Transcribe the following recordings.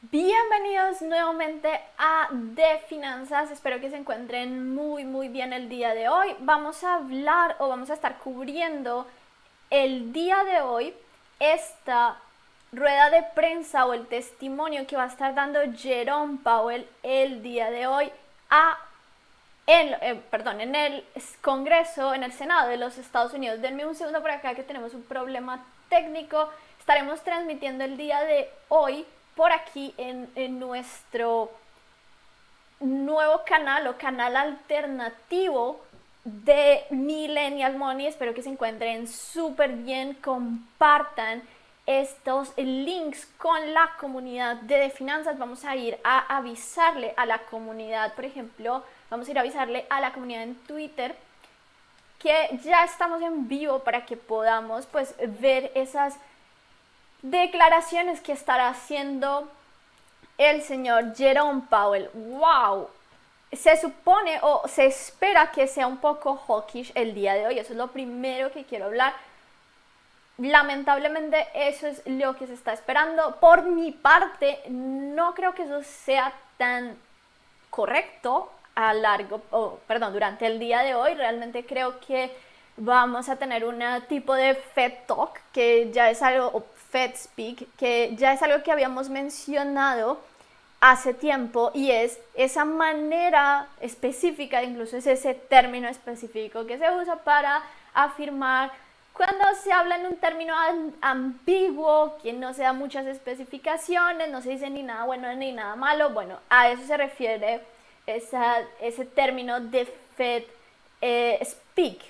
Bienvenidos nuevamente a DeFinanzas, espero que se encuentren muy bien el día de hoy. Vamos a hablar o vamos a estar cubriendo el día de hoy esta rueda de prensa o el testimonio que va a estar dando Jerome Powell el día de hoy en el Congreso, en el Senado de los Estados Unidos. Denme un segundo por acá que tenemos un problema técnico. Estaremos transmitiendo el día de hoy por aquí en nuestro nuevo canal o canal alternativo de Millennial Money. Espero que se encuentren súper bien, compartan estos links con la comunidad de DeFinanzas. Vamos a ir a avisarle a la comunidad, por ejemplo, vamos a ir a avisarle a la comunidad en Twitter que ya estamos en vivo para que podamos pues ver esas declaraciones que estará haciendo el señor Jerome Powell. ¡Wow! Se supone o se espera que sea un poco hawkish el día de hoy. Eso es lo primero que quiero hablar. Lamentablemente eso es lo que se está esperando. Por mi parte, no creo que eso sea tan correcto durante el día de hoy. Realmente creo que vamos a tener un tipo de Fed Talk, que ya es algo, o Fed Speak, que ya es algo que habíamos mencionado hace tiempo, y es esa manera específica, incluso es ese término específico que se usa para afirmar cuando se habla en un término ambiguo, que no se da muchas especificaciones, no se dice ni nada bueno ni nada malo. Bueno, a eso se refiere ese término de Fed Speak,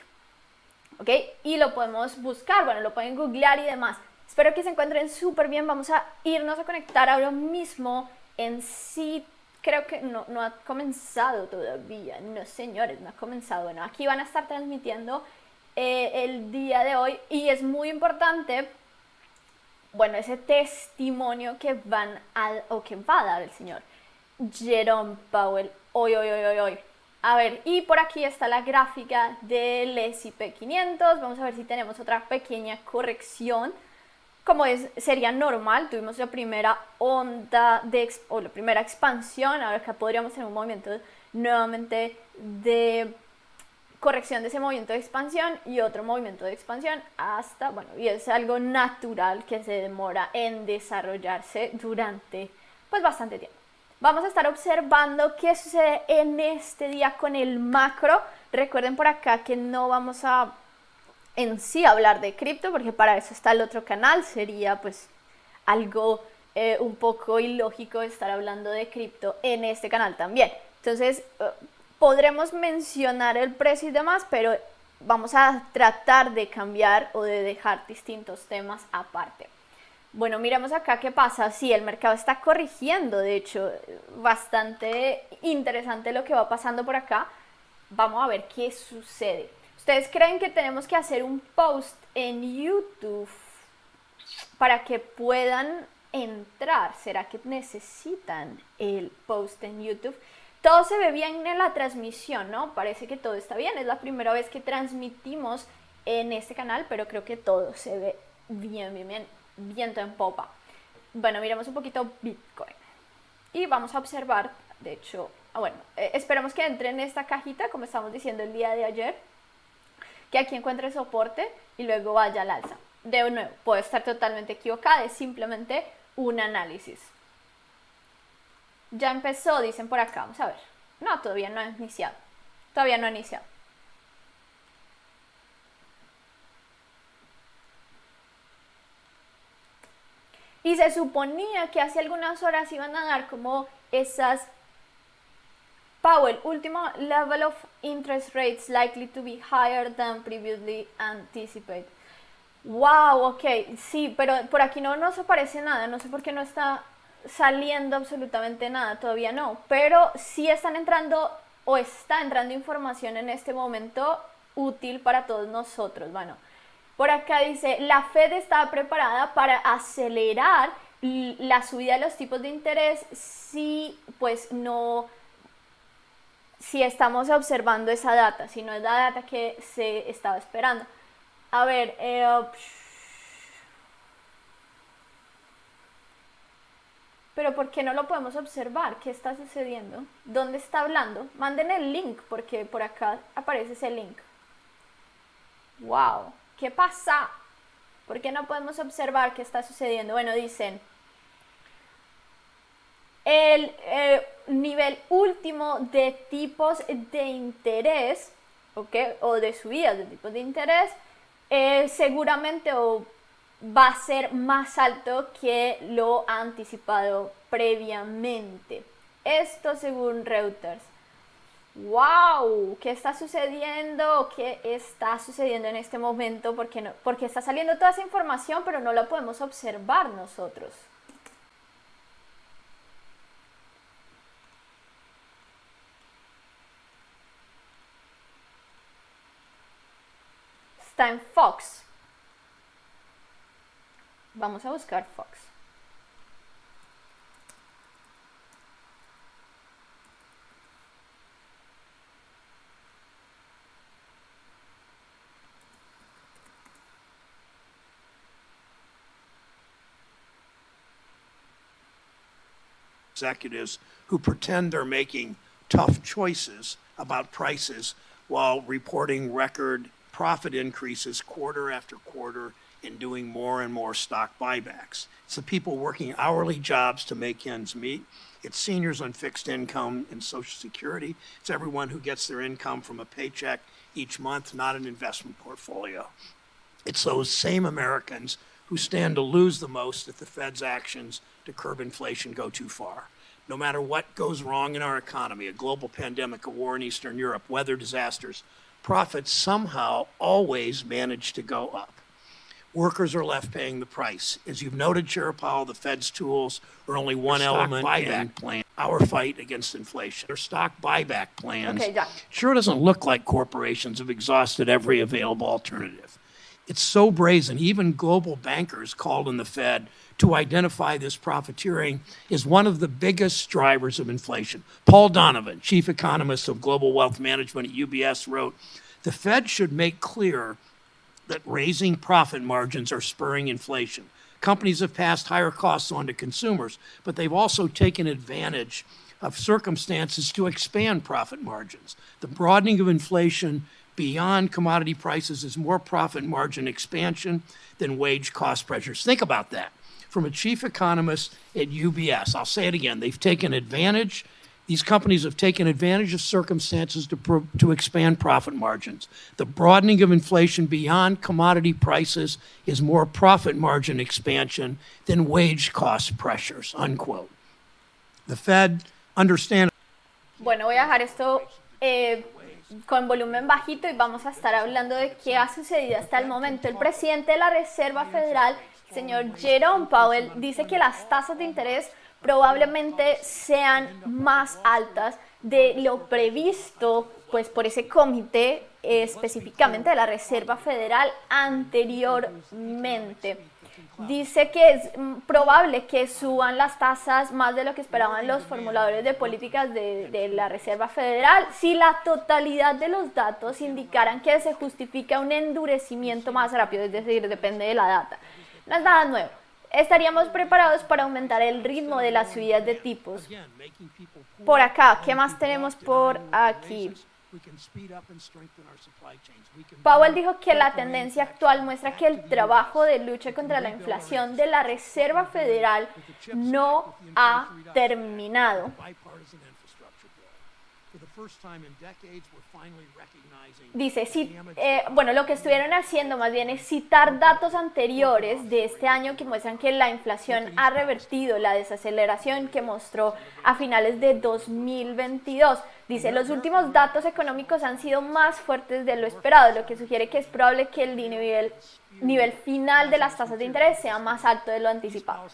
¿ok? Y lo podemos buscar, bueno, lo pueden googlear y demás. Espero que se encuentren súper bien. Vamos a irnos a conectar ahora mismo en sí. Creo que no ha comenzado todavía. No, señores, no ha comenzado. Bueno, aquí van a estar transmitiendo el día de hoy, y es muy importante, bueno, ese testimonio que va a dar el señor Jerome Powell hoy. A ver, y por aquí está la gráfica del S&P 500. Vamos a ver si tenemos otra pequeña corrección. Como sería normal, tuvimos la primera onda o la primera expansión. Ahora acá podríamos tener un movimiento nuevamente de corrección de ese movimiento de expansión y otro movimiento de expansión hasta, bueno, y es algo natural que se demora en desarrollarse durante pues bastante tiempo. Vamos a estar observando qué sucede en este día con el macro. Recuerden por acá que no vamos a en sí hablar de cripto, porque para eso está el otro canal. Sería pues algo un poco ilógico estar hablando de cripto en este canal también. Entonces podremos mencionar el precio y demás, pero vamos a tratar de cambiar o de dejar distintos temas aparte. Bueno, miremos acá qué pasa. Sí, el mercado está corrigiendo, de hecho, bastante interesante lo que va pasando por acá. Vamos a ver qué sucede. ¿Ustedes creen que tenemos que hacer un post en YouTube para que puedan entrar? ¿Será que necesitan el post en YouTube? Todo se ve bien en la transmisión, ¿no? Parece que todo está bien. Es la primera vez que transmitimos en este canal, pero creo que todo se ve bien, viento en popa. Bueno, miremos un poquito Bitcoin. Y vamos a observar, de hecho, esperemos que entre en esta cajita, como estamos diciendo el día de ayer, que aquí encuentre soporte y luego vaya al alza. De nuevo, puedo estar totalmente equivocada, es simplemente un análisis. Ya empezó, dicen por acá, vamos a ver. No, todavía no ha iniciado. Todavía no ha iniciado. Y se suponía que hace algunas horas iban a dar como esas Powell, último level of interest rates likely to be higher than previously anticipated. Wow, ok, sí, pero por aquí no nos aparece nada, no sé por qué no está saliendo absolutamente nada, todavía no, pero sí están entrando o está entrando información en este momento útil para todos nosotros. Bueno, por acá dice, la Fed está preparada para acelerar la subida de los tipos de interés si estamos observando esa data, si no es la data que se estaba esperando. A ver, Pero ¿por qué no lo podemos observar? ¿Qué está sucediendo? ¿Dónde está hablando? Manden el link, porque por acá aparece ese link. ¡Wow! ¿Qué pasa? ¿Por qué no podemos observar qué está sucediendo? Bueno, dicen, el nivel último de tipos de interés, ¿okay? O de subidas de tipos de interés, seguramente va a ser más alto que lo anticipado previamente. Esto según Reuters. ¡Wow! ¿Qué está sucediendo? ¿Qué está sucediendo en este momento? Porque está saliendo toda esa información, pero no la podemos observar nosotros. Está en Fox. Vamos a buscar Fox. Executives who pretend they're making tough choices about prices while reporting record profit increases quarter after quarter and doing more and more stock buybacks. It's the people working hourly jobs to make ends meet. It's seniors on fixed income and Social Security. It's everyone who gets their income from a paycheck each month, not an investment portfolio. It's those same Americans who stand to lose the most if the Fed's actions to curb inflation go too far. No matter what goes wrong in our economy, a global pandemic, a war in Eastern Europe, weather disasters, profits somehow always manage to go up. Workers are left paying the price. As you've noted, Chair Powell, the Fed's tools are only one element in plan, our fight against inflation. Their stock buyback plans sure doesn't look like corporations have exhausted every available alternative. It's so brazen, even global bankers called on the Fed to identify this profiteering as one of the biggest drivers of inflation. Paul Donovan, chief economist of global wealth management at UBS, wrote, "The Fed should make clear that raising profit margins are spurring inflation. Companies have passed higher costs on to consumers, but they've also taken advantage of circumstances to expand profit margins. The broadening of inflation beyond commodity prices is more profit margin expansion than wage cost pressures." Think about that. From a chief economist at UBS, I'll say it again, these companies have taken advantage of circumstances to expand profit margins. The broadening of inflation beyond commodity prices is more profit margin expansion than wage cost pressures, unquote. The Fed understands. Bueno, voy a dejar esto con volumen bajito y vamos a estar hablando de qué ha sucedido hasta el momento. El presidente de la Reserva Federal, el señor Jerome Powell, dice que las tasas de interés probablemente sean más altas de lo previsto pues por ese comité específicamente de la Reserva Federal anteriormente. Dice que es probable que suban las tasas más de lo que esperaban los formuladores de políticas de la Reserva Federal si la totalidad de los datos indicaran que se justifica un endurecimiento más rápido, es decir, depende de la data. No es nada nuevo. Estaríamos preparados para aumentar el ritmo de las subidas de tipos. Por acá, ¿qué más tenemos por aquí? Powell dijo que la tendencia actual muestra que el trabajo de lucha contra la inflación de la Reserva Federal no ha terminado. Dice, bueno, lo que estuvieron haciendo más bien es citar datos anteriores de este año que muestran que la inflación ha revertido la desaceleración que mostró a finales de 2022. Dice, los últimos datos económicos han sido más fuertes de lo esperado, lo que sugiere que es probable que el nivel final de las tasas de interés sea más alto de lo anticipado.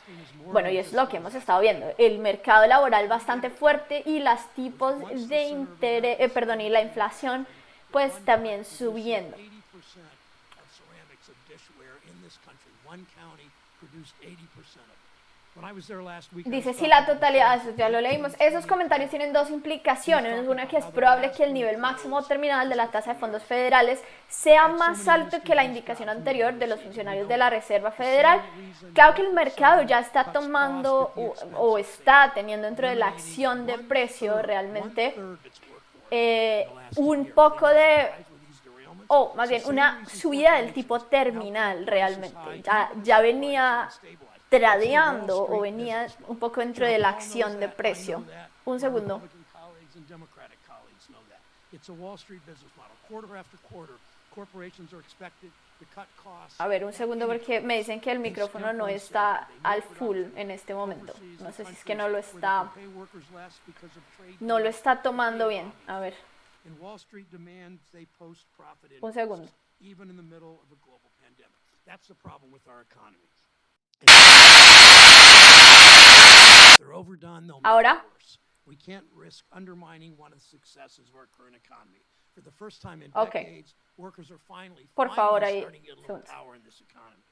Bueno, y eso es lo que hemos estado viendo. El mercado laboral bastante fuerte y los tipos de interés, y la inflación pues también subiendo. Dice, si la totalidad, eso ya lo leímos, esos comentarios tienen dos implicaciones. Una, que es probable que el nivel máximo terminal de la tasa de fondos federales sea más alto que la indicación anterior de los funcionarios de la Reserva Federal. Claro que el mercado ya está tomando o está teniendo dentro de la acción de precio realmente un poco de, o más bien una subida del tipo terminal realmente. Ya venía tradeando o venía un poco dentro de la acción de precio. Un segundo. A ver, un segundo, porque me dicen que el micrófono no está al full en este momento. No sé si es que no lo está tomando bien. A ver. Un segundo. Ahora. We can't risk undermining one of the successes of our current economy. For the first time in decades, workers are finally starting to get a little power in this economy.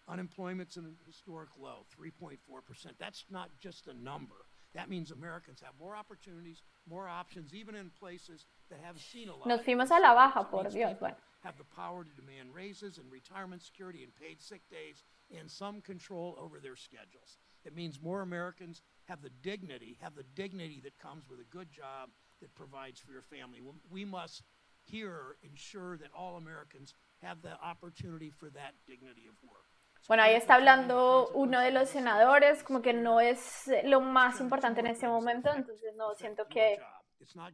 Unemployment's at a historic low, 3.4%. That's not just a number. That means Americans have more opportunities, more options, even in places that have seen a lot. Nos fuimos a la baja, por Dios. Bueno. Have the power to demand raises and retirement security and paid sick days and some control over their schedules. It means more Americans have the dignity that comes with a good job that provides for your family. We must here ensure that all Americans have the opportunity for that dignity of work. Bueno, ahí está hablando uno de los senadores, como que no es lo más importante en este momento, entonces no siento que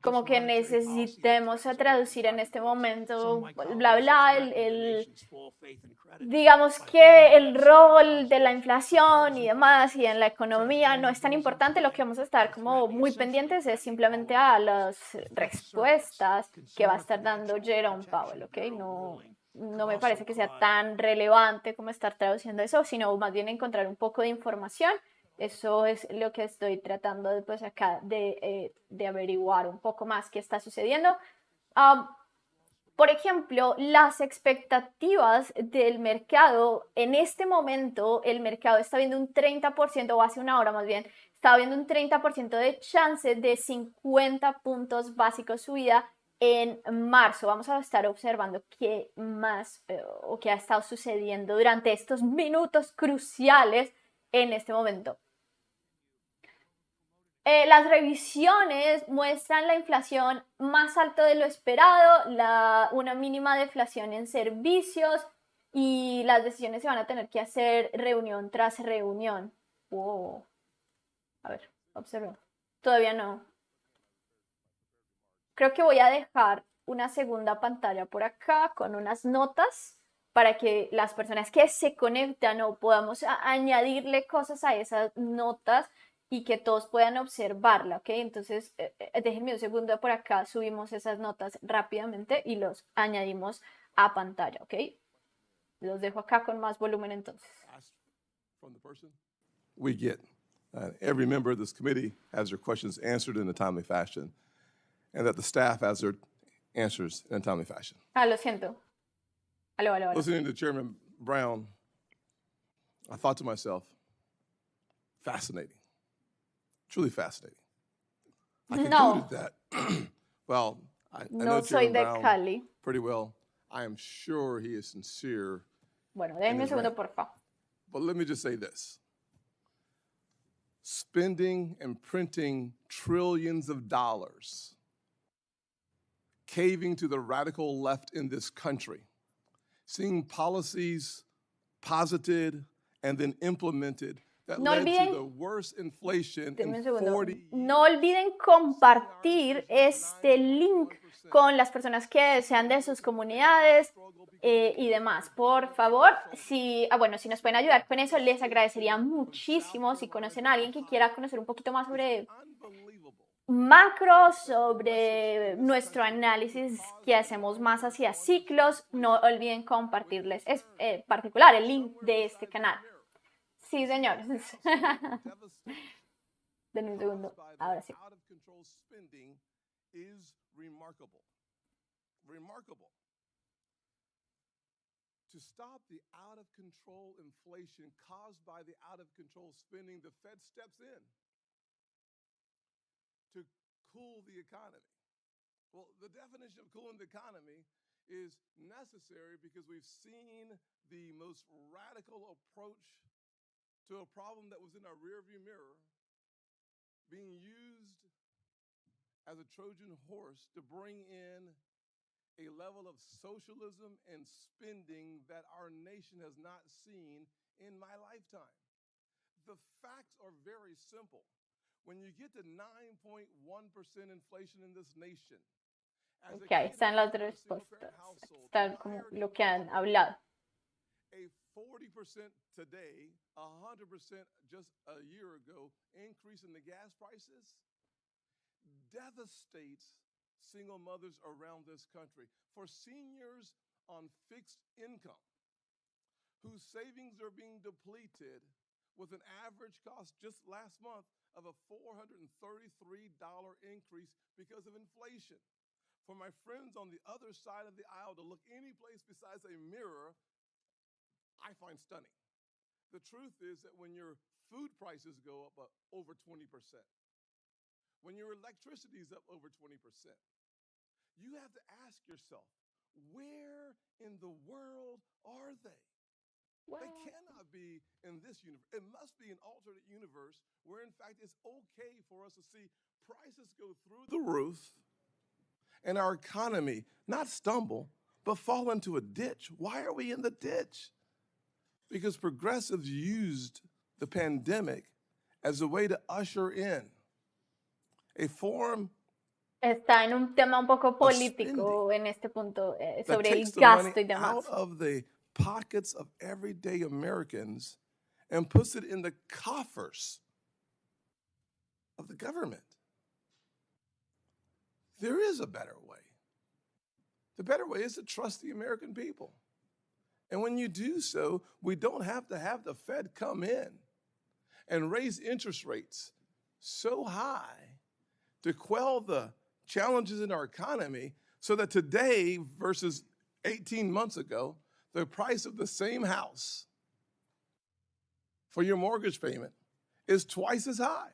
como que necesitemos a traducir en este momento, bla, bla, digamos que el rol de la inflación y demás y en la economía no es tan importante. Lo que vamos a estar como muy pendientes es simplemente a las respuestas que va a estar dando Jerome Powell, ¿ok? No me parece que sea tan relevante como estar traduciendo eso, sino más bien encontrar un poco de información. Eso es lo que estoy tratando después acá de averiguar un poco más qué está sucediendo. Por ejemplo, las expectativas del mercado, en este momento el mercado está viendo un 30%, o hace una hora más bien, estaba viendo un 30% de chance de 50 puntos básicos subida en marzo. Vamos a estar observando qué más o qué ha estado sucediendo durante estos minutos cruciales en este momento. Las revisiones muestran la inflación más alta de lo esperado, una mínima deflación en servicios y las decisiones se van a tener que hacer reunión tras reunión. Wow. A ver, observo. Todavía no. Creo que voy a dejar una segunda pantalla por acá con unas notas para que las personas que se conectan o podamos añadirle cosas a esas notas y que todos puedan observarla, ¿ok? Entonces, déjenme un segundo por acá, subimos esas notas rápidamente y los añadimos a pantalla, ¿ok? Los dejo acá con más volumen entonces. We get. Every member of this committee has their questions answered in a timely fashion, and that the staff has their answers in a timely fashion. Lo siento. Aló. Listening to Chairman Brown, I thought to myself, fascinating. Truly fascinating. I concluded that, well, I know Chairman Brown Cali. pretty well. I am sure he is sincere. Bueno, déjenme un segundo, por favor. But let me just say this. Spending and printing trillions of dollars, caving to the radical left in this country, seeing policies posited and then implemented that led to the worst inflation in 40 years. No olviden compartir este link con las personas que sean de sus comunidades y demás. Por favor, si nos pueden ayudar con eso, les agradecería muchísimo. Si conocen a alguien que quiera conocer un poquito más sobre macro, sobre nuestro análisis que hacemos más hacia ciclos, no olviden compartirles particular el link de este canal. Sí, señores. Denme un segundo. Ahora sí. To stop the out-of-control inflation caused by the out-of-control spending, the Fed steps in to cool the economy. Well, the definition of cooling the economy is necessary because we've seen the most radical approach to a problem that was in our rearview mirror being used as a Trojan horse to bring in a level of socialism and spending that our nation has not seen in my lifetime. The facts are very simple. When you get to 9.1% inflation in this nation, as Ok, están las respuestas. Está como lo que han hablado. A 40% today, 100% just a year ago, increase in the gas prices devastates single mothers around this country. For seniors on fixed income whose savings are being depleted with an average cost just last month of a $433 increase because of inflation. For my friends on the other side of the aisle to look any place besides a mirror, I find stunning. The truth is that when your food prices go up over 20%, when your electricity is up over 20%, you have to ask yourself, where in the world are they? Well, they cannot be in this universe. It must be an alternate universe where, in fact, it's okay for us to see prices go through the roof and our economy not stumble, but fall into a ditch. Why are we in the ditch? Because progressives used the pandemic as a way to usher in a form está en un tema un poco político en este punto sobre el gasto y demás. Out of the pockets of everyday Americans and puts it in the coffers of the government. There is a better way. The better way is to trust the American people. And when you do so, we don't have to have the Fed come in and raise interest rates so high to quell the challenges in our economy so that today versus 18 months ago, the price of the same house for your mortgage payment is twice as high.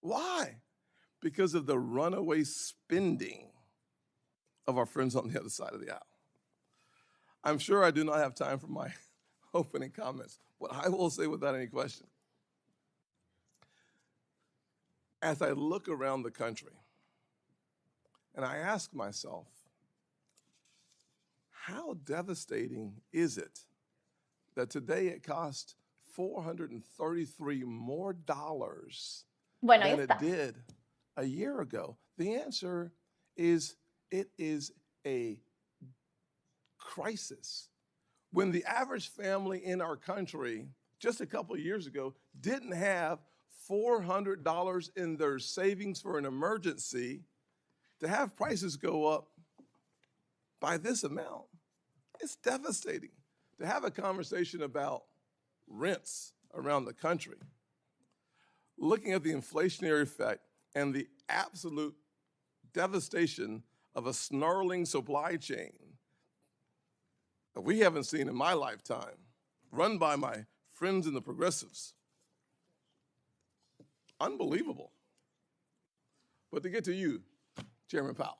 Why? Because of the runaway spending of our friends on the other side of the aisle. I'm sure I do not have time for my opening comments. What I will say without any question, as I look around the country and I ask myself, how devastating is it that today it costs $433 more than it did a year ago? The answer is it is a crisis. When the average family in our country just a couple of years ago didn't have $400 in their savings for an emergency, to have prices go up by this amount, it's devastating. To have a conversation about rents around the country, looking at the inflationary effect and the absolute devastation of a snarling supply chain that we haven't seen in my lifetime, run by my friends in the progressives. Unbelievable. But to get to you, Chairman Powell,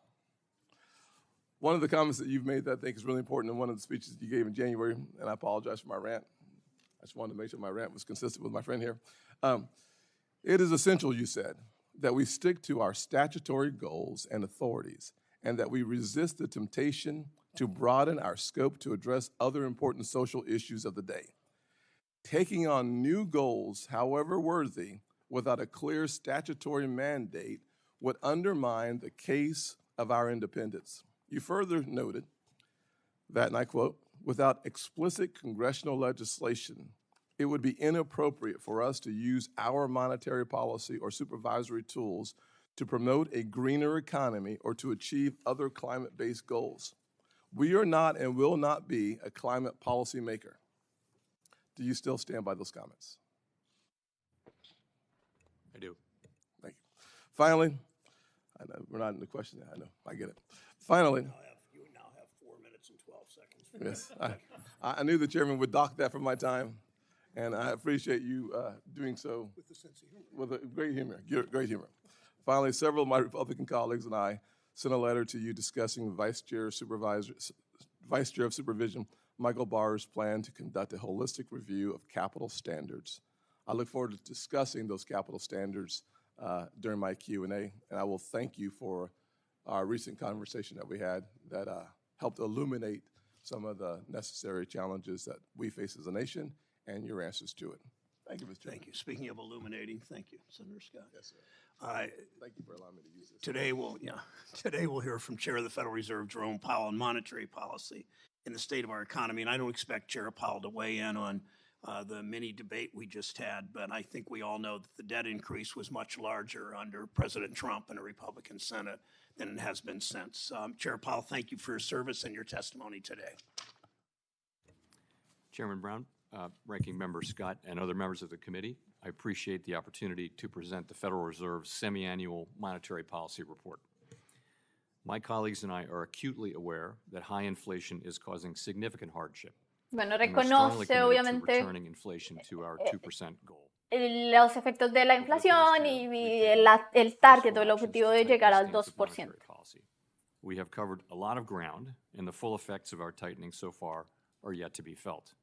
one of the comments that you've made that I think is really important in one of the speeches you gave in January, and I apologize for my rant. I just wanted to make sure my rant was consistent with my friend here. It is essential, you said, that we stick to our statutory goals and authorities, and that we resist the temptation to broaden our scope to address other important social issues of the day. Taking on new goals, however worthy, without a clear statutory mandate would undermine the case of our independence. You further noted that, and I quote, without explicit congressional legislation, it would be inappropriate for us to use our monetary policy or supervisory tools to promote a greener economy or to achieve other climate-based goals. We are not and will not be a climate policy maker. Do you still stand by those comments? I do. Thank you. Finally, I know we're not in the question. I know, I get it. Finally. You now have 4 minutes and 12 seconds Yes, I knew the chairman would dock that from my time, and I appreciate you doing so With a sense of humor. with a great humor. Great humor. Finally, several of my Republican colleagues and I sent a letter to you discussing Vice Chair of Supervision Michael Barr's plan to conduct a holistic review of capital standards. I look forward to discussing those capital standards during my Q&A, and I will thank you for our recent conversation that we had that helped illuminate some of the necessary challenges that we face as a nation and your answers to it. Thank you, Mr. Chairman. Thank you. Speaking of illuminating, thank you, Senator Scott. Yes, sir. Thank you for allowing me to use this. Today we'll hear from Chair of the Federal Reserve, Jerome Powell, on monetary policy in the state of our economy. And I don't expect Chair Powell to weigh in on the mini debate we just had, but I think we all know that the debt increase was much larger under President Trump and a Republican Senate than it has been since. Chair Powell, thank you for your service and your testimony today. Chairman Brown, Ranking Member Scott, and other members of the committee, I appreciate the opportunity to present the Federal Reserve's semi-annual monetary policy report. My colleagues and I are acutely aware that high inflation is causing significant hardship. Bueno, and we're strongly reconoce committed to obviamente returning inflation to our 2% goal. los efectos de la inflación y el target o el objetivo de llegar al 2%. We have covered a lot of ground, and the full effects of our tightening so far are yet to be felt.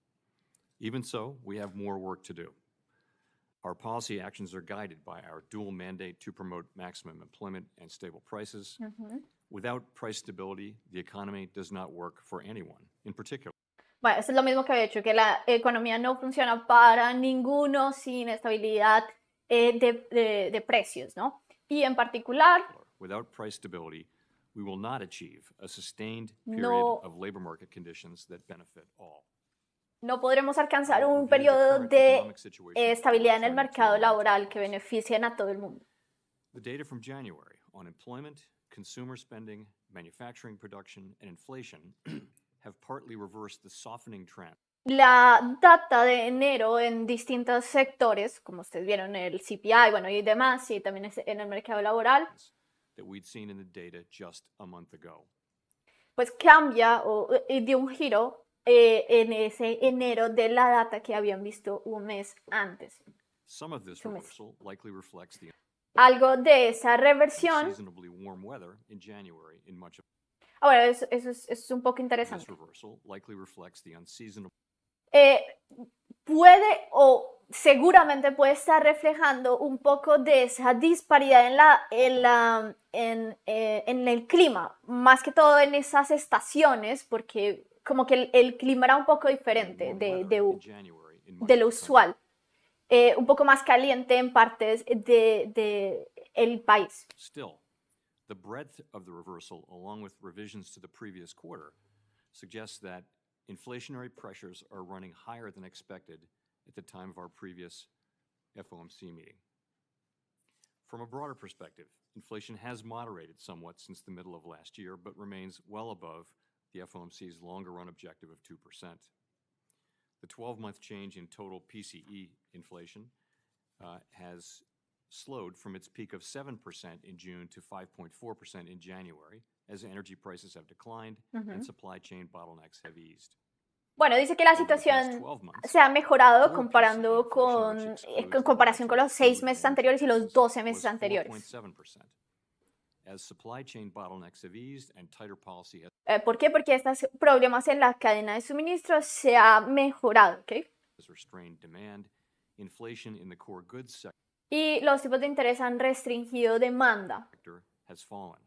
Even so, we have more work to do. Our policy actions are guided by our dual mandate to promote maximum employment and stable prices. Without price stability, the economy does not work for anyone, in particular. Bueno, eso es lo mismo que había dicho, que la economía no funciona para ninguno sin estabilidad de precios, ¿no? Y en particular, Without price stability, we will not achieve a sustained period of labor market conditions that benefit all. no podremos alcanzar un periodo de estabilidad en el mercado laboral que beneficien a todo el mundo. The data from January on employment, consumer spending, manufacturing production, and inflation have partly reversed the softening trend. La data de enero en distintos sectores, como ustedes vieron, el CPI, bueno, y demás, y también en el mercado laboral, That we'd seen in the data just a month ago. pues cambia o dio un giro en ese enero de la data que habían visto un mes antes. Some of this reversal likely reflects the Algo de esa reversión, unseasonably warm weather in January in much of ahora eso es un poco this interesante. reversal likely reflects the unseasonable Puede o seguramente puede estar reflejando un poco de esa disparidad en el clima, más que todo en esas estaciones, porque como que el clima era un poco diferente de lo usual, un poco más caliente en partes de el país. Still, the breadth of the reversal, along with revisions to the previous quarter, suggests that inflationary pressures are running higher than expected at the time of our previous FOMC meeting. From a broader perspective, inflation has moderated somewhat since the middle of last year, but remains well above the FOMC's longer-run objective of 2%. The 12-month change in total PCE inflation has slowed from its peak of 7% in June to 5.4% in January, as energy prices have declined and supply chain bottlenecks have eased. Bueno, dice que la situación se ha mejorado comparando en comparación con los 6 meses anteriores y los 12 meses anteriores. As supply chain bottlenecks have eased and tighter policy ¿Por qué? Porque estos problemas en la cadena de suministro se ha mejorado, ¿ok? has restrained demand, inflation in the core goods sector Y los tipos de interés han restringido demanda. has fallen.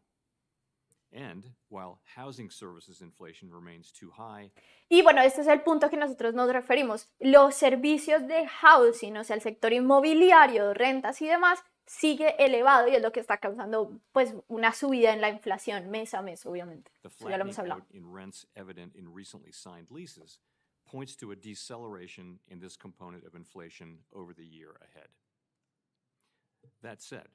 And while housing services inflation remains too high, Y bueno, este es el punto que nosotros nos referimos. Los servicios de housing, o sea, el sector inmobiliario, rentas y demás, sigue elevado y es lo que está causando pues una subida en la inflación mes a mes, obviamente. the Eso ya lo hemos flattening hablado. out in rents evident in recently signed leases points to a deceleration in this component of inflation over the year ahead. That said,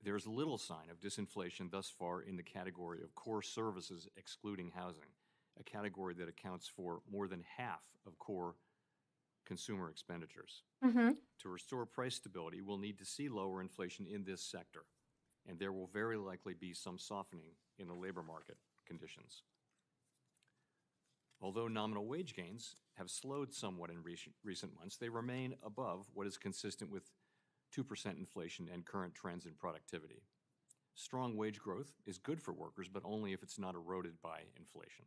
there is little sign of disinflation thus far in the category of core services excluding housing, a category that accounts for more than half of core consumer expenditures. To restore price stability, we'll need to see lower inflation in this sector, and there will very likely be some softening in the labor market conditions. Although nominal wage gains have slowed somewhat in recent months, they remain above what is consistent with 2% inflation and current trends in productivity. Strong wage growth is good for workers, but only if it's not eroded by inflation.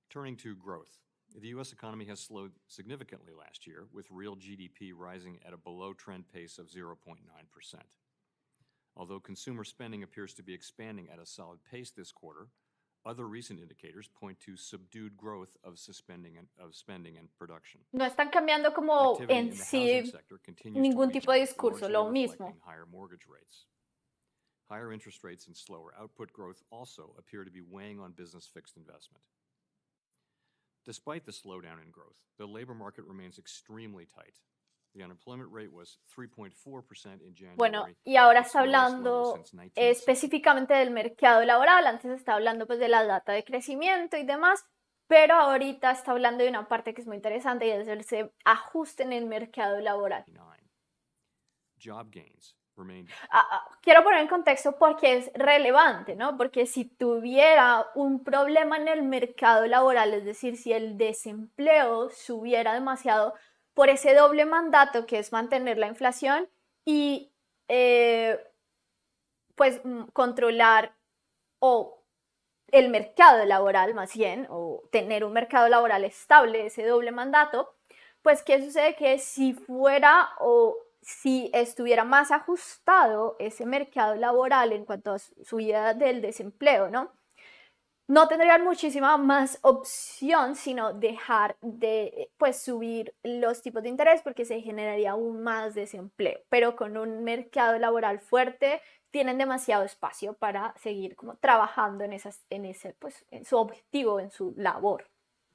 Turning to growth, the U.S. economy has slowed significantly last year, with real GDP rising at a below-trend pace of 0.9%. Although consumer spending appears to be expanding at a solid pace this quarter, other recent indicators point to subdued growth of spending and production. No están cambiando como Activity en in the sí housing sector continues to ningún weaken, tipo de discurso, largely lo mismo. reflecting higher mortgage rates. Higher interest rates and slower output growth also appear to be weighing on business fixed investment. Despite the slowdown in growth, the labor market remains extremely tight. The unemployment rate was 3.4% in January. Bueno, y ahora its está lowest level hablando since 1960. específicamente del mercado laboral. Antes está hablando pues de la data de crecimiento y demás, pero ahorita está hablando de una parte que es muy interesante y es ese ajuste en el mercado laboral. Job gains remained. Quiero poner en contexto porque es relevante, ¿no? Porque si tuviera un problema en el mercado laboral, es decir, si el desempleo subiera demasiado por ese doble mandato que es mantener la inflación y pues controlar o el mercado laboral más bien, o tener un mercado laboral estable, ese doble mandato, pues ¿qué sucede? Que si fuera o si estuviera más ajustado ese mercado laboral en cuanto a subida del desempleo, ¿no? No tendrían muchísima más opción sino dejar de pues, subir los tipos de interés porque se generaría aún más desempleo. Pero con un mercado laboral fuerte tienen demasiado espacio para seguir como trabajando en su objetivo, en su labor.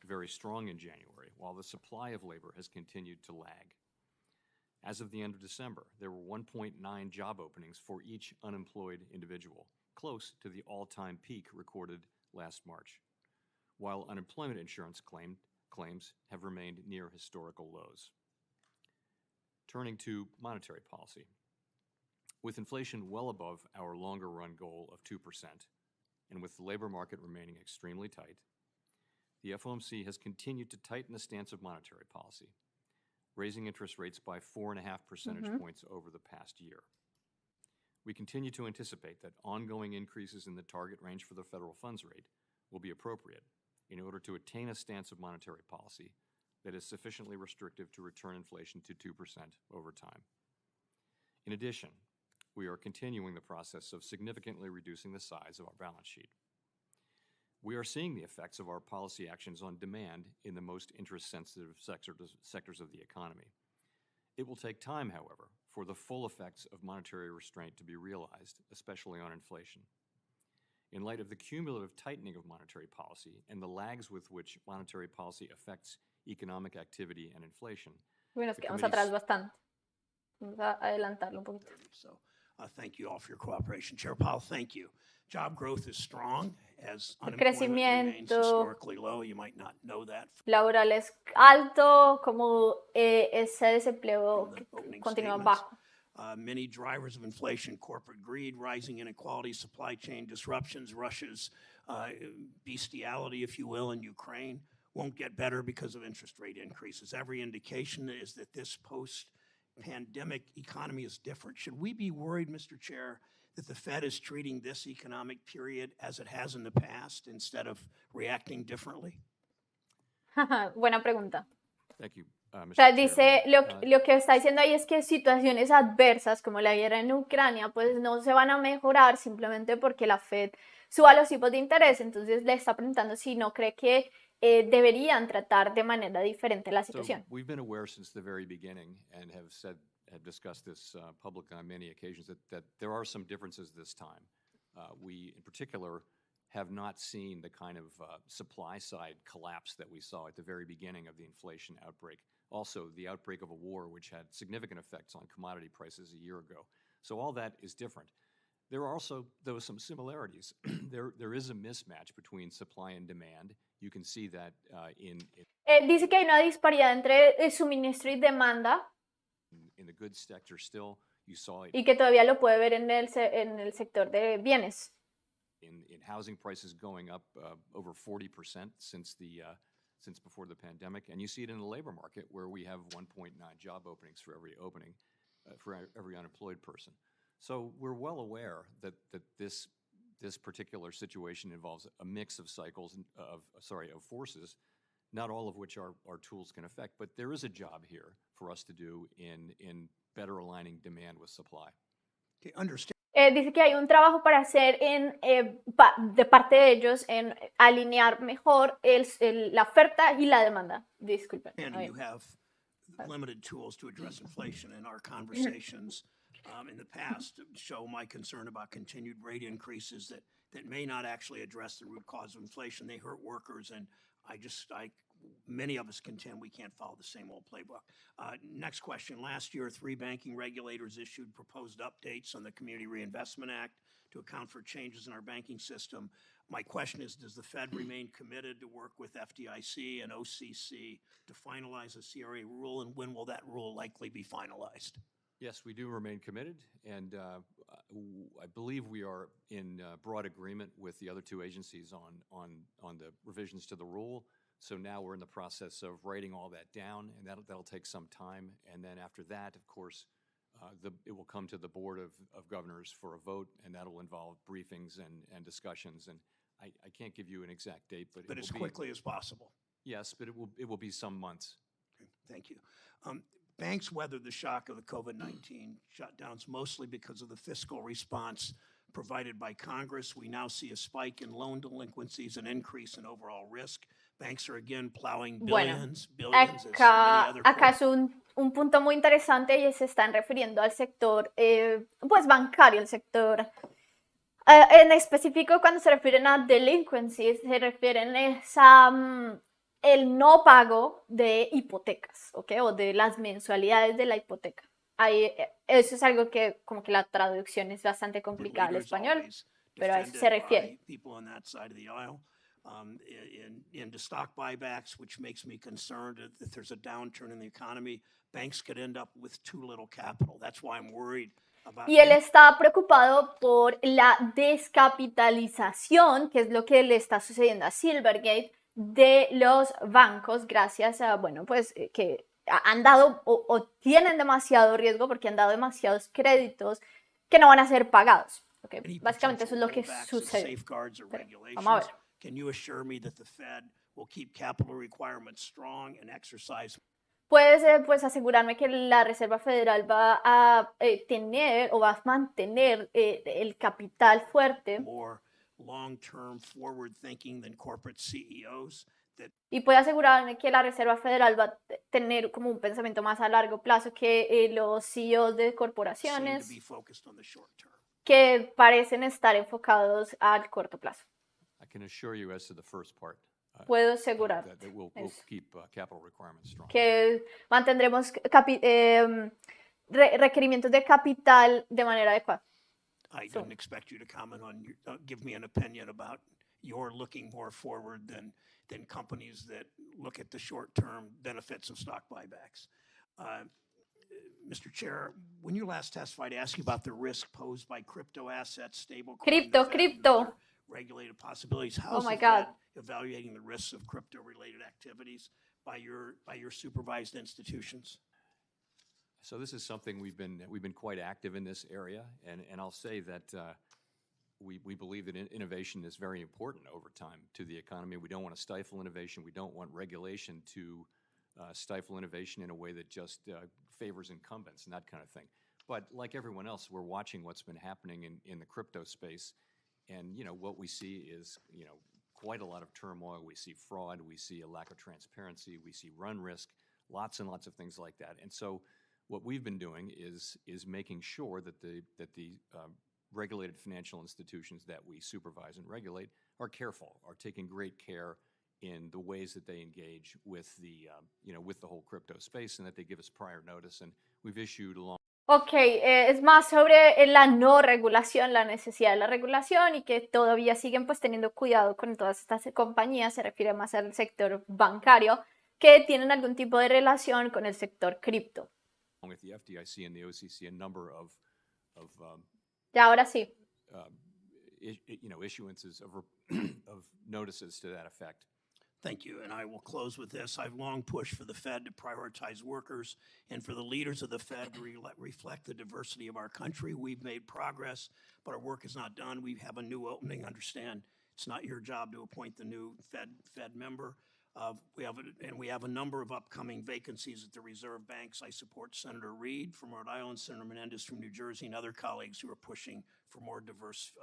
Very strong in January, while the supply of labor has continued to lag. As of the end of December, there were 1.9 job openings for each unemployed individual, close to the all-time peak recorded last March, while unemployment insurance claims have remained near historical lows. Turning to monetary policy. With inflation well above our longer-run goal of 2%, and with the labor market remaining extremely tight, the FOMC has continued to tighten the stance of monetary policy, raising interest rates by 4.5 percentage points over the past year. We continue to anticipate that ongoing increases in the target range for the federal funds rate will be appropriate in order to attain a stance of monetary policy that is sufficiently restrictive to return inflation to 2% over time. In addition, we are continuing the process of significantly reducing the size of our balance sheet. We are seeing the effects of our policy actions on demand in the most interest-sensitive sectors of the economy. It will take time, however, for the full effects of monetary restraint to be realized, especially on inflation. In light of the cumulative tightening of monetary policy and the lags with which monetary policy affects economic activity and inflation. Bueno, nos quedamos atrás bastante. Vamos a adelantarlo un poquito. So, thank you all for your cooperation. Chair Powell, thank you. Job growth is strong as unemployment remains historically low. You might not know that. Laboral es alto, como ese desempleo continúa bajo. Many drivers of inflation, corporate greed, rising inequality, supply chain disruptions, Russia's bestiality, if you will, in Ukraine, won't get better because of interest rate increases. Every indication is that this post-pandemic economy is different. Should we be worried, Mr. Chair, that the Fed is treating this economic period as it has in the past instead of reacting differently? Buena pregunta. Thank you. O sea, dice, lo que está diciendo ahí es que situaciones adversas como la guerra en Ucrania pues no se van a mejorar simplemente porque la Fed suba los tipos de interés. Entonces le está preguntando si no cree que deberían tratar de manera diferente la situación. So we've been aware since the very beginning and have discussed this publicly on many occasions that there are some differences this time. We, in particular, have not seen the kind of supply side collapse that we saw at the very beginning of the inflation outbreak. Also, the outbreak of a war which had significant effects on commodity prices a year ago. So all that is different. There are also, though, some similarities. There is a mismatch between supply and demand. You can see that dice que hay una disparidad entre suministro y demanda. In the goods sector still, you saw it. Y que todavía lo puede ver en el sector de bienes. in housing prices going up over 40% since before the pandemic, and you see it in the labor market where we have 1.9 job openings for every opening, for every unemployed person. So we're well aware that this particular situation involves a mix of cycles of forces, not all of which our tools can affect, but there is a job here for us to do in better aligning demand with supply. Okay, understand. Dice que hay un trabajo para hacer de parte de ellos en alinear mejor la oferta y la demanda. Disculpen. And you have limited tools to address inflation, and our conversations in the past show my concern about continued rate increases that may not actually address the root cause of inflation. They hurt workers, and many of us contend we can't follow the same old playbook. Next question. Last year, 3 banking regulators issued proposed updates on the Community Reinvestment Act to account for changes in our banking system. My question is, does the Fed remain committed to work with FDIC and OCC to finalize a CRA rule, and when will that rule likely be finalized? Yes, we do remain committed, and I believe we are in broad agreement with the other 2 agencies on the revisions to the rule. So now we're in the process of writing all that down, and that'll take some time. And then after that, of course, it will come to the Board of Governors for a vote, and that'll involve briefings and discussions. And I can't give you an exact date, but as quickly as possible. Yes, but it will be some months. Okay, thank you. Banks weathered the shock of the COVID-19 shutdowns mostly because of the fiscal response provided by Congress. We now see a spike in loan delinquencies, an increase in overall risk. Banks are again plowing billions, as many other acá es un punto muy interesante y se están refiriendo al sector pues bancario, el sector en específico cuando se refieren a delinquencies, se refieren a el no pago de hipotecas, ¿okay? O de las mensualidades de la hipoteca. Eso es algo que como que la traducción es bastante complicada al español, pero a eso se refiere. Into stock buybacks, which makes me concerned that there's a downturn in the economy, banks could end up with too little capital. That's why I'm worried about. Y él está preocupado por la descapitalización, que es lo que le está sucediendo a Silvergate, de los bancos, gracias a, bueno, pues que han dado o tienen demasiado riesgo porque han dado demasiados créditos que no van a ser pagados. Okay. Básicamente eso es lo que sucede. Vamos a ver. Can you assure me that the Fed will keep capital requirements strong and exercise? ¿Puedes pues asegurarme que la Reserva Federal va a tener o va a mantener el capital fuerte? More long-term forward thinking than corporate CEOs. Y puede asegurarme que la Reserva Federal va a tener como un pensamiento más a largo plazo que los CEOs de corporaciones que parecen estar enfocados al corto plazo. I can assure you as to the first part. Puedo asegurar that we'll keep capital requirements strong. Que mantendremos requerimientos de capital de manera adecuada. I didn't expect you to comment on give me an opinion about your looking more forward than companies that look at the short-term benefits of stock buybacks. Mr. Chair, when you last testified, I asked you about the risk posed by crypto assets, stablecoins, Crypto. Regulated possibilities. How is the Fed evaluating the risks of crypto-related activities by your supervised institutions? So this is something we've been quite active in this area, and I'll say that we believe that innovation is very important over time to the economy. We don't want to stifle innovation. We don't want regulation to stifle innovation in a way that just favors incumbents and that kind of thing. But like everyone else, we're watching what's been happening in the crypto space. And, what we see is, quite a lot of turmoil. We see fraud. We see a lack of transparency. We see run risk, lots and lots of things like that. And so what we've been doing is making sure that the regulated financial institutions that we supervise and regulate are careful, are taking great care in the ways that they engage with the whole crypto space, and that they give us prior notice. And we've issued along. Ok, es más sobre la no regulación, la necesidad de la regulación y que todavía siguen pues teniendo cuidado con todas estas compañías, se refiere más al sector bancario, que tienen algún tipo de relación con el sector cripto. With the FDIC and the OCC, a number of ya ahora sí. issuances of of notices to that effect. Thank you, and I will close with this. I've long pushed for the Fed to prioritize workers and for the leaders of the Fed to reflect the diversity of our country. We've made progress, but our work is not done. We have a new opening. Understand, it's not your job to appoint the new Fed member. We have a number of upcoming vacancies at the Reserve Banks. I support Senator Reid from Rhode Island, Senator Menendez from New Jersey, and other colleagues who are pushing for more diverse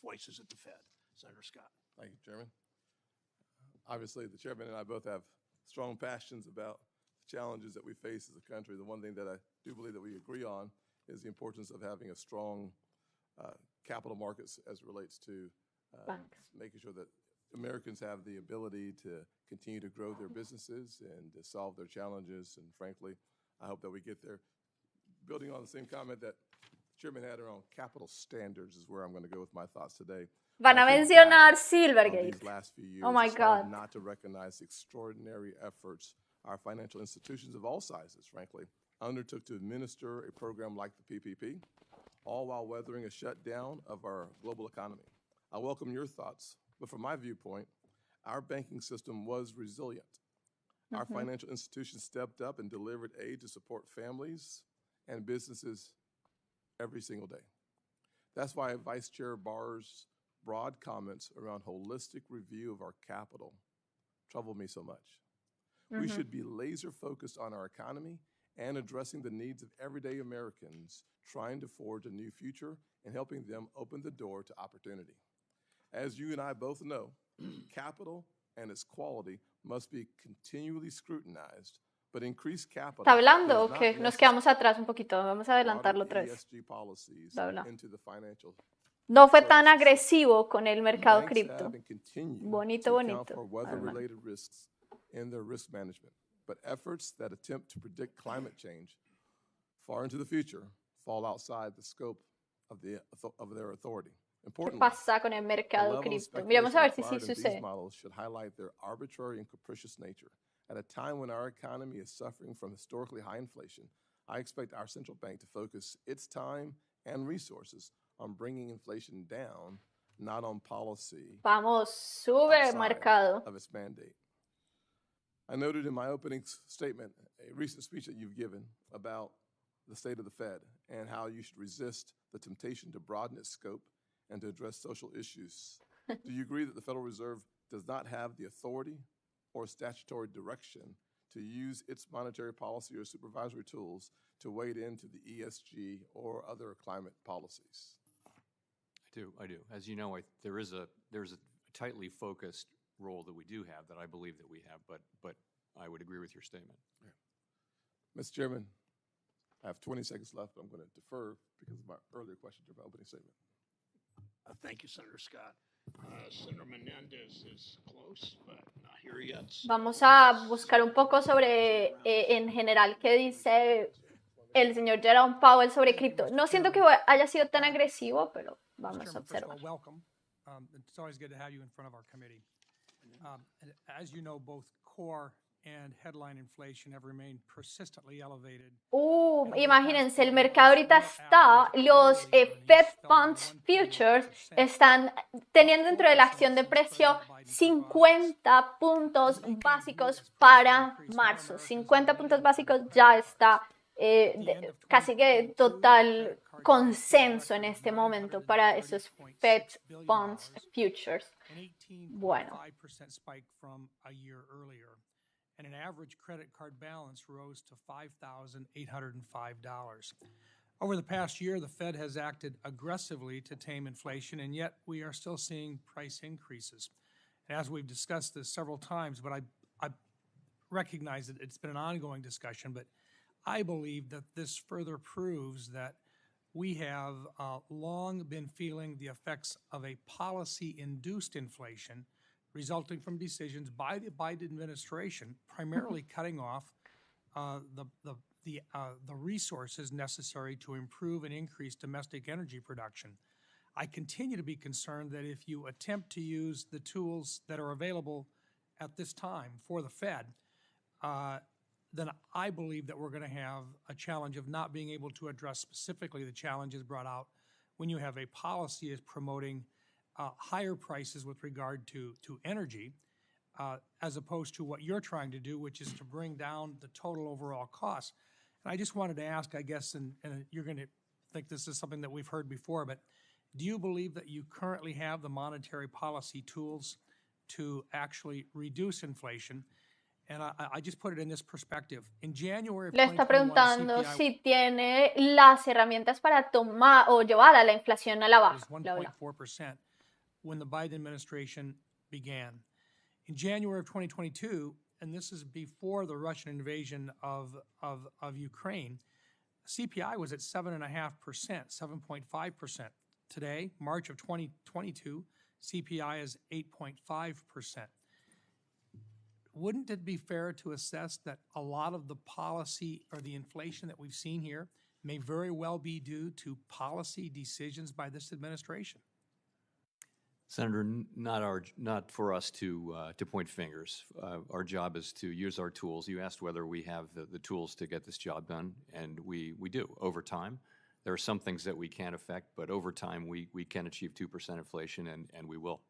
voices at the Fed. Senator Scott. Thank you, Chairman. Obviously, the chairman and I both have strong passions about the challenges that we face as a country. The one thing that I do believe that we agree on is the importance of having a strong capital markets as it relates to making sure that Americans have the ability to continue to grow their businesses and to solve their challenges. And frankly, I hope that we get there. Building on the same comment that the chairman had around capital standards is where I'm going to go with my thoughts today. Van a mencionar Silvergate. Oh my God. Not to recognize the extraordinary efforts our financial institutions of all sizes, frankly, undertook to administer a program like the PPP, all while weathering a shutdown of our global economy. I welcome your thoughts, but from my viewpoint, our banking system was resilient. Our financial institutions stepped up and delivered aid to support families and businesses every single day. That's why Vice Chair Barr's broad comments around holistic review of our capital trouble me so much. We should be laser focused on our economy and addressing the needs of everyday Americans trying to forge a new future and helping them open the door to opportunity. As you and I both know, capital and its quality must be continually scrutinized, but increased capital ¿Está hablando o qué? Nos quedamos atrás un poquito. Vamos a adelantarlo otra vez. into the financial No fue tan agresivo con el mercado cripto. Bonito, bonito. Weather-related risks in their risk management, but efforts that attempt to predict climate change far into the future fall outside the scope of their authority. ¿Qué pasa con el mercado cripto? Miramos a ver si sí sucede. These models should highlight their arbitrary and capricious nature. At a time when our economy is suffering from historically high inflation, I expect our central bank to focus its time and resources on bringing inflation down, not on policy. Vamos, sube el mercado. Of its mandate. I noted in my opening statement a recent speech that you've given about the state of the Fed and how you should resist the temptation to broaden its scope and to address social issues. Do you agree that the Federal Reserve does not have the authority or statutory direction to use its monetary policy or supervisory tools to wade into the ESG or other climate policies? I do. As you know, there's a tightly focused role that we do have that I believe that we have, but I would agree with your statement. Yeah. Mr. Chairman, I have 20 seconds left, but I'm going to defer because of my earlier question to my opening statement. Thank you, Senator Scott. Senator Menendez is close, but not here yet. Vamos a buscar un poco sobre, en general, qué dice el señor Jerome Powell sobre cripto. No siento que haya sido tan agresivo, pero vamos a observar. First of all, welcome. It's always good to have you in front of our committee. As you know, both core and headline inflation have remained persistently elevated. Imagínense, el mercado ahorita está, los Fed Funds Futures están teniendo dentro de la acción de precio 50 puntos básicos para marzo. 50 puntos básicos ya está casi que total consenso en este momento para esos Fed Funds Futures. Bueno. And an average credit card balance rose to $5,805. Over the past year, the Fed has acted aggressively to tame inflation, and yet we are still seeing price increases. And as we've discussed this several times, but I recognize that it's been an ongoing discussion, but I believe that this further proves that we have long been feeling the effects of a policy-induced inflation resulting from decisions by the Biden administration, primarily cutting off the resources necessary to improve and increase domestic energy production. I continue to be concerned that if you attempt to use the tools that are available at this time for the Fed, then I believe that we're going to have a challenge of not being able to address specifically the challenges brought out when you have a policy is promoting higher prices with regard to energy, as opposed to what you're trying to do, which is to bring down the total overall cost. And I just wanted to ask, I guess, and you're going to think this is something that we've heard before, but do you believe that you currently have the monetary policy tools to actually reduce inflation? And I just put it in this perspective. In January of Le está 2021, preguntando CPI si tiene las herramientas para tomar o llevar a la inflación a la baja. was Bla, bla. 1.4% when the Biden administration began. In January of 2022, and this is before the Russian invasion of Ukraine, CPI was at 7.5%, 7.5%. Today, March of 2022, CPI is 8.5%. Wouldn't it be fair to assess that a lot of the policy or the inflation that we've seen here may very well be due to policy decisions by this administration? Senator, not for us to point fingers. Our job is to use our tools. You asked whether we have the tools to get this job done, and we do over time. There are some things that we can't affect, but over time we can achieve 2% inflation, and we will.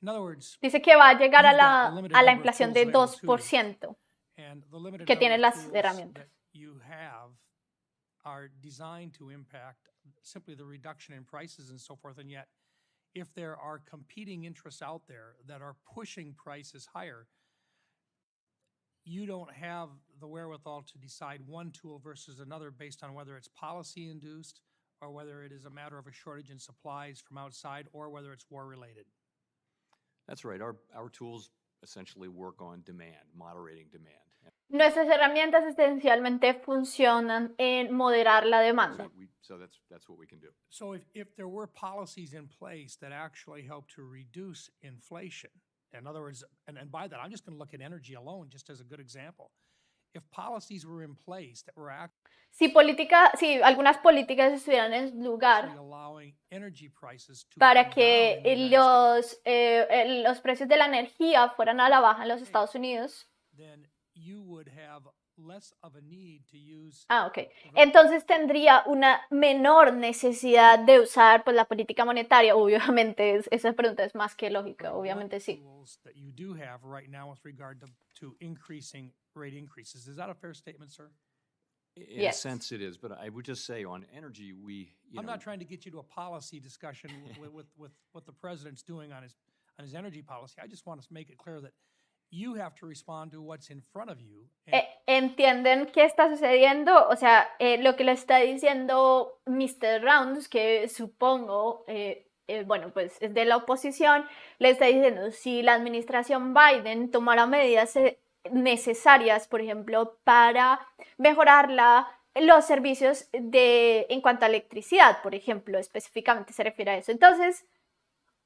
In other words, Dice que va a llegar a la inflación de 2%, and the limited que tiene number of las tools herramientas. that you have are designed to impact simply the reduction in prices and so forth, and yet if there are competing interests out there that are pushing prices higher, you don't have the wherewithal to decide one tool versus another based on whether it's policy induced or whether it is a matter of a shortage in supplies from outside or whether it's war related. That's right. Our tools essentially work on demand, moderating demand. Nuestras herramientas esencialmente funcionan en moderar la demanda. So that's what we can do. So if there were policies in place that actually help to reduce inflation, in other words, and by that, I'm just going to look at energy alone just as a good example. If policies were in place that were actually Si algunas políticas estuvieran en lugar allowing energy prices to para come que down in the United States, los precios de la energía fueran a la baja en los Estados Unidos. then you would have less of a need to use Ok. Entonces tendría una menor necesidad de usar pues, la política monetaria. Obviamente, esa pregunta es más que lógica. Obviamente sí. tools that you do have right now with regard to increasing rate increases. Is that a fair statement, sir? In Yes. a sense it is, but I would just say on energy, I'm not trying to get you to a policy discussion with what the president's doing on his energy policy. I just want to make it clear that you have to respond to what's in front of you. ¿Entienden qué está sucediendo? O sea, lo que le está diciendo Mr. Rounds, que supongo, bueno, pues es de la oposición, le está diciendo, si la administración Biden tomara medidas necesarias, por ejemplo, para mejorar los servicios en cuanto a electricidad, por ejemplo, específicamente se refiere a eso. Entonces,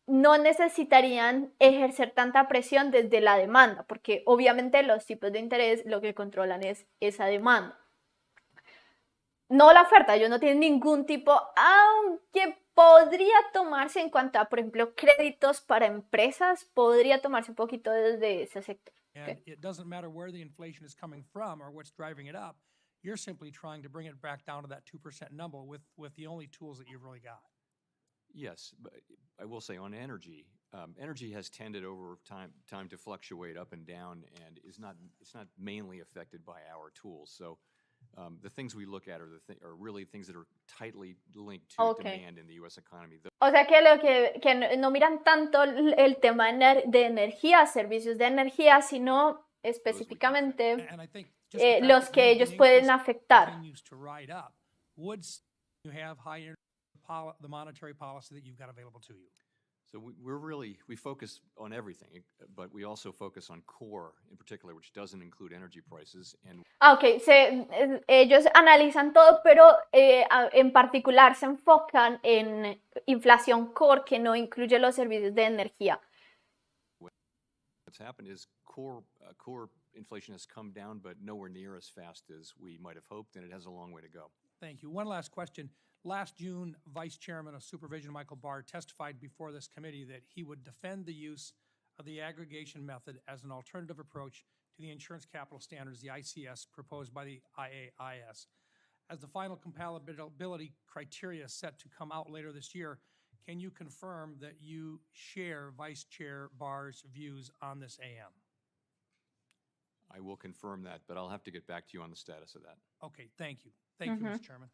no necesitarían ejercer tanta presión desde la demanda, porque obviamente los tipos de interés lo que controlan es esa demanda. No la oferta, ellos no tienen ningún tipo, aunque podría tomarse en cuanto a, por ejemplo, créditos para empresas, podría tomarse un poquito desde ese sector. And it doesn't matter where the inflation is coming from or what's driving it up. You're simply trying to bring it back down to that 2% number with the only tools that you've really got. Yes, but I will say on energy, energy has tended over time to fluctuate up and down, and it's not mainly affected by our tools. So the things we look at are really things that are tightly linked to demand in the U.S. economy. O sea que no miran tanto el tema de energía, servicios de energía, sino específicamente And I think los que ellos pueden afectar. Would you have higher the monetary policy that you've got available to you? So we focus on everything, but we also focus on core in particular, which doesn't include energy prices. And Ellos analizan todo, pero en particular se enfocan en inflación core que no incluye los servicios de energía. what's happened is core inflation has come down, but nowhere near as fast as we might have hoped, and it has a long way to go. Thank you. One last question. Last June, Vice Chairman of Supervision Michael Barr testified before this committee that he would defend the use of the aggregation method as an alternative approach to the insurance capital standards, the ICS, proposed by the IAIS. As the final compatibility criteria set to come out later this year, can you confirm that you share Vice Chair Barr's views on this AM? I will confirm that, but I'll have to get back to you on the status of that. Okay, thank you. Thank you, Mr. Chairman.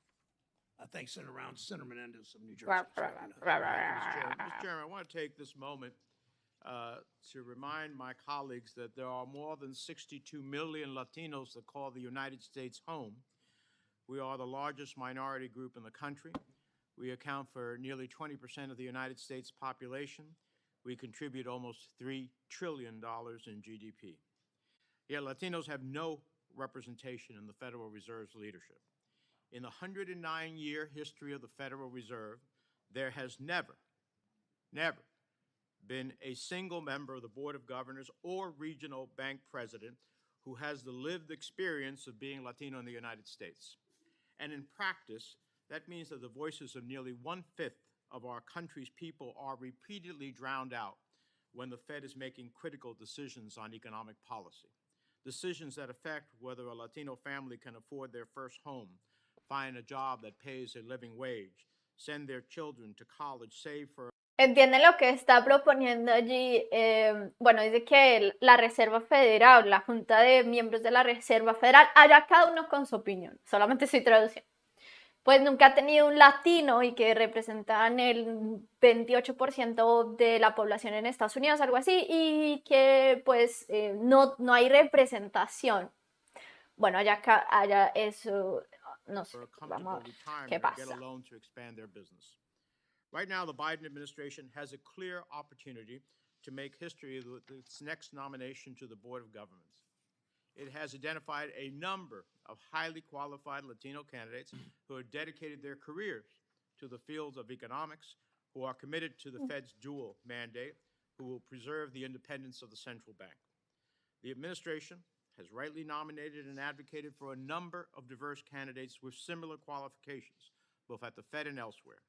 Thanks, Senator Menendez of New Jersey. Mr. Chairman, I want to take this moment to remind my colleagues that there are more than 62 million Latinos that call the United States home. We are the largest minority group in the country. We account for nearly 20% of the United States population. We contribute almost $3 trillion in GDP. Yet Latinos have no representation in the Federal Reserve's leadership. In the 109-year history of the Federal Reserve, there has never been a single member of the Board of Governors or regional bank president who has the lived experience of being Latino in the United States. And in practice, that means that the voices of nearly 1/5 of our country's people are repeatedly drowned out when the Fed is making critical decisions on economic policy. Decisions that affect whether a Latino family can afford their first home, find a job that pays a living wage, send their children to college, save for... ¿Entienden lo que está proponiendo allí? Bueno, dice que la Reserva Federal, la Junta de Miembros de la Reserva Federal, allá cada uno con su opinión, solamente estoy traduciendo, pues nunca ha tenido un latino y que representan el 28% de la población en Estados Unidos, algo así, y que pues no hay representación. Bueno, allá eso, no sé, vamos a ver qué pasa. Right now, the Biden administration has a clear opportunity to make history with its next nomination to the Board of Governors. It has identified a number of highly qualified Latino candidates who have dedicated their careers to the fields of economics, who are committed to the Fed's dual mandate, who will preserve the independence of the central bank. The administration has rightly nominated and advocated for a number of diverse candidates with similar qualifications, both at the Fed and elsewhere.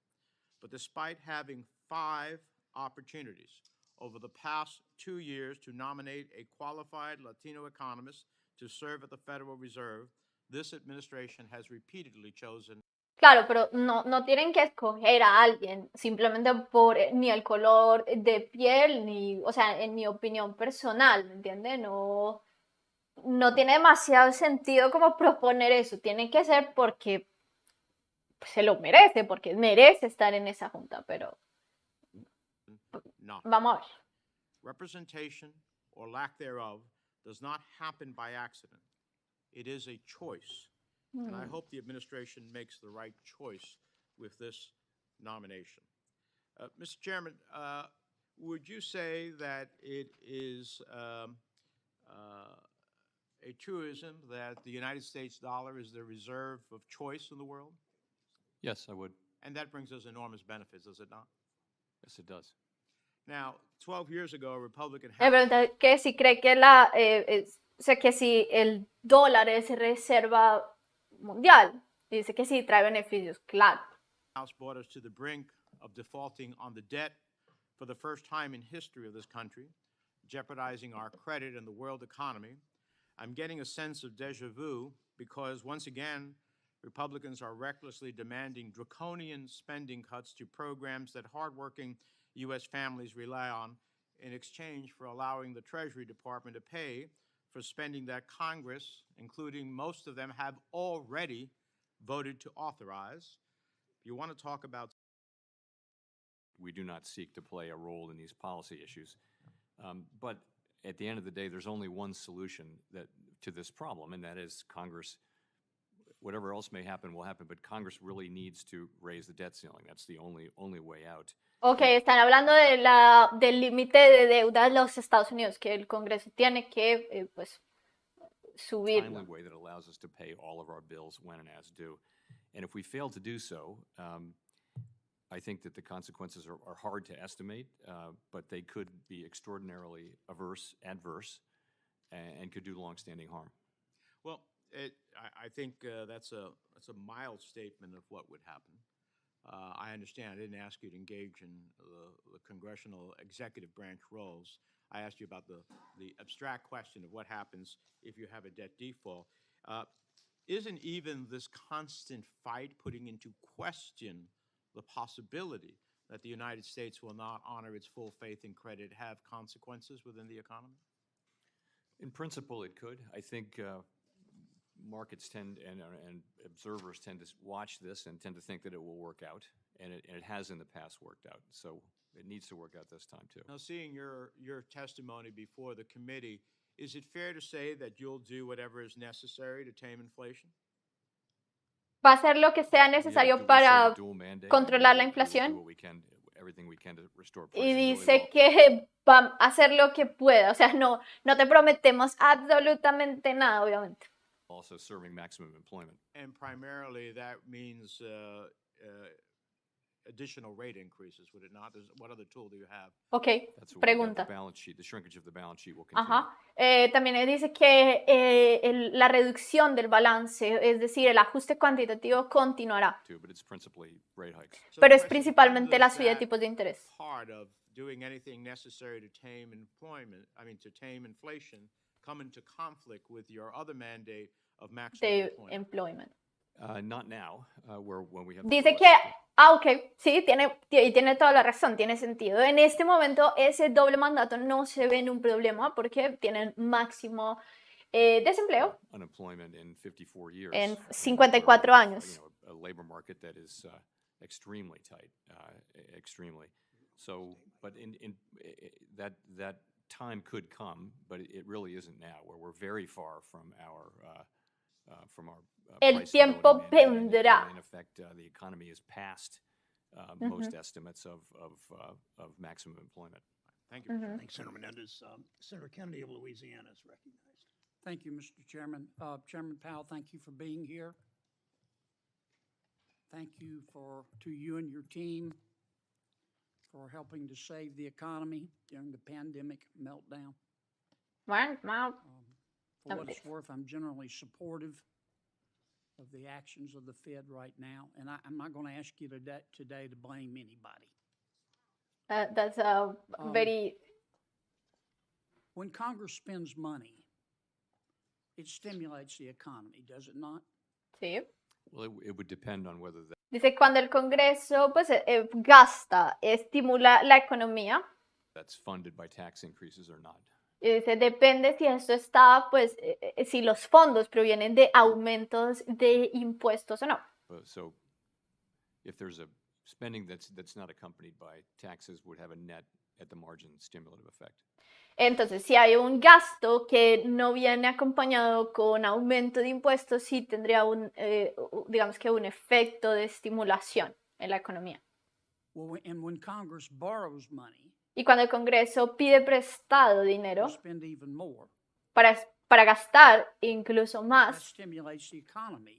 But despite having 5 opportunities over the past 2 years to nominate a qualified Latino economist to serve at the Federal Reserve, this administration has repeatedly chosen... Claro, pero no tienen que escoger a alguien simplemente por ni el color de piel, ni, o sea, en mi opinión personal, ¿me entienden? No tiene demasiado sentido como proponer eso, tiene que ser porque se lo merece, porque merece estar en esa junta, pero vamos a ver. Representation, or lack thereof, does not happen by accident. It is a choice. And I hope the administration makes the right choice with this nomination. Mr. Chairman, would you say that it is a truism that the United States dollar is the reserve of choice in the world? Yes, I would. And that brings us enormous benefits, does it not? Yes, it does. Now, 12 years ago, a Republican... Me pregunta que si cree que o sea, que si el dólar es reserva mundial. Dice que sí trae beneficios, claro. House brought us to the brink of defaulting on the debt for the first time in history of this country, jeopardizing our credit and the world economy. I'm getting a sense of déjà vu because, once again, Republicans are recklessly demanding draconian spending cuts to programs that hardworking U.S. families rely on in exchange for allowing the Treasury Department to pay for spending that Congress, including most of them, have already voted to authorize. If you want to talk about... We do not seek to play a role in these policy issues. But at the end of the day, there's only one solution to this problem, and that is Congress. Whatever else may happen will happen, but Congress really needs to raise the debt ceiling. That's the only way out. Okay, están hablando del límite de deuda de los Estados Unidos, que el Congreso tiene que pues subirlo. Timely way that allows us to pay all of our bills when and as due. And if we fail to do so, I think that the consequences are hard to estimate, but they could be extraordinarily adverse, and could do long-standing harm. Well, I think that's a mild statement of what would happen. I understand. I didn't ask you to engage in the congressional executive branch roles. I asked you about the abstract question of what happens if you have a debt default. isn't even this constant fight putting into question the possibility that the United States will not honor its full faith and credit have consequences within the economy? In principle, it could. I think markets tend and observers tend to watch this and tend to think that it will work out, and it has in the past worked out. So it needs to work out this time too. Now, seeing your testimony before the committee, is it fair to say that you'll do whatever is necessary to tame inflation? ¿Va a hacer lo que sea necesario para controlar la inflación? Y dice que va a hacer lo que pueda. O sea, no te prometemos absolutamente nada, obviamente. Also serving maximum employment. And primarily that means additional rate increases, would it not? What other tool do you have? Ok, pregunta. The balance sheet, the shrinkage of the balance sheet will continue. Ajá. También dice que la reducción del balance, es decir, el ajuste cuantitativo continuará. But it's principally rate hikes. Pero es principalmente la subida de tipos de interés. Part of doing anything necessary to tame to tame inflation, come into conflict with your other mandate of maximum employment. Not now, when we have. Dice que, ok, sí, tiene toda la razón, tiene sentido. En este momento ese doble mandato no se ve en un problema porque tienen máximo desempleo Unemployment in 54 years. En 54 años. A labor market that is extremely tight, extremely. So, but that time could come, but it really isn't now, where we're very far from our el tiempo vendrá. In effect, the economy is past most estimates of maximum employment. Thank you. Thanks, Senator Menendez. Senator Kennedy of Louisiana is recognized. Thank you, Mr. Chairman. Chairman Powell, thank you for being here. Thank you to you and your team for helping to save the economy during the pandemic meltdown. For what it's worth, I'm generally supportive of the actions of the Fed right now, and I'm not going to ask you today to blame anybody. That's a very... When Congress spends money, it stimulates the economy, does it not? Sí. Well, it would depend on whether that. Dice cuando el Congreso pues gasta, estimula la economía. That's funded by tax increases or not. Y dice, depende si esto está, pues, si los fondos provienen de aumentos de impuestos o no. So, if there's a spending that's not accompanied by taxes, would have a net at the margin stimulative effect. Entonces, si hay un gasto que no viene acompañado con aumento de impuestos, sí tendría digamos que un efecto de estimulación en la economía. Well, and when Congress borrows money, y cuando el Congreso pide prestado dinero spend even more, para gastar incluso más,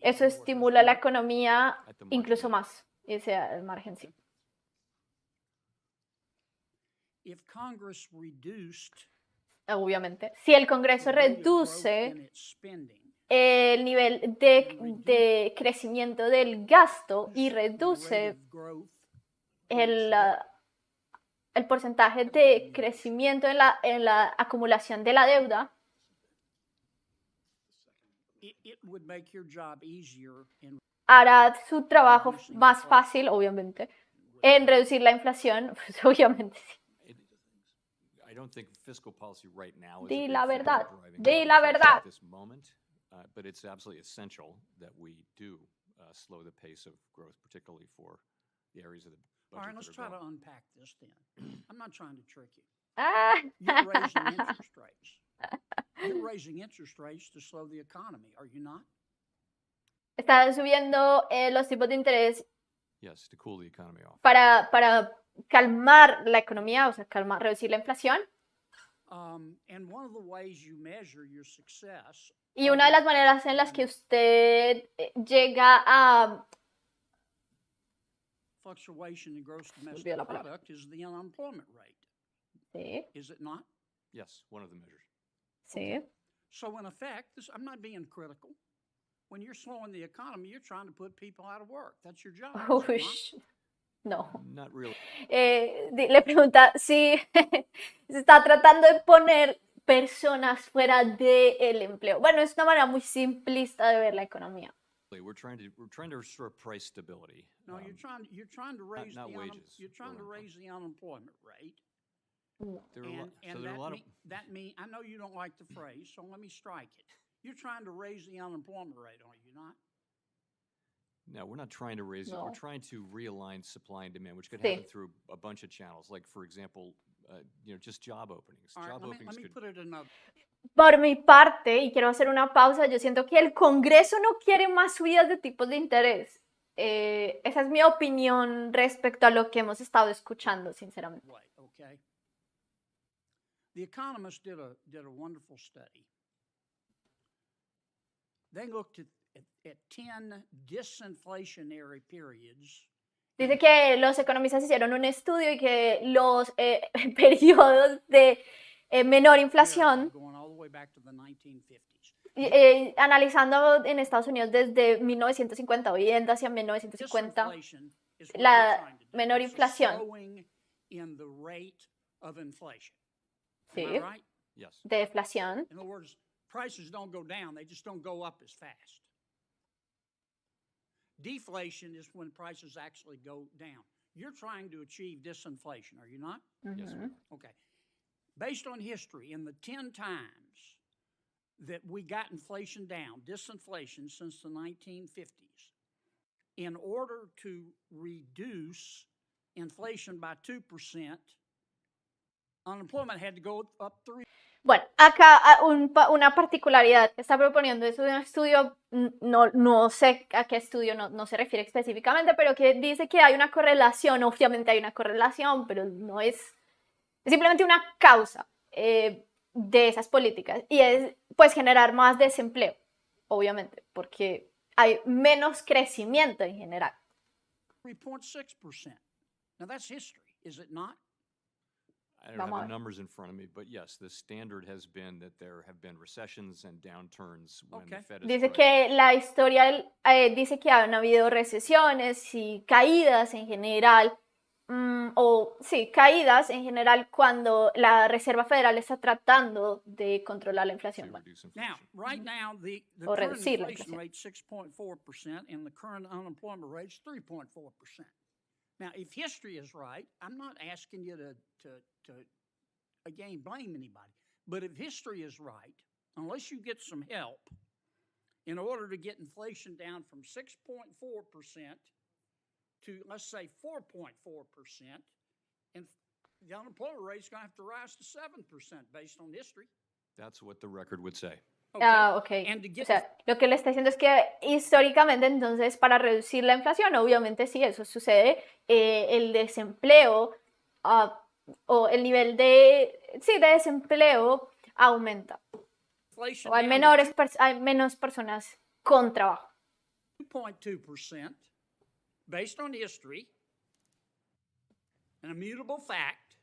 eso estimula la economía incluso más, ese el margen sí. If Congress reduced, obviamente, si el Congreso reduce el nivel de crecimiento del gasto y reduce el porcentaje de crecimiento en la acumulación de la deuda, hará su trabajo más fácil, obviamente, en reducir la inflación, pues obviamente sí. Di la verdad, di la verdad. But it's absolutely essential that we do slow the pace of growth, particularly for the areas of the budget. All right, let's try to unpack this then. I'm not trying to trick you. You're raising interest rates. You're raising interest rates to slow the economy, are you not? Está subiendo los tipos de interés. Yes, to cool the economy off. Para calmar la economía, o sea, reducir la inflación. And one of the ways you measure your success, y una de las maneras en las que usted llega a fluctuation in gross domestic product is the unemployment rate. Sí. Is it not? Yes, one of the measures. Sí. Okay. So in effect, I'm not being critical. When you're slowing the economy, you're trying to put people out of work. That's your job. No. Not really. Le pregunta si se está tratando de poner personas fuera del empleo. Bueno, es una manera muy simplista de ver la economía. We're trying to restore price stability. No, you're trying to raise not the wages, you're trying to or raise the unemployment rate. There are a lot, And so there are a lot of, that mean I know you don't like the phrase, so let me strike it. You're trying to raise the unemployment rate, are you not? no, we're not trying to raise it. No. We're trying to realign supply and demand, which could Sí. happen through a bunch of channels. Like, for example, just job openings. All right, Job let openings me could. put it another. Por mi parte, y quiero hacer una pausa, yo siento que el Congreso no quiere más subidas de tipos de interés. Esa es mi opinión respecto a lo que hemos estado escuchando, sinceramente. Right, okay. The Economist did a wonderful study. They looked at 10 disinflationary periods. Dice que los economistas hicieron un estudio y que los periodos de menor inflación, Going all the way back to the 1950s. analizando en Estados Unidos desde 1950 o yendo hacia 1950, Disinflation is what la they're trying to do. menor It's a inflación. slowing in the rate of inflation. Sí, Am I right? Yes. de deflación. In other words, prices don't go down, they just don't go up as fast. Deflation is when prices actually go down. You're trying to achieve disinflation, are you not? Yes, we are. Okay. Based on history, in the 10 times that we got inflation down, disinflation since the 1950s, in order to reduce inflation by 2%, unemployment had to go up 3%. Bueno, acá una particularidad que está proponiendo es un estudio, no sé a qué estudio, no se refiere específicamente, pero que dice que hay una correlación, obviamente hay una correlación, pero no es simplemente una causa de esas políticas, y es pues generar más desempleo, obviamente, porque hay menos crecimiento en general. 3.6%. Now that's history, is it not? I don't have the numbers in front of me, but yes, the standard has been that there have been recessions and downturns when the Fed is Dice right. que la historia dice que han habido recesiones y caídas en general, caídas en general cuando la Reserva Federal está tratando de controlar la inflación. to Bueno, reduce Now, inflation. right now, the O current reducir la inflation inflación. rate is 6.4% and the current unemployment rate is 3.4%. Now, if history is right, I'm not asking you to again blame anybody, but if history is right, unless you get some help, in order to get inflation down from 6.4% to, let's say, 4.4%, and the unemployment rate is going to have to rise to 7% based on history. That's what the record would say. ok. And to O get sea, lo que le está diciendo es que históricamente, entonces, para reducir la inflación, obviamente sí, eso sucede, el desempleo o el nivel de desempleo aumenta. inflation O hay down to hay menos personas con trabajo. 2.2%, based on history, an immutable fact,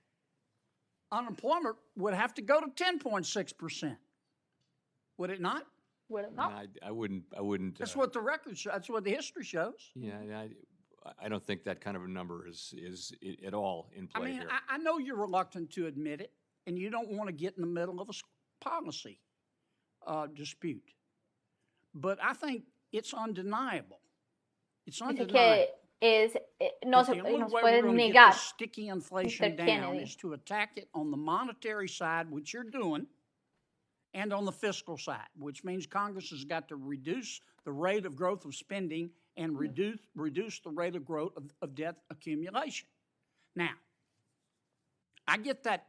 unemployment would have to go to 10.6%. Would it not? Bueno, And no. I wouldn't. That's what the record shows. That's what the history shows. Yeah, and I don't think that kind of a number is at all in I play mean, here. I know you're reluctant to admit it, and you don't want to get in the middle of a policy dispute. But I think it's undeniable. It's Dice undeniable. que no that se the only nos way puede we're going to get negar. this sticky inflation Mr. down Kennedy. is to attack it on the monetary side, which you're doing, and on the fiscal side, which means Congress has got to reduce the rate of growth of spending and reduce the rate of growth of debt accumulation. Now, I get that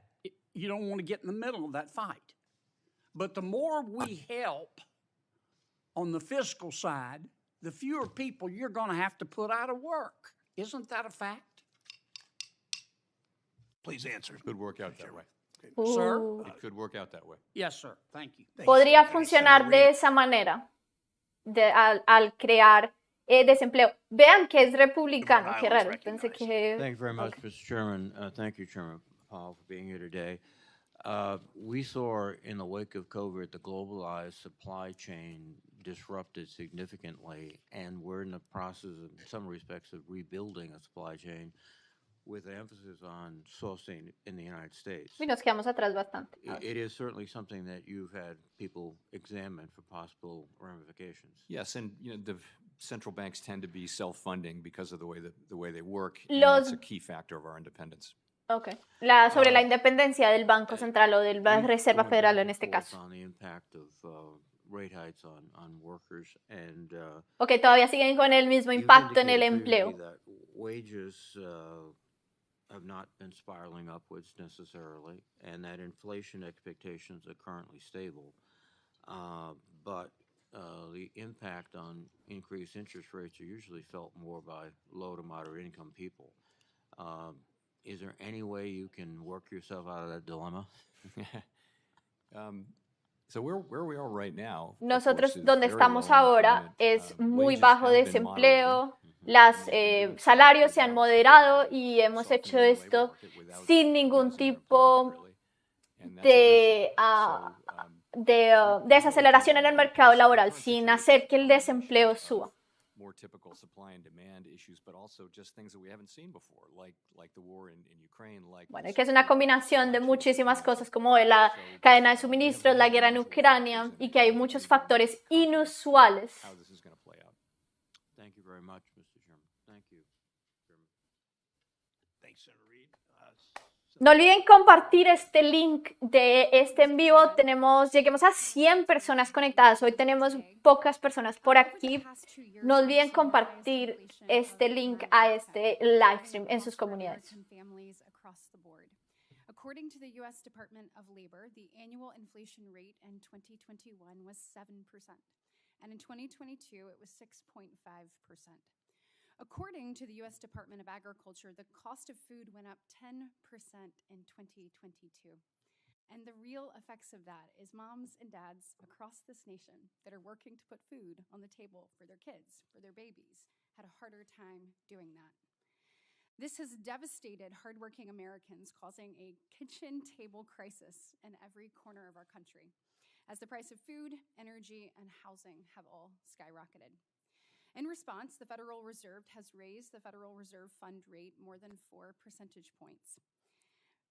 you don't want to get in the middle of that fight, but the more we help on the fiscal side, the fewer people you're going to have to put out of work. Isn't that a fact? Please answer. It could work out that way. Sir? It could work out that way. Yes, sir. Thank you. Podría funcionar de esa manera, al crear desempleo. Vean que es republicano, qué raro. Pensé que... Thank you very much, Mr. Chairman. Thank you, Chairman Powell, for being here today. We saw in the wake of COVID the globalized supply chain disrupted significantly, and we're in the process, in some respects, of rebuilding a supply chain. with an emphasis on sourcing in the United States. Y nos quedamos atrás bastante. It is certainly something that you've had people examine for possible ramifications. Yes, and the central banks tend to be self-funding because of the way they work, and Los- that's a key factor of our independence. Okay. Sobre la independencia del Banco Central o de la Reserva Going Federal back en and este forth caso. on the impact of rate hikes on workers and Ok, todavía siguen con el mismo you've impacto en el indicated empleo. previously that wages have not been spiraling upwards necessarily, and that inflation expectations are currently stable. But the impact on increased interest rates are usually felt more by low to moderate income people. Is there any way you can work yourself out of that dilemma? So where we are right now, of Nosotros course, is donde very estamos low ahora unemployment. es muy Wages bajo have been desempleo, moderating. los salarios se han moderado y hemos hecho esto sin ningún tipo de desaceleración en el mercado laboral, sin hacer que el desempleo suba. More typical supply and demand issues, but also just things that we haven't seen before, like the war in Ukraine, like Bueno, que es una combinación de muchísimas cosas como la cadena de suministros, la guerra en Ucrania y que hay muchos factores inusuales. how this is going to play out. Thank you very much, Mr. Chairman. Thank you. Chairman. Thanks, Senator Reid. No olviden compartir este link de este en vivo. Lleguemos a 100 personas conectadas. Hoy tenemos pocas personas por aquí. No olviden compartir este link a este live stream en sus comunidades. According to the U.S. Department of Labor, the annual inflation rate in 2021 was 7%, and in 2022 it was 6.5%. According to the U.S. Department of Agriculture, the cost of food went up 10% in 2022. And the real effects of that is moms and dads across this nation that are working to put food on the table for their kids, for their babies, had a harder time doing that. This has devastated hardworking Americans, causing a kitchen table crisis in every corner of our country, as the price of food, energy, and housing have all skyrocketed. In response, the Federal Reserve has raised the Federal Reserve Fund rate more than 4 percentage points.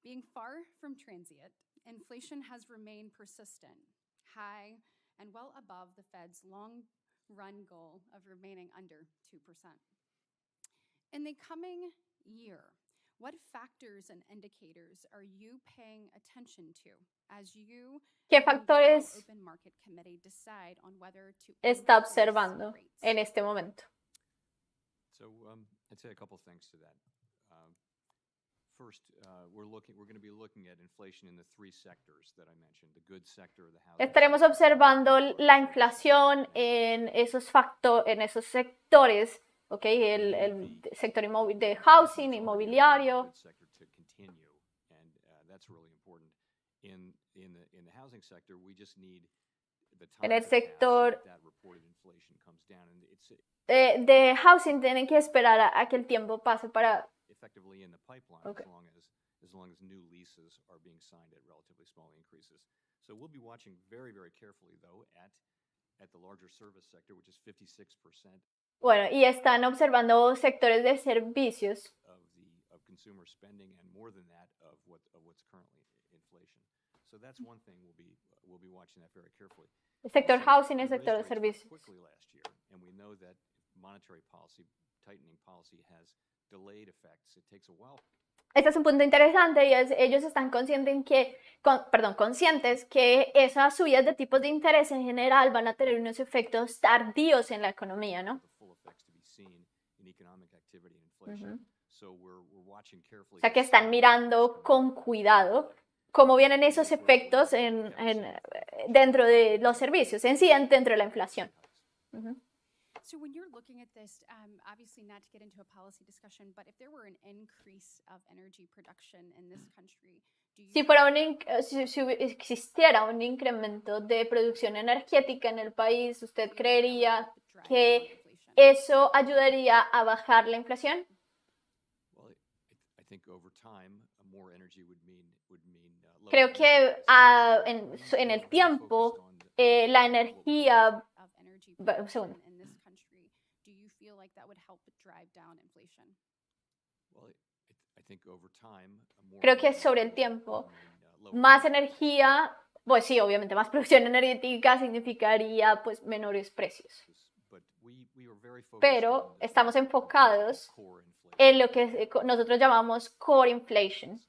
Being far from transient, inflation has remained persistent, high, and well above the Fed's long-run goal of remaining under 2%. In the coming year, what factors and indicators are you paying attention to as you ¿Qué factores Open Market Committee decide on whether to está increase observando rates? en este momento? So I'd say a couple things to that. First, we're going to be looking at inflation in the three sectors that I mentioned: the goods sector, the housing. Estaremos observando la inflación en esos sectores, ¿okay? El sector de housing, inmobiliario. To continue, and that's really important. In the housing sector, we just need the time En el to pass sector so that reported inflation comes down, and it's de housing tienen que esperar a que el tiempo pase para... effectively in the pipeline Okay. as long as new leases are being signed at relatively small increases. So we'll be watching very, very carefully, though, at the larger service sector, which is 56% Bueno, y están observando sectores de servicios. of consumer spending, and more than that of what's currently inflation. So that's one thing we'll be watching that very carefully. El sector Also, housing y el we sector de raised rates servicios. quickly last year, and we know that monetary policy, tightening policy, has delayed effects. It takes a while. Este es un punto interesante y ellos están conscientes que esas subidas de tipos de interés en general van a tener unos efectos tardíos en la economía, ¿no? The full effects to be seen in economic activity and inflation. So we're watching carefully. O sea que están mirando con cuidado cómo vienen esos efectos dentro de los servicios, dentro de la inflación. So when you're looking at this, obviously not to get into a policy discussion, but if there were an increase of energy production in this country, do you Si existiera un incremento de producción energética en el país, ¿usted creería que eso ayudaría a bajar la inflación? Well, I think over time, more energy would mean lower Creo que en el tiempo la energía... of energy Un segundo. production in this country, do you feel like that would help drive down inflation? Well, I think over time, more Creo que sobre el tiempo, más energía, pues sí, obviamente más producción energética significaría pues menores precios. Pero estamos enfocados en lo que nosotros llamamos core inflation,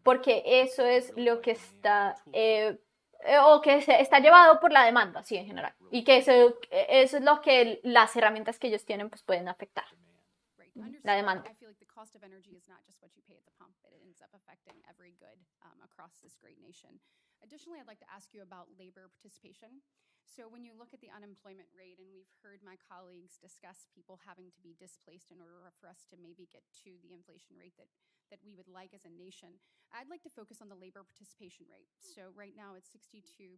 porque eso es lo que está, o que está llevado por la demanda, sí, en general, y que eso es lo que las herramientas que ellos tienen pues pueden afectar. La demanda. I feel like the cost of energy is not just what you pay at the pump. It ends up affecting every good across this great nation. Additionally, I'd like to ask you about labor participation. So when you look at the unemployment rate, and we've heard my colleagues discuss people having to be displaced in order for us to maybe get to the inflation rate that we would like as a nation, I'd like to focus on the labor participation rate. So right now it's 62.4%.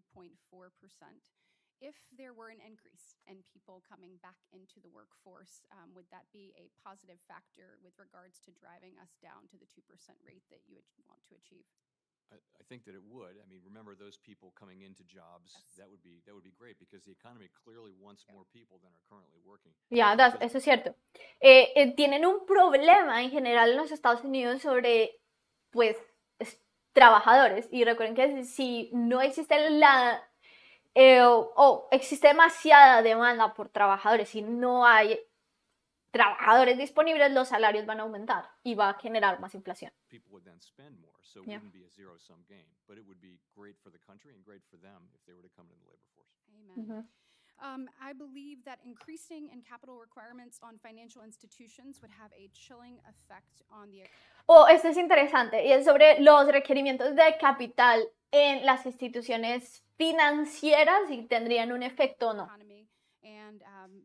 If there were an increase in people coming back into the workforce, would that be a positive factor with regards to driving us down to the 2% rate that you would want to achieve? I think that it would. I mean, remember those people coming into jobs. Yes. That would be great because the economy clearly wants more people than are currently working. Eso es cierto. Tienen un problema en general en los Estados Unidos sobre, pues, trabajadores. Y recuerden que si no existe existe demasiada demanda por trabajadores, si no hay trabajadores disponibles, los salarios van a aumentar y va a generar más inflación. People would then spend more, so it wouldn't be a zero-sum game, but it would be great for the country and great for them if they were to come into the labor force. Amen. I believe that increasing in capital requirements on financial institutions would have a chilling effect on the esto es interesante, y es sobre los requerimientos de capital en las instituciones financieras y tendrían un efecto o no. And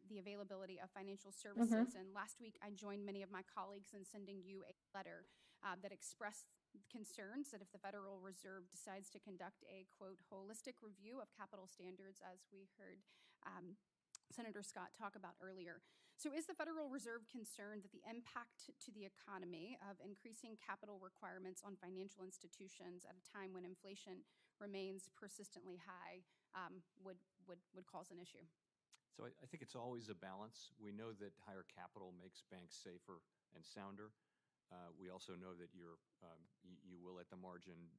the availability of financial services. And last week, I joined many of my colleagues in sending you a letter that expressed concerns that if the Federal Reserve decides to conduct a, quote, holistic review of capital standards, as we heard Senator Scott talk about earlier. So is the Federal Reserve concerned that the impact to the economy of increasing capital requirements on financial institutions at a time when inflation remains persistently high would cause an issue? So I think it's always a balance. We know that higher capital makes banks safer and sounder. We also know that you will, at the margin,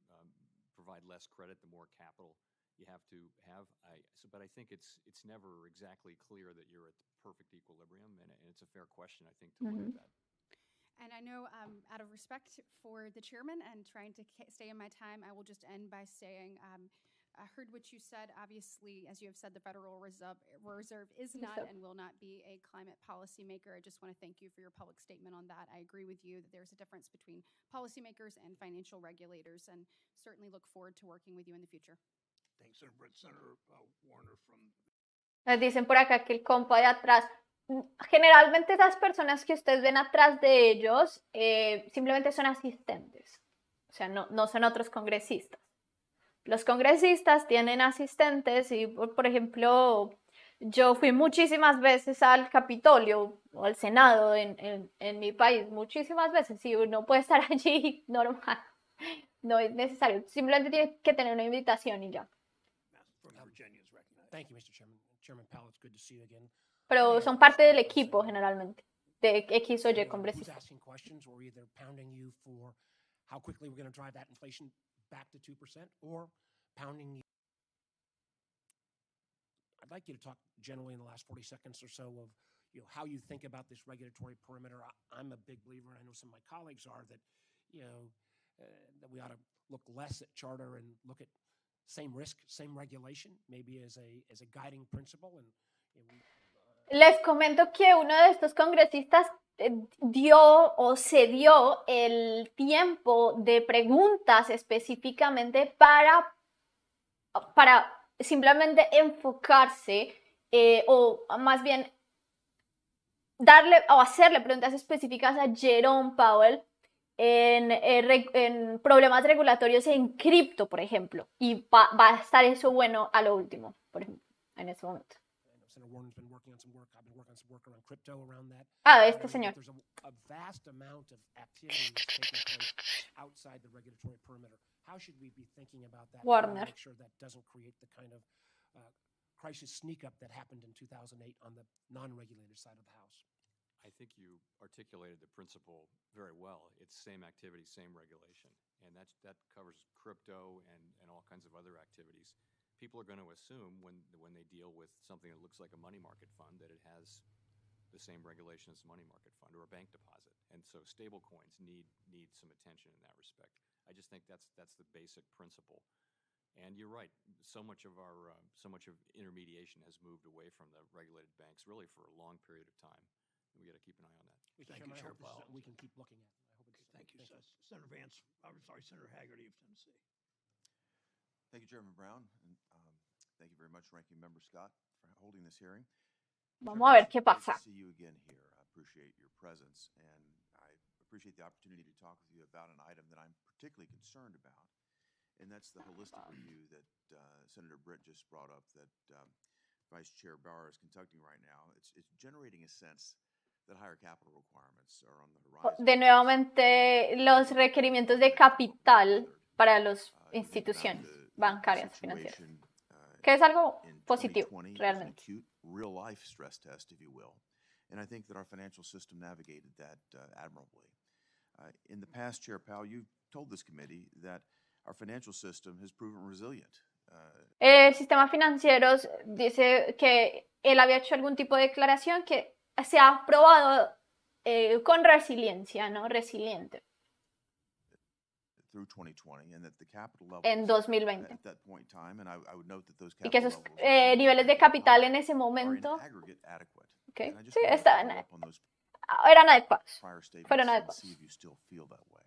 provide less credit the more capital you have to have. But I think it's never exactly clear that you're at the perfect equilibrium, and it's a fair question, I think, to look at that. And I know, out of respect for the chairman and trying to stay in my time, I will just end by saying, I heard what you said. Obviously, as you have said, the Federal Reserve is not and will not be a climate policymaker. I just want to thank you for your public statement on that. I agree with you that there's a difference between policymakers and financial regulators, and certainly look forward to working with you in the future. Thanks, Senator Warner from... Dicen por acá que el compa de atrás, generalmente esas personas que ustedes ven atrás de ellos simplemente son asistentes, o sea, no son otros congresistas. Los congresistas tienen asistentes y, por ejemplo, yo fui muchísimas veces al Capitolio o al Senado en mi país, muchísimas veces, y uno puede estar allí normal, no es necesario, simplemente tiene que tener una invitación y ya. Thank you, Mr. Chairman. Chairman Powell, it's good to see you again. Pero son parte del equipo generalmente, de X o Y congresistas. Asking questions, we're either pounding you for how quickly we're going to drive that inflation back to 2% or pounding you. I'd like you to talk generally in the last 40 seconds or so of how you think about this regulatory perimeter. I'm a big believer, and I know some of my colleagues are, that that we ought to look less at charter and look at same risk, same regulation, maybe as a guiding principle. Les comento que uno de estos congresistas dio o se dio el tiempo de preguntas específicamente para simplemente enfocarse o más bien darle o hacerle preguntas específicas a Jerome Powell en problemas regulatorios en cripto, por ejemplo, y va a estar eso bueno a lo último, por ejemplo, en ese momento. Este señor. Warner. Crisis sneak up that happened in 2008 on the non-regulated side of the house. I think you articulated the principle very well. It's same activity, same regulation. And that covers crypto and all kinds of other activities. People are going to assume when they deal with something that looks like a money market fund that it has the same regulation as a money market fund or a bank deposit. And so stable coins need some attention in that respect. I just think that's the basic principle. And you're right, so much of intermediation has moved away from the regulated banks really for a long period of time. We got to keep an eye on that. Mr. Chairman, I hope this is something we can keep looking at. I hope it's, Thank you, Senator Vance. I'm sorry, Senator Haggerty of Tennessee. Thank you, Chairman Brown, and thank you very much, Ranking Member Scott, for holding this hearing. Vamos a ver qué pasa. See you again here. I appreciate your presence, and I appreciate the opportunity to talk with you about an item that I'm particularly concerned about, and that's the holistic review that Senator Britt just brought up that Vice Chair Barr is conducting right now. It's generating a sense that higher capital requirements are on the horizon. De nuevamente, los requerimientos de capital para las instituciones bancarias financieras, que es algo positivo, realmente. Real life stress test, if you will. And I think that our financial system navigated that admirably. In the past, Chair Powell, you told this committee that our financial system has proven resilient. El sistema financiero dice que él había hecho algún tipo de declaración que se ha probado con resiliencia, ¿no? Resiliente. Through 2020, and that the capital En levels 2020. at that point in time, and I would note that those Y que capital esos levels niveles de capital en ese are in momento aggregate adequate. okay, And I just sí, wanted to estaban, follow up on those eran adecuados, prior statements fueron and adecuados. see if you still feel that way.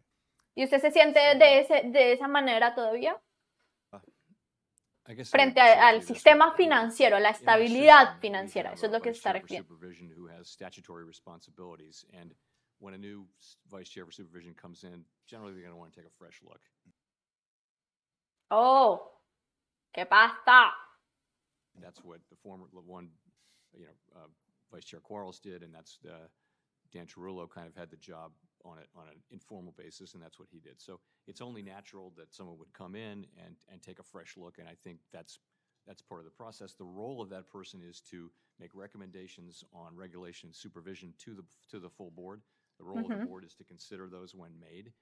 ¿Y usted se siente de esa manera todavía? I guess I Frente would say al to this sistema that financiero, la in our estabilidad system, we financiera, have eso es a lo que vice se está chair for refiriendo. supervision who has statutory responsibilities, and when a new vice chair for supervision comes in, generally they're going to want to take a fresh look. Oh, ¿qué pasa? That's what the former one, Vice Chair Quarles did, and that's Dan Tarullo kind of had the job on an informal basis, and that's what he did. So it's only natural that someone would come in and take a fresh look, and I think that's part of the process. The role of that person is to make recommendations on regulation and supervision to the full board. The role of the board is to consider those when made,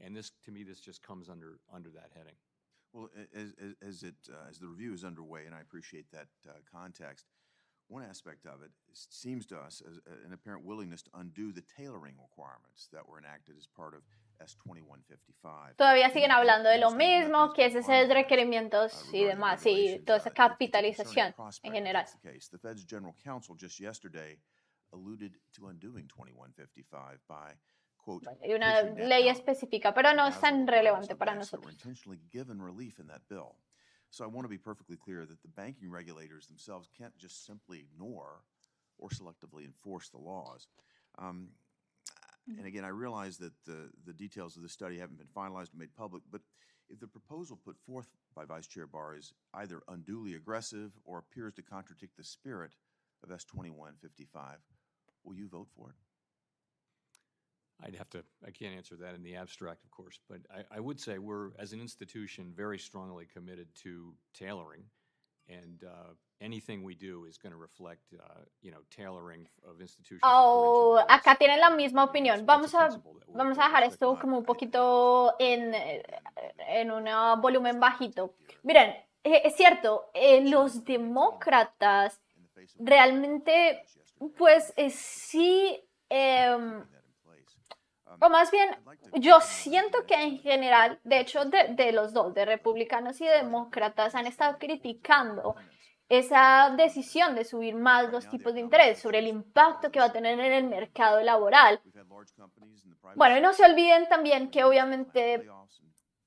and this just comes under that heading. Well, as the review is underway, and I appreciate that context, one aspect of it seems to us as an apparent willingness to undo the tailoring requirements that were enacted as part of S2155. Todavía siguen hablando de lo mismo, que ese es el requerimientos y demás, y toda esa capitalización en general. The Fed's General Counsel just yesterday alluded to undoing 2155 by quote, Hay una ley específica, pero no es tan relevante para nosotros. Intentionally given relief in that bill. So I want to be perfectly clear that the banking regulators themselves can't just simply ignore or selectively enforce the laws. And again, I realize that the details of the study haven't been finalized or made public, but if the proposal put forth by Vice Chair Barr is either unduly aggressive or appears to contradict the spirit of S2155, will you vote for it? I can't answer that in the abstract, of course, but I would say we're, as an institution, very strongly committed to tailoring, and anything we do is going to reflect, tailoring of institutions. Oh, acá tienen la misma opinión. Vamos a dejar esto como un poquito en un volumen bajito. Miren, es cierto, los demócratas realmente, pues sí, o más bien, yo siento que en general, de hecho, de los dos, de republicanos y demócratas, han estado criticando esa decisión de subir más los tipos de interés sobre el impacto que va a tener en el mercado laboral. Bueno, y no se olviden también que obviamente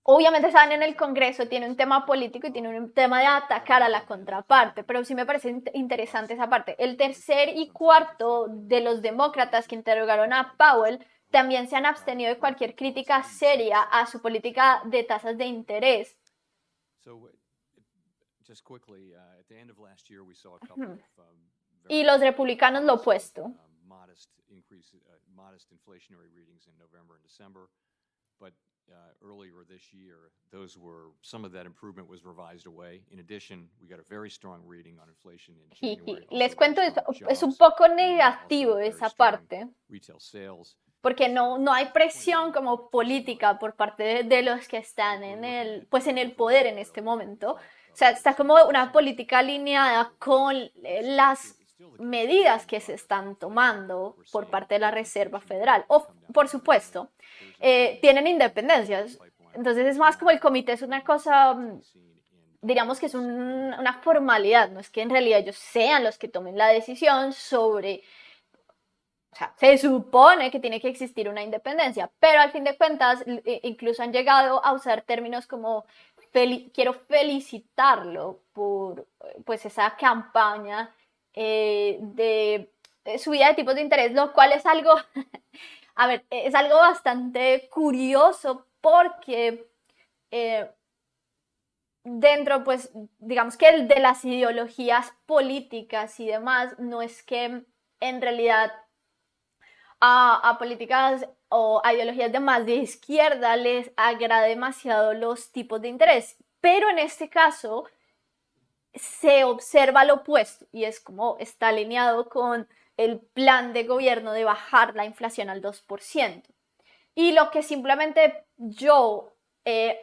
están en el Congreso, tiene un tema político y tiene un tema de atacar a la contraparte, pero sí me parece interesante esa parte. El tercer y cuarto de los demócratas que interrogaron a Powell también se han abstenido de cualquier crítica seria a su política de tasas de interés. Y los republicanos lo opuesto. Modest inflationary readings in November and December, but earlier this year, some of that improvement was revised away. In addition, we got a very strong reading on inflation in January. Les cuento, es un poco negativo esa parte, Retail sales. porque no hay presión como política por parte de los que están en el poder en este momento. O sea, está como una política alineada con las medidas que se están tomando por parte de la Reserva Federal. O, por supuesto, tienen independencias. Entonces es más como el comité, es una cosa, diríamos que es una formalidad, no es que en realidad ellos sean los que tomen la decisión sobre... O sea, se supone que tiene que existir una independencia, pero al fin de cuentas incluso han llegado a usar términos como quiero felicitarlo por pues esa campaña de subida de tipos de interés, lo cual es algo, a ver, es algo bastante curioso porque dentro, pues, digamos que de las ideologías políticas y demás, no es que en realidad a políticas o a ideologías de más de izquierda les agrada demasiado los tipos de interés, pero en este caso se observa lo opuesto y es como está alineado con el plan de gobierno de bajar la inflación al 2%. Y lo que simplemente yo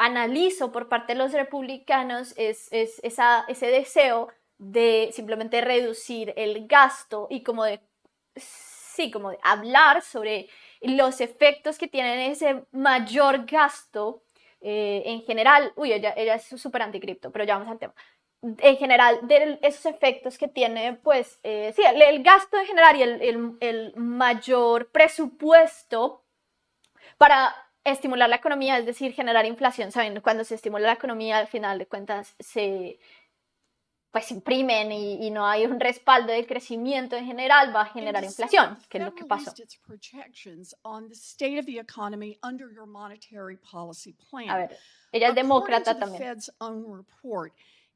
analizo por parte de los republicanos es ese deseo de simplemente reducir el gasto y como de hablar sobre los efectos que tienen ese mayor gasto en general. Uy, ella es súper anticripto, pero ya vamos al tema. En general, de esos efectos que tiene, pues, sí, el gasto en general y el mayor presupuesto para estimular la economía, es decir, generar inflación. Saben, cuando se estimula la economía, al final de cuentas, se imprimen y no hay un respaldo de crecimiento en general, va a generar inflación, que es lo que pasó. A ver, ella es demócrata también.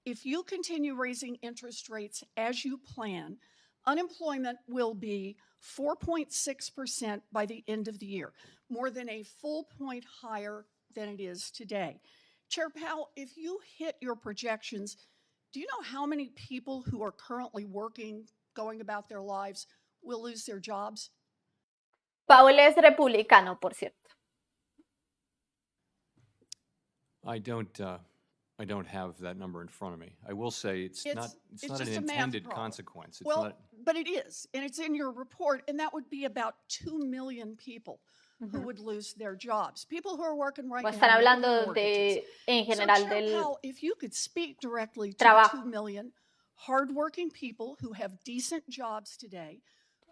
If you continue raising interest rates as you plan, unemployment will be 4.6% by the end of the year, more than a full point higher than it is today. Chair Powell, if you hit your projections, do you know how many people who are currently working, going about their lives, will lose their jobs? Powell es republicano, por cierto. I don't have that number in front of me. I will say it's not an just a math intended problem. consequence. But it is, and it's in your report, and that would be about 2 million people who would lose their jobs. People who are working right now. Están hablando en general so, del Powell, if you could speak directly to trabajo. 2 million hardworking people who have decent jobs today,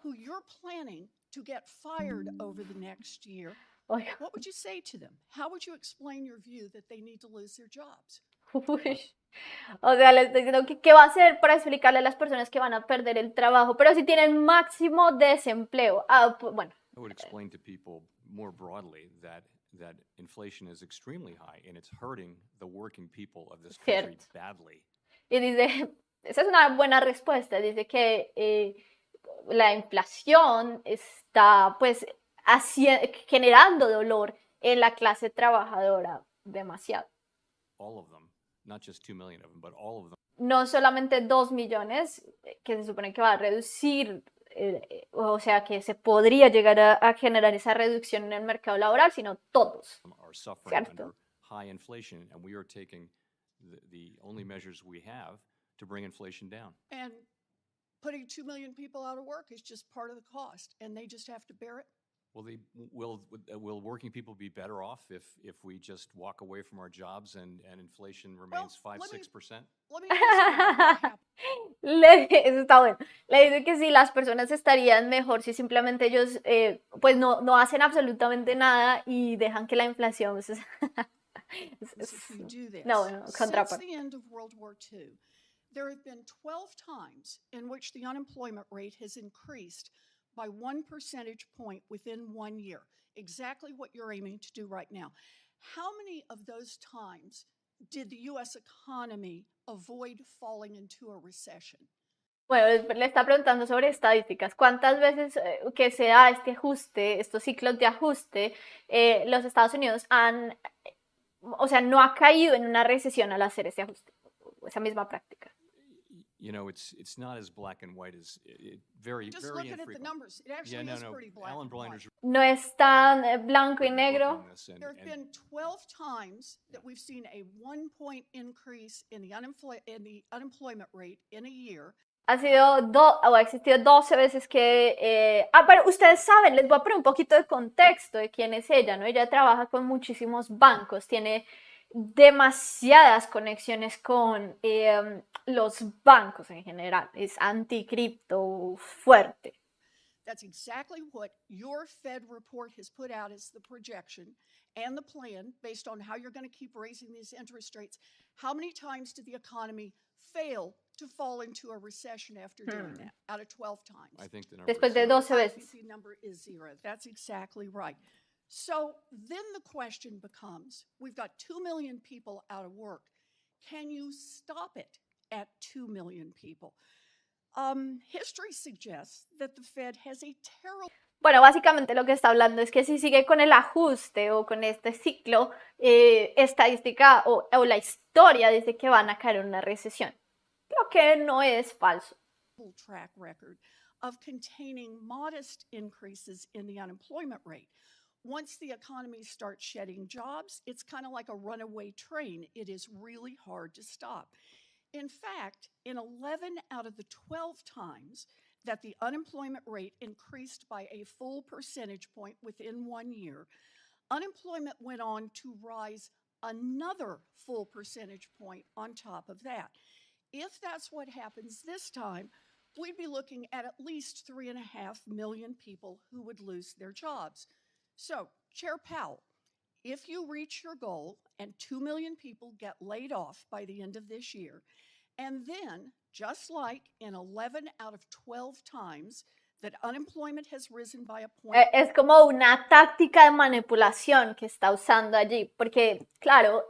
who you're planning to get fired over the next year, what would you say to them? How would you explain your view that they need to lose their jobs? O sea, les estoy diciendo que qué va a hacer para explicarle a las personas que van a perder el trabajo, pero si tienen máximo desempleo. Bueno. I would explain to people more broadly that inflation is extremely high and it's hurting the working people of this country badly. Y dice, esa es una buena respuesta, dice que la inflación está pues generando dolor en la clase trabajadora demasiado. All of them. Not just 2 million of them, but all of them. No solamente 2 millones, que se supone que va a reducir, o sea, que se podría llegar a generar esa reducción en el mercado laboral, sino todos. ¿Cierto? High inflation, and we are taking the only measures we have to bring inflation down. And putting 2 million people out of work is just part of the cost, and they just have to bear it. Will working people be better off if we just walk away from our jobs and inflation remains 5-6%? Eso está bueno. Le dice que sí, las personas estarían mejor si simplemente ellos pues no hacen absolutamente nada y dejan que la inflación contraparte. Since the end of World War II, there have been 12 times in which the unemployment rate has increased by 1 percentage point within 1 year, exactly what you're aiming to do right now. How many of those times did the U.S. economy avoid falling into a recession? Bueno, le está preguntando sobre estadísticas. ¿Cuántas veces que se da este ajuste, estos ciclos de ajuste, los Estados Unidos han, o sea, no ha caído en una recesión al hacer ese ajuste, esa misma práctica? You know, it's not as black and white as very, Just very looking at the infrequent. numbers, it actually is pretty black Alan and white. Blinder's No es tan blanco y written a book negro. on this, There have been 12 times that we've seen a 1-point increase in the unemployment rate in a year. Ha existido 12 veces que... pero ustedes saben, les voy a poner un poquito de contexto de quién es ella, ¿no? Ella trabaja con muchísimos bancos, tiene demasiadas conexiones con los bancos en general, es anticripto fuerte. That's exactly what your Fed report has put out as the projection and the plan based on how you're going to keep raising these interest rates. How many times did the economy fail to fall into a recession after doing that? Out of 12 times. I think the number Después is de zero. 12 veces. The number is 0. That's exactly right. So then the question becomes, we've got 2 million people out of work. Can you stop it at 2 million people? History suggests that the Fed has a terrible... Bueno, básicamente lo que está hablando es que si sigue con el ajuste o con este ciclo, estadística o la historia dice que van a caer en una recesión, lo que no es falso. Track record of containing modest increases in the unemployment rate. Once the economy starts shedding jobs, it's kind of like a runaway train. It is really hard to stop. In fact, in 11 out of the 12 times that the unemployment rate increased by a full percentage point within 1 year, unemployment went on to rise another full percentage point on top of that. If that's what happens this time, we'd be looking at least 3.5 million people who would lose their jobs. So, Chair Powell, if you reach your goal and 2 million people get laid off by the end of this year, and then, just like in 11 out of 12 times that unemployment has risen by a point... Es como una táctica de manipulación que está usando allí, porque, claro,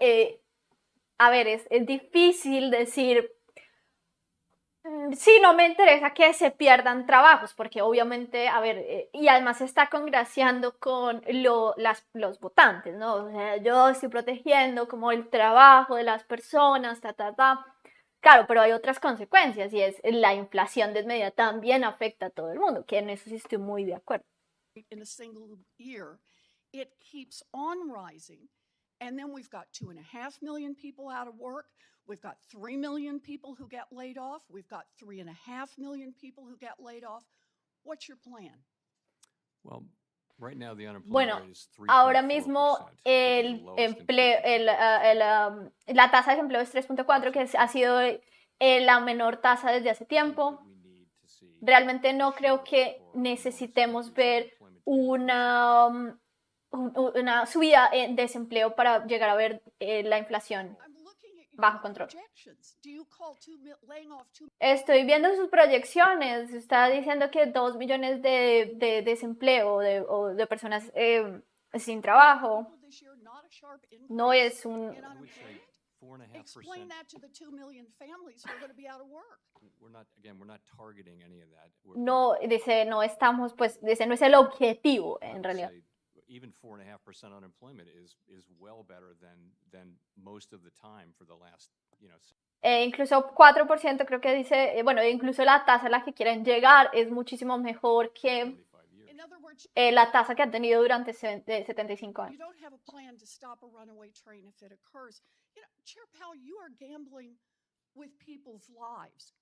a ver, es difícil decir, sí, no me interesa que se pierdan trabajos, porque obviamente, a ver, y además se está congraciando con los votantes, ¿no? O sea, yo estoy protegiendo como el trabajo de las personas, Claro, pero hay otras consecuencias y es la inflación desmedida también afecta a todo el mundo, que en eso sí estoy muy de acuerdo. In a single year, it keeps on rising. And then we've got 2.5 million people out of work. We've got 3 million people who get laid off. We've got 3.5 million people who get laid off. What's your plan? Well, right now the unemployment Bueno, rate is 3.4%. ahora mismo la tasa de desempleo es 3.4, que ha sido la menor tasa desde hace tiempo. Realmente no creo que necesitemos ver una subida en desempleo para llegar a ver la inflación bajo control. Estoy viendo sus proyecciones, está diciendo que 2 millones de desempleo o de personas sin trabajo no es un... Explain that to the 2 million families who are going to be out of work. We're not targeting any of that. No, dice, no estamos, pues, dice, no es el objetivo en realidad. Even 4.5% unemployment is well better than most of the time for the last, incluso 4% creo que dice, bueno, incluso la tasa a la que quieren llegar es muchísimo mejor que la tasa que han tenido durante 75 años. You don't have a plan to stop a runaway train if it occurs. Chair Powell, you are gambling with people's lives.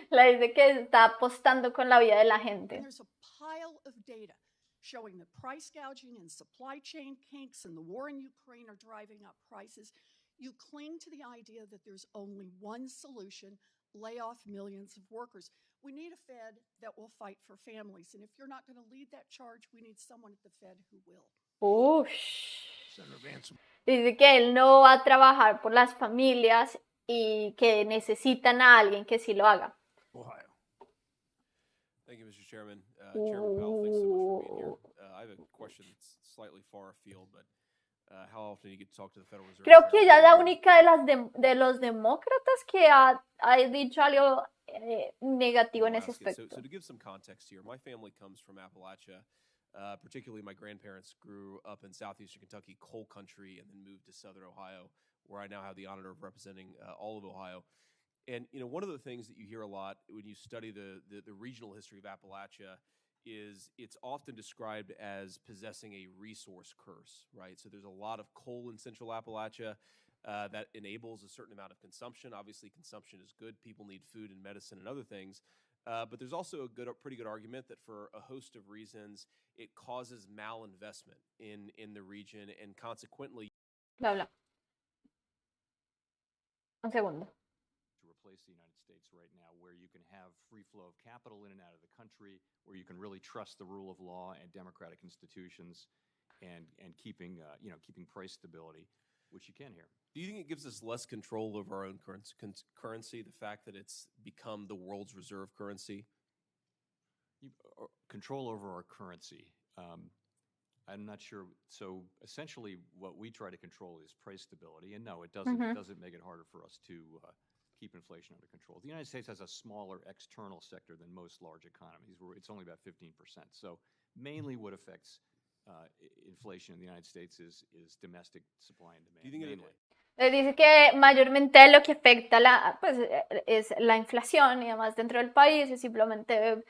Le dice que está apostando con la vida de la gente. And there's a pile of data showing that price gouging and supply chain kinks and the war in Ukraine are driving up prices. You cling to the idea that there's only one solution: lay off millions of workers. We need a Fed that will fight for families. And if you're not going to lead that charge, we need someone at the Fed who will. Dice que él no va a trabajar por las familias y que necesitan a alguien que sí lo haga. Ohio. Thank you, Mr. Chairman. Chairman Powell, thanks so much for being here. I have a question that's slightly far afield, but how often you get to talk to the Federal Reserve. Creo que ella es la Chairman. única de los demócratas que ha dicho algo negativo en ese Alaska. aspecto. So to give some context here, my family comes from Appalachia. Particularly, my grandparents grew up in southeastern Kentucky, coal country, and then moved to southern Ohio, where I now have the honor of representing all of Ohio. And one of the things that you hear a lot when you study the regional history of Appalachia is it's often described as possessing a resource curse, right? So there's a lot of coal in central Appalachia that enables a certain amount of consumption. Obviously, consumption is good. People need food and medicine and other things. But there's also a pretty good argument that for a host of reasons, it causes malinvestment in the region and consequently. Bla, bla. Un segundo. To replace the United States right now, where you can have free flow of capital in and out of the country, where you can really trust the rule of law and democratic institutions, and keeping price stability, which you can here. Do you think it gives us less control over our own currency, the fact that it's become the world's reserve currency? Control over our currency. I'm not sure. So essentially, what we try to control is price stability, and no, it doesn't. Mhm. It doesn't make it harder for us to keep inflation under control. The United States has a smaller external sector than most large economies, where it's only about 15%. So mainly, what affects inflation in the United States is domestic supply and demand. Do you think mainly. Dice que mayormente lo que afecta es la inflación y además dentro del país es simplemente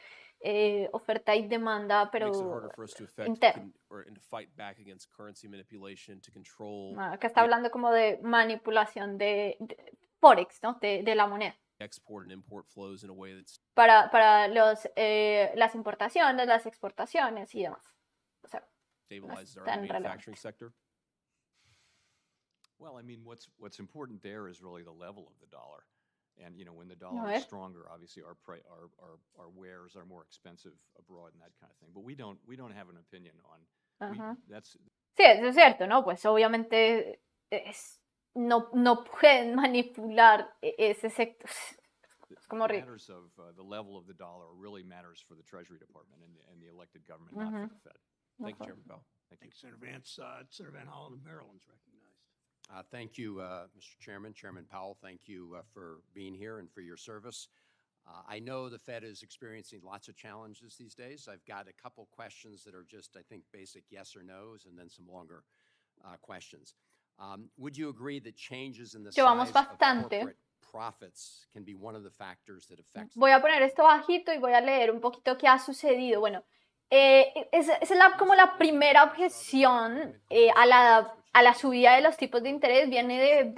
oferta y demanda, It makes it pero harder for us to affect interno. and to fight back against currency manipulation, to control Acá está hablando como de manipulación de Forex, ¿no? De la moneda. export and import flows in a way that's Para las importaciones, las exportaciones y demás. O sea, stabilizes our tan manufacturing relevante. sector. Well, I mean, what's important there is really the level of the dollar, and when the A dollar ver. is stronger, obviously our wares are more expensive abroad and that kind of thing. But we don't have an opinion on. Ajá. That's Sí, eso es cierto, ¿no? Pues obviamente no pueden manipular ese sector. Es como the ridículo. matters of the level of the dollar really matters for the Treasury Department and the elected government, not for the Fed. Thank you, Chairman Powell. Thank you. Thanks, Senator Vance. Senator Van Hollen of Maryland's recognized. Thank you, Mr. Chairman. Chairman Powell, thank you for being here and for your service. I know the Fed is experiencing lots of challenges these days. I've got a couple questions that are just, I think, basic yes or no's, and then some longer questions. Would you agree that changes in the Llevamos size of bastante. corporate profits can be one of the factors that affects? Voy a poner esto bajito y voy a leer un poquito qué ha sucedido. Bueno, es como la primera objeción a la subida de los tipos de interés. Viene de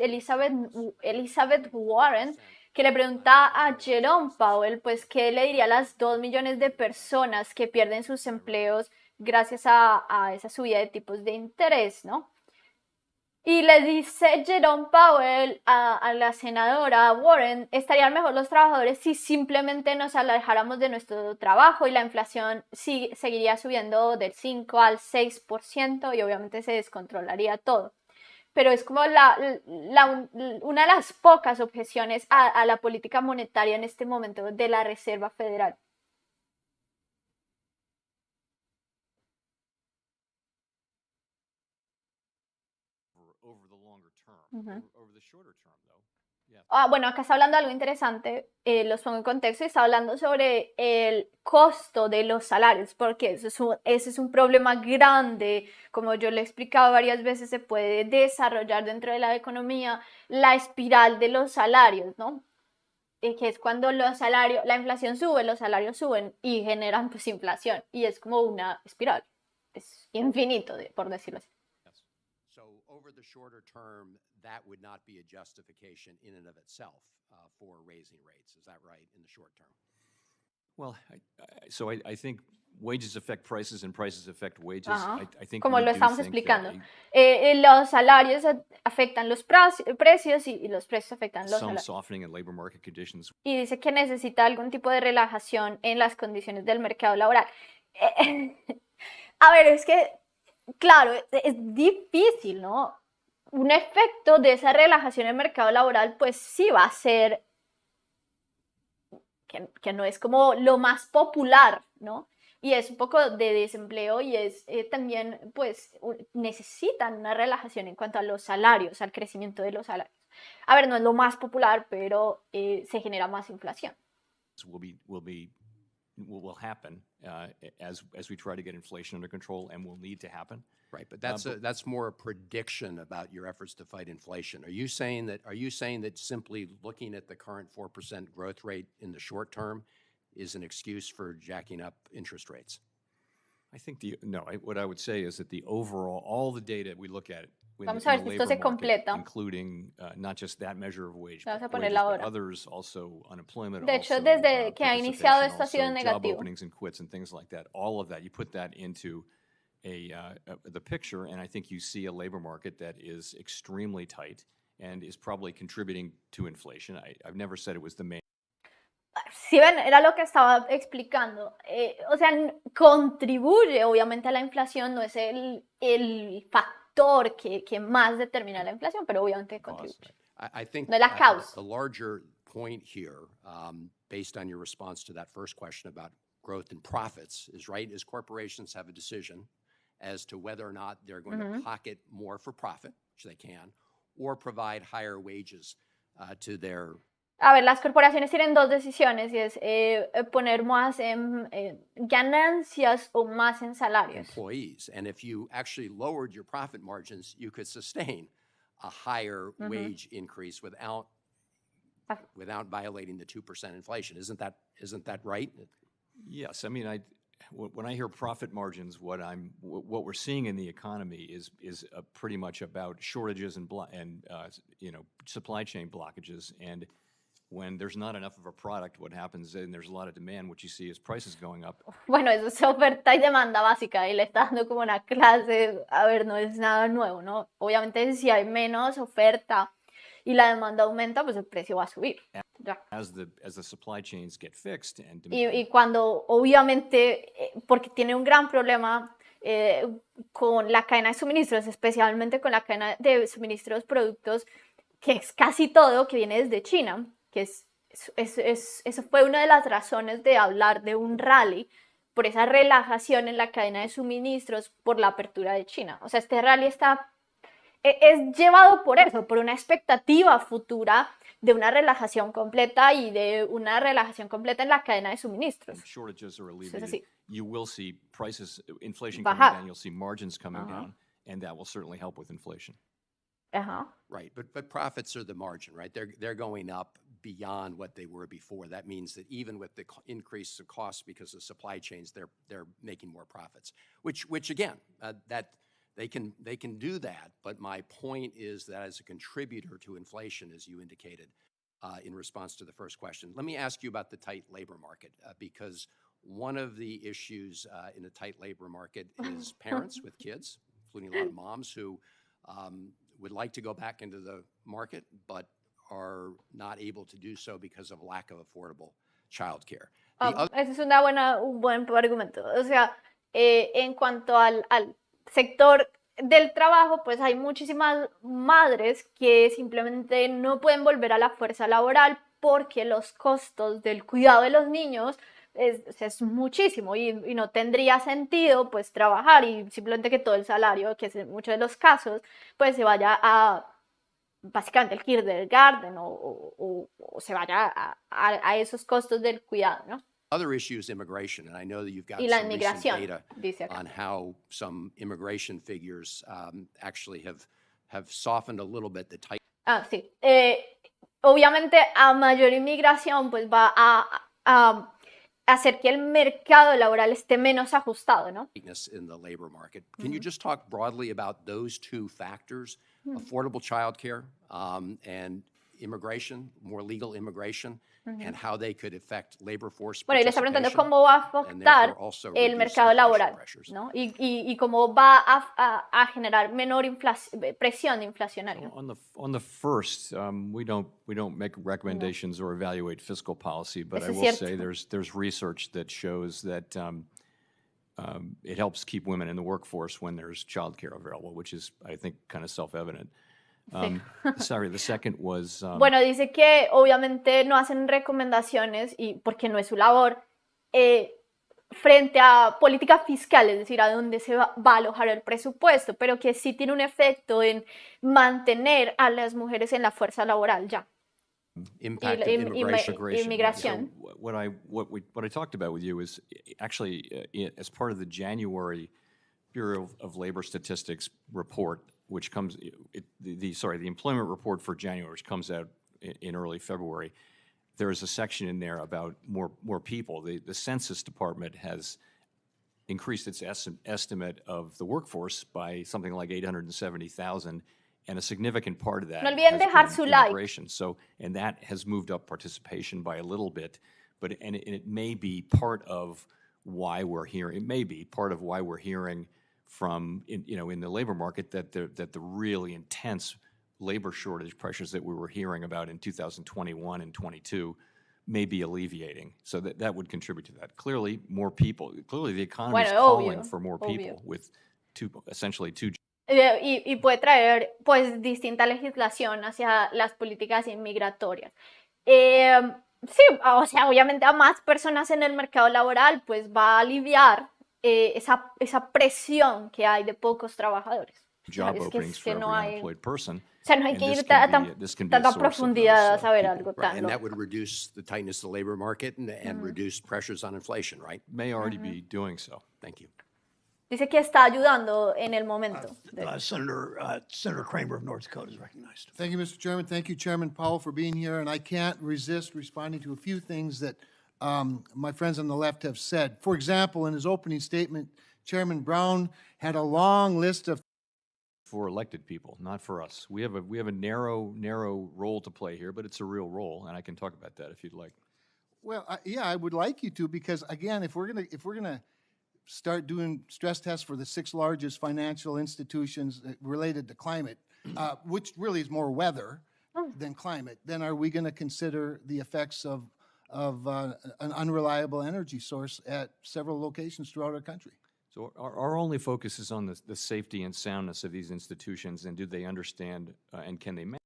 Elizabeth Warren, que le pregunta a Jerome Powell, pues, ¿qué le diría a las 2 millones de personas que pierden sus empleos gracias a esa subida de tipos de interés, ¿no? Y le dice Jerome Powell a la senadora Warren, estarían mejor los trabajadores si simplemente nos alejáramos de nuestro trabajo y la inflación seguiría subiendo del 5 al 6% y obviamente se descontrolaría todo. Pero es como una de las pocas objeciones a la política monetaria en este momento de la Reserva Federal. Over the longer term. Ujú. Over the shorter term, though. Yeah. Bueno, acá está hablando de algo interesante, los pongo en contexto, y está hablando sobre el costo de los salarios, porque ese es un problema grande, como yo le he explicado varias veces, se puede desarrollar dentro de la economía la espiral de los salarios, ¿no? Que es cuando la inflación sube, los salarios suben y generan pues inflación, y es como una espiral, es infinito, por decirlo así. Yes. So over the shorter term, that would not be a justification in and of itself for raising rates. Is that right, in the short term? Well, I think wages affect prices and prices affect wages. Ajá. I think Como we lo do estamos think explicando. that Los salarios afectan los precios y los precios afectan los some salarios. softening in labor market conditions. Y dice que necesita algún tipo de relajación en las condiciones del mercado laboral. A ver, es que, claro, es difícil, ¿no? Un efecto de esa relajación en el mercado laboral, pues sí va a ser que no es como lo más popular, ¿no? y es un poco de desempleo y es también, pues, necesitan una relajación en cuanto a los salarios, al crecimiento de los salarios. A ver, no es lo más popular, pero se genera más inflación. Will happen as we try to get inflation under control, and will need to happen. Right, but that's more a prediction about your efforts to fight inflation. Are you saying that simply looking at the current 4% growth rate in the short term is an excuse for jacking up interest rates? I think what I would say is that the overall, all the data we look at Vamos a ver si esto se completa. including not just that measure of wage, Vamos a wages, ponerla but ahora. others also unemployment. De hecho, also, desde que ha iniciado participation, esto ha sido also job negativo. openings and quits and things like that. All of that, you put that into the picture, and I think you see a labor market that is extremely tight and is probably contributing to inflation. I've never said it was the main. Si ven, era lo que estaba explicando. O sea, contribuye obviamente a la inflación, no es el factor que más determina la inflación, pero obviamente contribuye. I think no es la causa. The larger point here, based on your response to that first question about growth and profits, is corporations have a decision as to whether or not they're going to pocket more for profit, which they can, or provide higher wages to their. A ver, las corporaciones tienen dos decisiones y es poner más en ganancias o más en salarios. Employees, and if you actually lowered your profit margins, you could sustain a higher wage increase without violating the 2% inflation. Isn't that right? Yes, I mean, when I hear profit margins, what we're seeing in the economy is pretty much about shortages and supply chain blockages. And when there's not enough of a product, what happens, and there's a lot of demand, what you see is prices going up. Bueno, eso es oferta y demanda básica, y le está dando como una clase, a ver, no es nada nuevo, ¿no? Obviamente si hay menos oferta y la demanda aumenta, pues el precio va a subir. Ya. As the supply chains get fixed and y cuando obviamente, porque tiene un gran problema con la cadena de suministros, especialmente con la cadena de suministros productos, que es casi todo que viene desde China, que eso fue una de las razones de hablar de un rally, por esa relajación en la cadena de suministros por la apertura de China. O sea, este rally es llevado por eso, por una expectativa futura de una relajación completa y de una relajación completa en la cadena de suministros. Shortages are alleviated. You will see prices, inflation bajar. coming down, you'll see margins coming down, and that will certainly help with inflation. Right, but profits are the margin, right? They're going up beyond what they were before. That means that even with the increase of costs because of supply chains, they're making more profits. Which again, that they can do that. But my point is that as a contributor to inflation, as you indicated in response to the first question, let me ask you about the tight labor market because one of the issues in a tight labor market is parents with kids, including a lot of moms who would like to go back into the market, but are not able to do so because of lack of affordable childcare. Ese es un buen argumento. O sea, en cuanto al sector del trabajo, pues hay muchísimas madres que simplemente no pueden volver a la fuerza laboral porque los costos del cuidado de los niños es muchísimo y no tendría sentido pues trabajar y simplemente que todo el salario, que es en muchos de los casos, pues se vaya a básicamente el kindergarten o se vaya a esos costos del cuidado, ¿no? Other issue is immigration, and I know that you've got Y la some recent inmigración, data dice acá. on how some immigration figures actually have softened a little bit the tight. Sí. Obviamente a mayor inmigración pues va a hacer que el mercado laboral esté menos ajustado, ¿no? In the labor market. Can you just talk broadly about those two factors, affordable childcare and immigration, more legal immigration, and how they could affect labor force Bueno, y le está preguntando participation, cómo va a afectar therefore also el reduce mercado inflation laboral, pressures? ¿no? Y cómo va a generar menor presión inflacionaria. On the first, we don't make recommendations or evaluate fiscal policy, but Eso I es will cierto. say there's research that shows that it helps keep women in the workforce when there's childcare available, which is, I think, kind of self-evident. Sorry, the second was... Bueno, dice que obviamente no hacen recomendaciones y porque no es su labor frente a política fiscal, es decir, a dónde se va a alojar el presupuesto, pero que sí tiene un efecto en mantener a las mujeres en la fuerza laboral ya. Impact of Inmigración. So what I talked about with you is actually as part of the January Bureau of Labor Statistics report, which comes, the employment report for January, which comes out in early February. There is a section in there about more people. The Census Department has increased its estimate of the workforce by something like 870,000, and a significant part of that No olviden dejar su like. immigration. So, and that has moved up participation by a little bit, but it may be part of why we're hearing. It may be part of why we're hearing from in the labor market that the really intense labor shortage pressures that we were hearing about in 2021 and 22 may be alleviating. So that would contribute to that. Clearly, more people. Clearly, the economy is calling for more people with essentially two. Y puede traer pues distinta legislación hacia las políticas inmigratorias. Sí, o sea, obviamente a más personas en el mercado laboral pues va a aliviar esa presión que hay de pocos trabajadores. Job openings for every unemployed person. O sea, no hay que ir a tanta profundidad a saber algo tan And that would reduce the tightness of the labor market and reduce pressures on inflation, right? May already be doing so. Thank you. Dice que está ayudando en el momento. Senator Kramer of North Dakota is recognized. Thank you, Mr. Chairman. Thank you, Chairman Powell, for being here. And I can't resist responding to a few things that my friends on the left have said. For example, in his opening statement, Chairman Brown had a long list of for elected people, not for us. We have a narrow role to play here, but it's a real role, and I can talk about that if you'd like. Well, yeah, I would like you to, because again, if we're gonna start doing stress tests for the 6 largest financial institutions related to climate, which really is more weather than climate, then are we going to consider the effects of an unreliable energy source at several locations throughout our country? So our only focus is on the safety and soundness of these institutions, and do they understand and can they manage?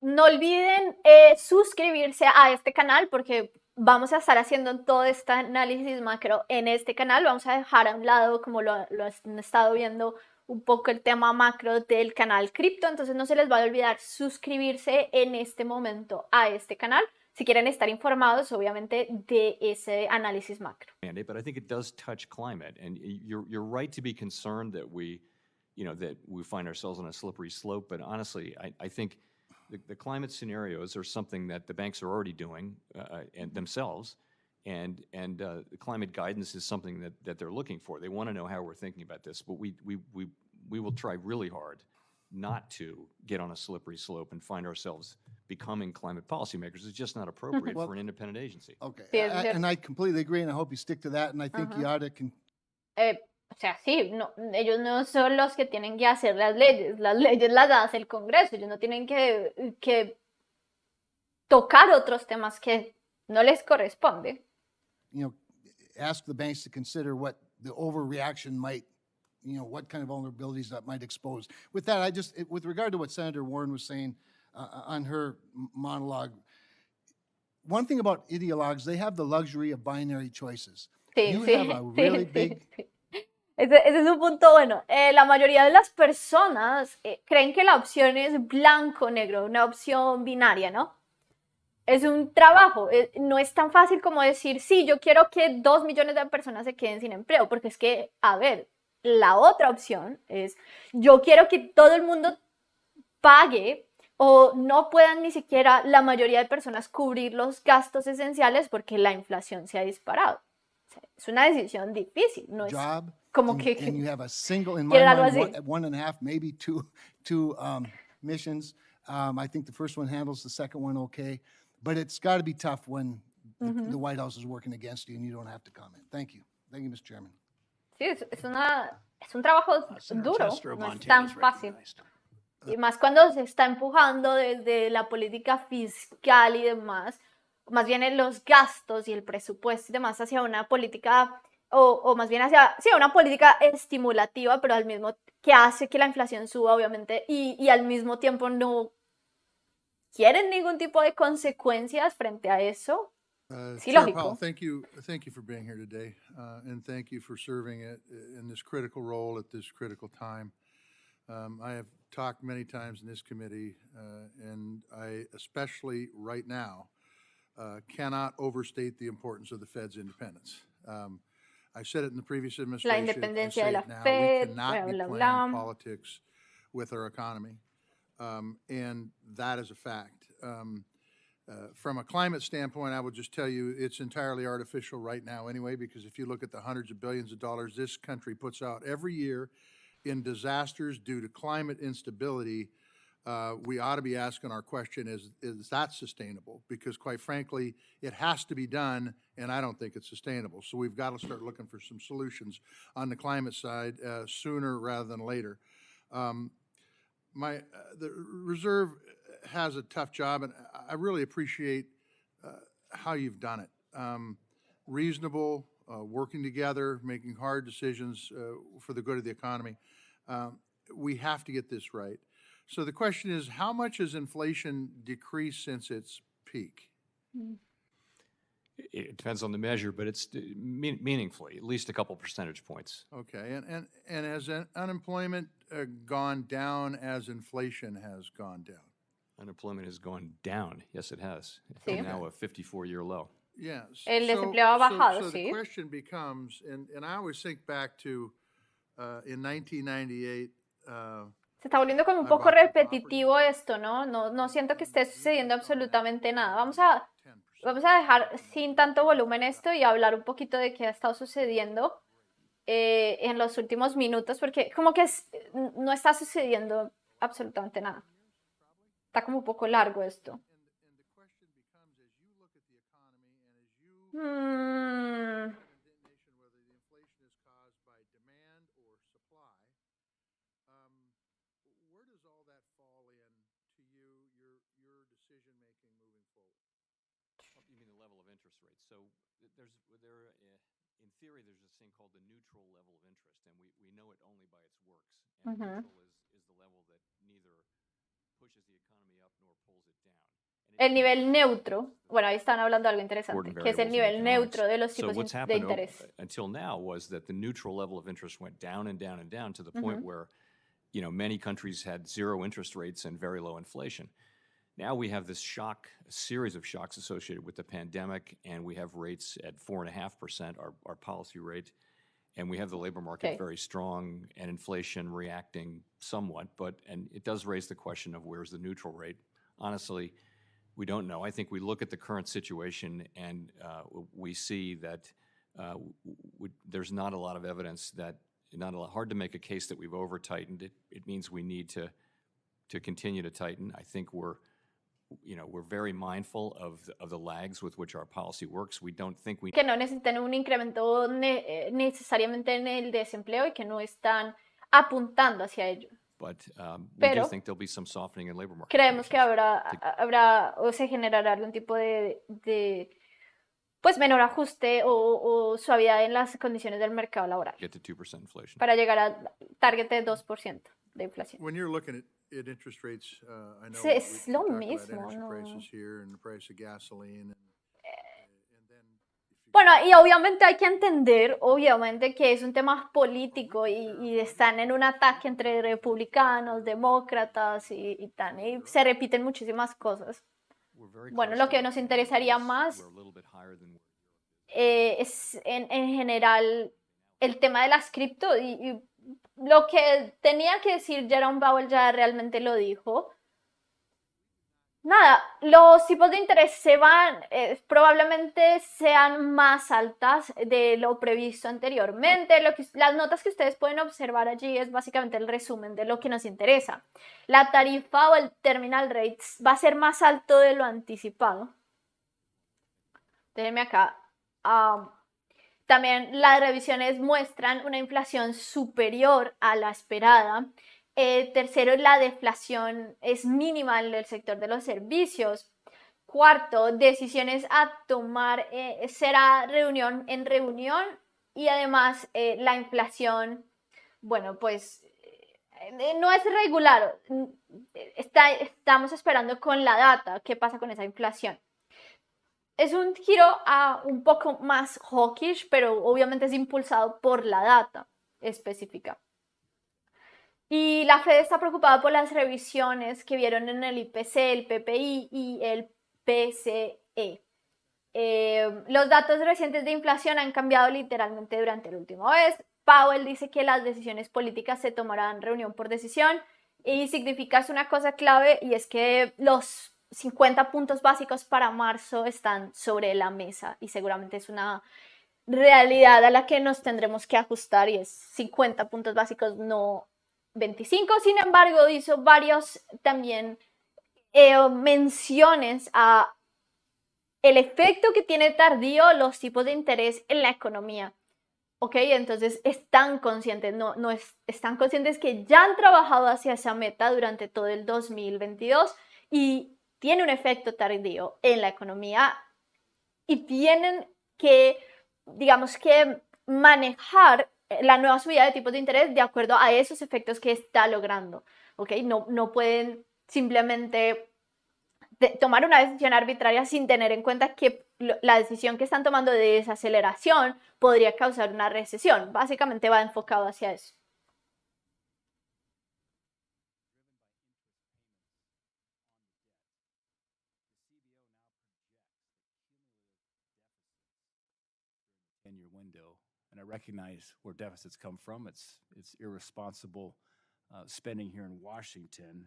No olviden suscribirse a este canal porque vamos a estar haciendo todo este análisis macro en este canal. Vamos a dejar a un lado, como lo han estado viendo, un poco el tema macro del canal cripto. Entonces no se les va a olvidar suscribirse en este momento a este canal si quieren estar informados, obviamente, de ese análisis macro. But I think it does touch climate, and you're right to be concerned that we find ourselves on a slippery slope. But honestly, I think the climate scenarios are something that the banks are already doing and themselves, and the climate guidance is something that they're looking for. They want to know how we're thinking about this, but we will try really hard not to get on a slippery slope and find ourselves becoming climate policymakers. It's just not appropriate for an independent agency. Okay, and I completely agree, and I hope you stick to that, and I think you ought to... O sea, sí, no, ellos no son los que tienen que hacer las leyes las hace el Congreso, ellos no tienen que tocar otros temas que no les corresponde. Ask the banks to consider what the overreaction might, what kind of vulnerabilities that might expose. With that, with regard to what Senator Warren was saying on her monologue, one thing about ideologues, they have the luxury of binary choices. You have a really big... Ese es un punto bueno. La mayoría de las personas creen que la opción es blanco o negro, una opción binaria, ¿no? Es un trabajo, no es tan fácil como decir, sí, yo quiero que 2 millones de personas se queden sin empleo, porque es que, a ver, la otra opción es, yo quiero que todo el mundo pague o no puedan ni siquiera la mayoría de personas cubrir los gastos esenciales porque la inflación se ha disparado. O sea, es una decisión difícil, no es como que and you have a single, in my mind, 1.5, maybe two missions. I think the first one handles the second one okay, but it's got to be tough when the White House is working against you and you don't have to comment. Thank you. Thank you, Mr. Chairman. Sí, es un trabajo duro, no es tan fácil. Y más cuando se está empujando desde la política fiscal y demás, más bien en los gastos y el presupuesto y demás hacia una política, o más bien hacia una política estimulativa, pero al mismo que hace que la inflación suba, obviamente, y al mismo tiempo no quieren ningún tipo de consecuencias frente a eso. Sí, Chair Powell, lógico. thank you for being here today, and thank you for serving in this critical role at this critical time. I have talked many times in this committee, and I especially right now cannot overstate the importance of the Fed's independence. I said it in the previous La administration. I independencia say de la it now. We Fed, cannot bla, be bla, playing bla. politics with our economy, and that is a fact. From a climate standpoint, I will just tell you it's entirely artificial right now anyway, because if you look at the hundreds of billions of dollars this country puts out every year in disasters due to climate instability, we ought to be asking our question, is that sustainable? Because quite frankly, it has to be done, and I don't think it's sustainable. So we've got to start looking for some solutions on the climate side sooner rather than later. The Reserve has a tough job, and I really appreciate how you've done it. Reasonable, working together, making hard decisions for the good of the economy. We have to get this right. So the question is, how much has inflation decreased since its peak? It depends on the measure, but it's meaningfully, at least a couple percentage points. Okay, and has unemployment gone down as inflation has gone down? Unemployment has gone down. Yes, it has. Sí. Now a 54-year low. Yes. El desempleo ha bajado, so sí. the question becomes, and I always think back to in 1998. Se está volviendo como un poco repetitivo esto, ¿no? No siento que esté sucediendo absolutamente nada. Vamos a dejar sin tanto volumen esto y hablar un poquito de qué ha estado sucediendo en los últimos minutos, porque como que no está sucediendo absolutamente nada. Está como un poco largo esto. In theory, there's this thing called the neutral level of interest, and we know it only by its works. And neutral is the level that neither pushes the economy up nor pulls it down. El nivel neutro, bueno, ahí están hablando de algo interesante, que es el nivel neutro de los tipos de interés. Until now was that the neutral level of interest went down and down and down to the point where, many countries had zero interest rates and very low inflation. Now we have this shock, a series of shocks associated with the pandemic, and we have rates at 4.5%, our policy rate, and we have the labor market very strong and inflation reacting somewhat, and it does raise the question of where's the neutral rate. Honestly, we don't know. I think we look at the current situation and we see that there's not a lot of evidence hard to make a case that we've over-tightened. It means we need to continue to tighten. I think we're very mindful of the lags with which our policy works. We don't think que no necesitan un incremento necesariamente en el desempleo y que no están apuntando hacia ello. But we do think there'll be some softening in labor market. Creemos que habrá o se generará algún tipo de pues menor ajuste o suavidad en las condiciones del mercado laboral. Get to 2% inflation. Para llegar al target de 2% de inflación. When you're looking at interest rates, I know es lo we mismo, talked about ¿no? energy prices here and the price of gasoline. Bueno, y obviamente hay que entender, obviamente, que es un tema político y están en un ataque entre republicanos, demócratas y se repiten muchísimas cosas. Bueno, lo que nos interesaría más es en general el tema de las cripto y lo que tenía que decir Jerome Powell ya realmente lo dijo. Nada, los tipos de interés probablemente sean más altas de lo previsto anteriormente. Las notas que ustedes pueden observar allí es básicamente el resumen de lo que nos interesa. La tarifa o el terminal rate va a ser más alto de lo anticipado. Déjenme acá. También las revisiones muestran una inflación superior a la esperada. Tercero, la deflación es mínima en el sector de los servicios. Cuarto, decisiones a tomar será reunión en reunión y además la inflación, bueno, pues no es regular. Estamos esperando con la data qué pasa con esa inflación. es un giro a un poco más hawkish, pero obviamente es impulsado por la data específica. Y la Fed está preocupada por las revisiones que vieron en el IPC, el PPI y el PCE. Los datos recientes de inflación han cambiado literalmente durante el último mes. Powell dice que las decisiones políticas se tomarán reunión por decisión y significa una cosa clave, y es que los 50 puntos básicos para marzo están sobre la mesa y seguramente es una realidad a la que nos tendremos que ajustar, y es 50 puntos básicos, no 25. Sin embargo, hizo varios también menciones a el efecto que tiene tardío los tipos de interés en la economía. Ok, entonces están conscientes, están conscientes que ya han trabajado hacia esa meta durante todo el 2022 y tiene un efecto tardío en la economía y tienen que, digamos que, manejar la nueva subida de tipos de interés de acuerdo a esos efectos que está logrando. Ok, no pueden simplemente tomar una decisión arbitraria sin tener en cuenta que la decisión que están tomando de desaceleración podría causar una recesión. Básicamente va enfocado hacia eso. Your window, and I recognize where deficits come from. It's irresponsible spending here in Washington.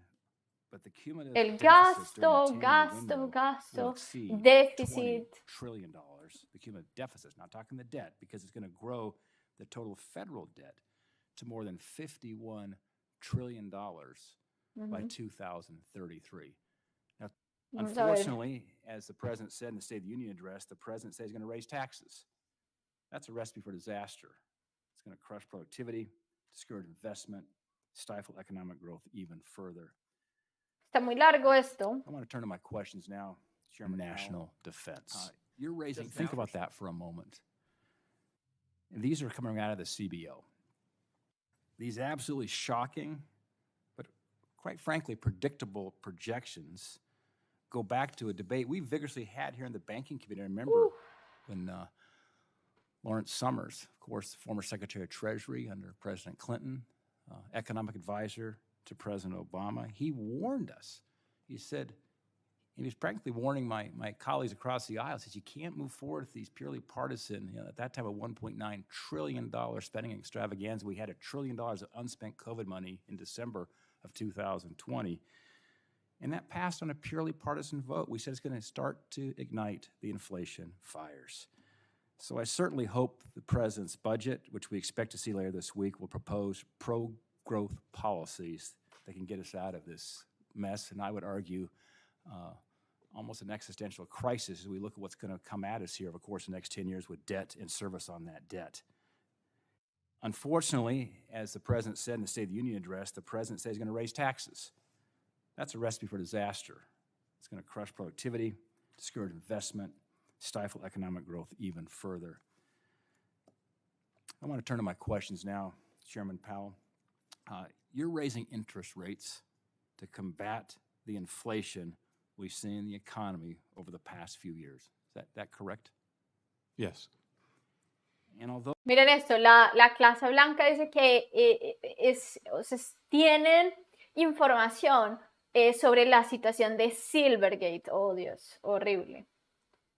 But the cumulative El deficits gasto, during the 10-year window gasto, will exceed déficit. $20 trillion. The cumulative deficit, not talking the debt, because it's going to grow the total federal debt to more than $51 trillion by 2033. Now, unfortunately, as the president said in the State of the Union address, the president said he's going to raise taxes. That's a recipe for disaster. It's going to crush productivity, discourage investment, stifle economic growth even further. Está muy largo esto. I want to turn to my questions now, Chairman. National defense. You're raising, think about that for a moment. And these are coming out of the CBO. These absolutely shocking, but quite frankly, predictable projections go back to a debate we vigorously had here in the banking community. I remember when Lawrence Summers, of course, former Secretary of Treasury under President Clinton, economic advisor to President Obama, he warned us. He said, he was practically warning my colleagues across the aisle, says you can't move forward with these purely partisan, at that time a $1.9 trillion spending extravaganza. We had $1 trillion of unspent COVID money in December of 2020. And that passed on a purely partisan vote. We said it's going to start to ignite the inflation fires. So I certainly hope the president's budget, which we expect to see later this week, will propose pro-growth policies that can get us out of this mess. And I would argue almost an existential crisis as we look at what's going to come at us here over the course of the next 10 years with debt and service on that debt. Unfortunately, as the president said in the State of the Union address, the president said he's going to raise taxes. That's a recipe for disaster. It's going to crush productivity, discourage investment, stifle economic growth even further. I want to turn to my questions now, Chairman Powell. You're raising interest rates to combat the inflation we've seen in the economy over the past few years. Is that correct? Yes. And although Miren esto, la clase blanca dice que tienen información sobre la situación de Silvergate. Oh, Dios, horrible.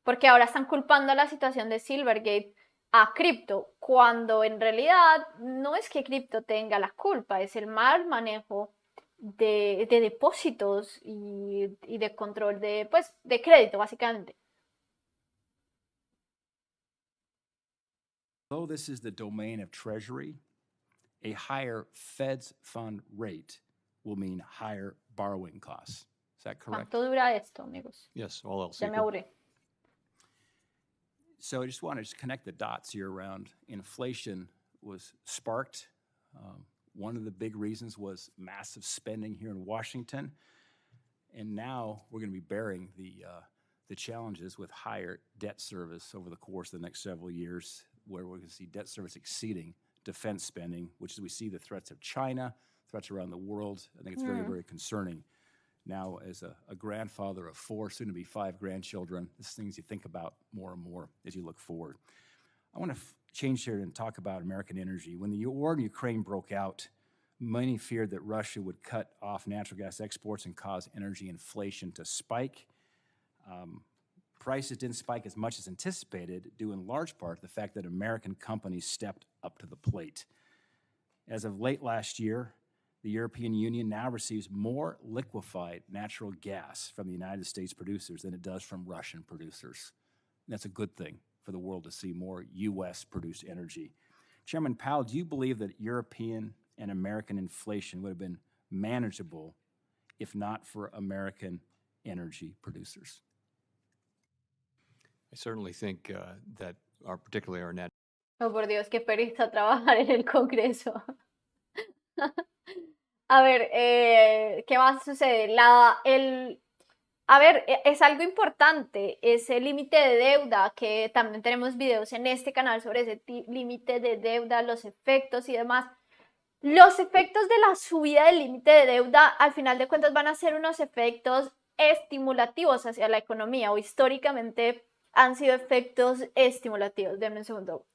Porque ahora están culpando la situación de Silvergate a cripto, cuando en realidad no es que cripto tenga la culpa, es el mal manejo de depósitos y de control de crédito, básicamente. Although this is the domain of Treasury, a higher Fed's fund rate will mean higher borrowing costs. Is that correct? ¿Cuánto dura esto, amigos? Yes, all else Ya me equal. aburrí. So I just want to connect the dots here around inflation was sparked. One of the big reasons was massive spending here in Washington. And now we're going to be bearing the challenges with higher debt service over the course of the next several years, where we're going to see debt service exceeding defense spending, which is we see the threats of China, threats around the world. I think it's very, very concerning. now as a grandfather of 4, soon to be 5 grandchildren. This is things you think about more and more as you look forward. I want to change here and talk about American energy. When the war in Ukraine broke out, many feared that Russia would cut off natural gas exports and cause energy inflation to spike. Prices didn't spike as much as anticipated, due in large part to the fact that American companies stepped up to the plate. As of late last year, the European Union now receives more liquefied natural gas from the United States producers than it does from Russian producers. And that's a good thing for the world to see more U.S.-produced energy. Chairman Powell, do you believe that European and American inflation would have been manageable if not for American energy producers? I certainly think that particularly our net. Oh, por Dios, qué pereza trabajar en el Congreso. A ver, ¿qué más sucede? A ver, es algo importante, ese límite de deuda, que también tenemos videos en este canal sobre ese límite de deuda, los efectos y demás. Los efectos de la subida del límite de deuda, al final de cuentas, van a ser unos efectos estimulativos hacia la economía, o históricamente han sido efectos estimulativos. Denme un segundo.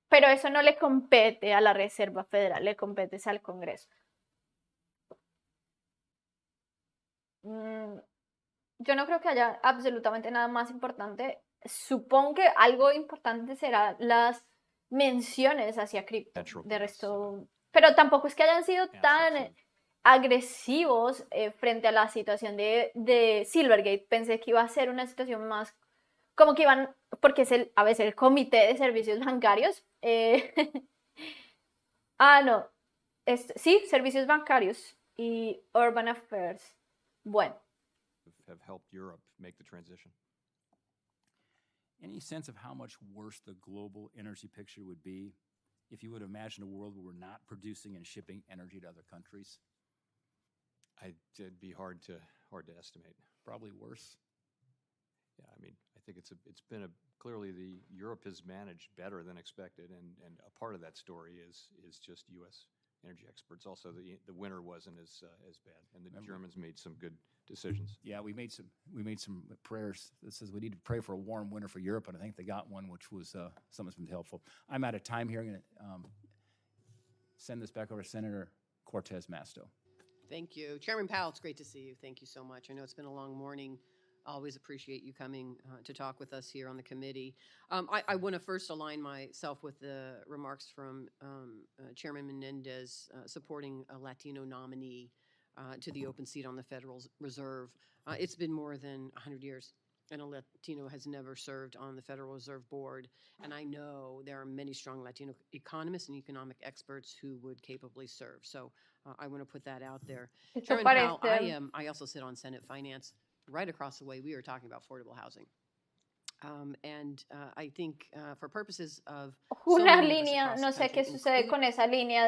Pero eso no le compete a la Reserva Federal, le compete al Congreso. Yo no creo que haya absolutamente nada más importante. Supongo que algo importante será las menciones hacia cripto. De resto, pero tampoco es que hayan sido tan agresivos frente a la situación de Silvergate. Pensé que iba a ser una situación más como que iban, porque es a veces el Comité de Servicios Bancarios. No, sí, Servicios Bancarios y Urban Affairs. Bueno. Have helped Europe make the transition. Any sense of how much worse the global energy picture would be if you would imagine a world where we're not producing and shipping energy to other countries? It'd be hard to estimate. Probably worse. Yeah, I mean, I think it's been clearly Europe has managed better than expected, and a part of that story is just U.S. energy experts. Also, the winter wasn't as bad, and the Germans made some good decisions. Yeah, we made some prayers that says we need to pray for a warm winter for Europe, and I think they got one, which was something that's been helpful. I'm out of time here. I'm going to send this back over to Senator Cortez Masto. Thank you. Chairman Powell, it's great to see you. Thank you so much. I know it's been a long morning. Always appreciate you coming to talk with us here on the committee. I want to first align myself with the remarks from Chairman Menendez supporting a Latino nominee to the open seat on the Federal Reserve. It's been more than 100 years, and a Latino has never served on the Federal Reserve Board. And I know there are many strong Latino economists and economic experts who would capably serve. So I want to put that out there. Chairman Powell, I also sit on Senate Finance. Right across the way, we are talking about affordable housing. I think for purposes of... Una línea, no sé qué sucede con esa línea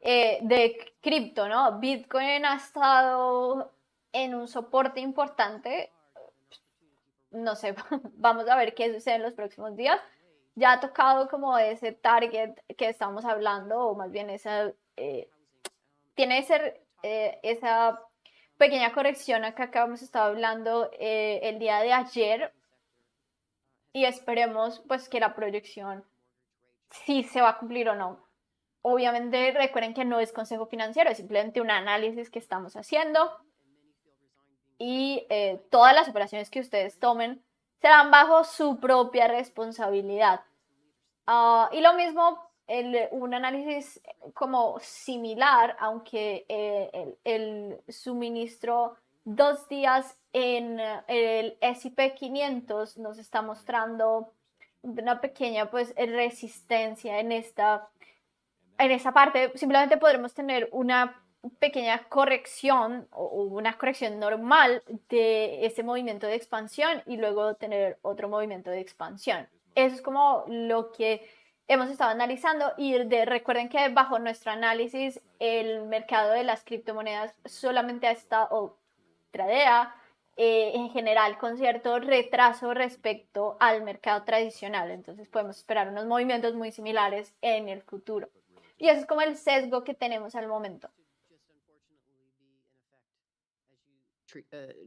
de cripto, ¿no? Bitcoin ha estado en un soporte importante. No sé, vamos a ver qué sucede en los próximos días. Ya ha tocado como ese target que estamos hablando, o más bien tiene esa pequeña corrección acá que hemos estado hablando el día de ayer, y esperemos pues que la proyección sí se va a cumplir o no. Obviamente recuerden que no es consejo financiero, es simplemente un análisis que estamos haciendo, y todas las operaciones que ustedes tomen serán bajo su propia responsabilidad. Y lo mismo, un análisis como similar, aunque el suministro 2 días en el S&P 500 nos está mostrando una pequeña pues resistencia en esa parte. Simplemente podremos tener una pequeña corrección o una corrección normal de ese movimiento de expansión y luego tener otro movimiento de expansión. Eso es como lo que hemos estado analizando, y recuerden que bajo nuestro análisis el mercado de las criptomonedas solamente ha estado, tradea en general con cierto retraso respecto al mercado tradicional. Entonces podemos esperar unos movimientos muy similares en el futuro. Y eso es como el sesgo que tenemos al momento.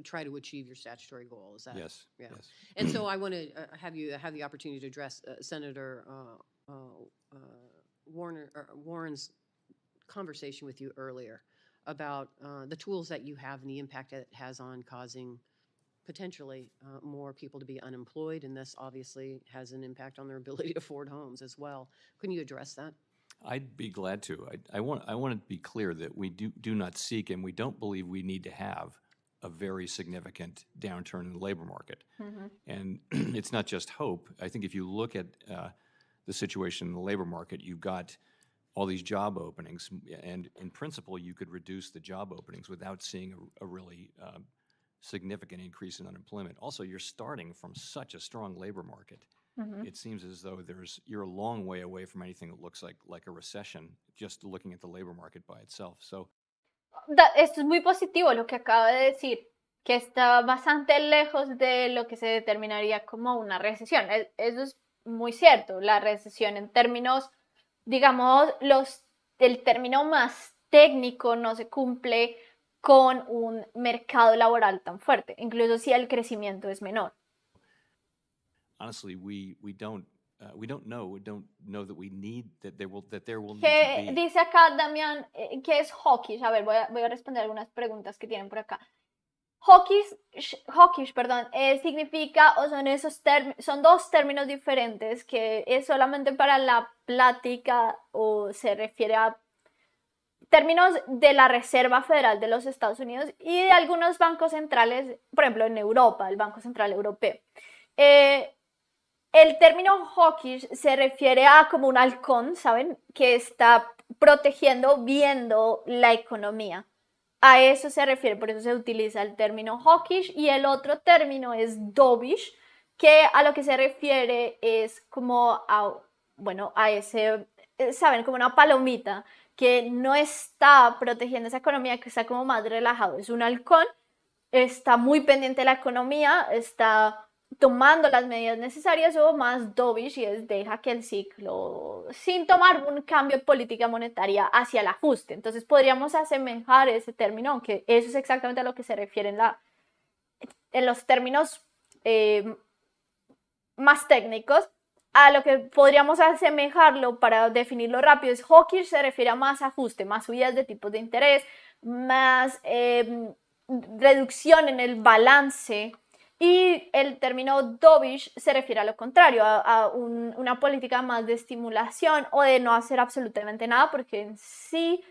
Try to achieve your statutory goal. Is that? Yes. Yeah. Yes. And so I want to have you have the opportunity to address Senator Warren's conversation with you earlier about the tools that you have and the impact it has on causing potentially more people to be unemployed, and this obviously has an impact on their ability to afford homes as well. Can you address that? I'd be glad to. I want to be clear that we do not seek, and we don't believe we need to have a very significant downturn in the labor market. Mm-hmm. And it's not just hope. I think if you look at the situation in the labor market, you've got all these job openings, and in principle, you could reduce the job openings without seeing a really significant increase in unemployment. Also, you're starting from such a strong labor market. Mm-hmm. It seems as though you're a long way away from anything that looks like a recession, just looking at the labor market by itself. So, esto es muy positivo lo que acaba de decir, que está bastante lejos de lo que se determinaría como una recesión. Eso es muy cierto. La recesión en términos, digamos, el término más técnico no se cumple con un mercado laboral tan fuerte, incluso si el crecimiento es menor. honestly, we don't know that we need that there will need to be. Dice acá Damián que es hawkish. A ver, voy a responder algunas preguntas que tienen por acá. Hawkish, perdón, significa, o son dos términos diferentes que es solamente para la plática o se refiere a términos de la Reserva Federal de los Estados Unidos y de algunos bancos centrales, por ejemplo en Europa, el Banco Central Europeo. El término hawkish se refiere a como un halcón, ¿saben? Que está protegiendo, viendo la economía. A eso se refiere, por eso se utiliza el término hawkish, y el otro término es dovish, que a lo que se refiere es como a ese, ¿saben? Como una palomita que no está protegiendo esa economía, que está como más relajado. Es un halcón, está muy pendiente de la economía, está tomando las medidas necesarias, o más dovish, y deja que el ciclo, sin tomar un cambio de política monetaria hacia el ajuste. Entonces podríamos asemejar ese término, aunque eso es exactamente a lo que se refiere en los términos más técnicos. A lo que podríamos asemejarlo para definirlo rápido es hawkish, se refiere a más ajuste, más subidas de tipos de interés, más reducción en el balance. Y el término dovish se refiere a lo contrario, a una política más de estimulación o de no hacer absolutamente nada, porque en sí,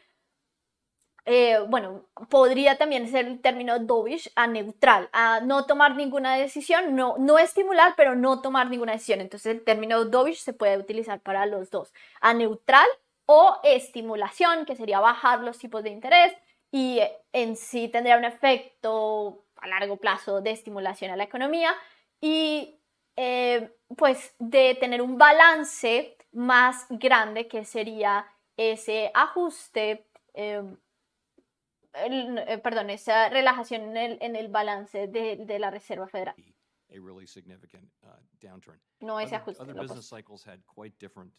podría también ser el término dovish a neutral, a no tomar ninguna decisión, no estimular, pero no tomar ninguna decisión. Entonces el término dovish se puede utilizar para los dos, a neutral o estimulación, que sería bajar los tipos de interés, y en sí tendría un efecto a largo plazo de estimulación a la economía, y pues de tener un balance más grande, que sería ese ajuste, esa relajación en el balance de la Reserva Federal. A really significant downturn. No ese ajuste. Other business cycles had quite different.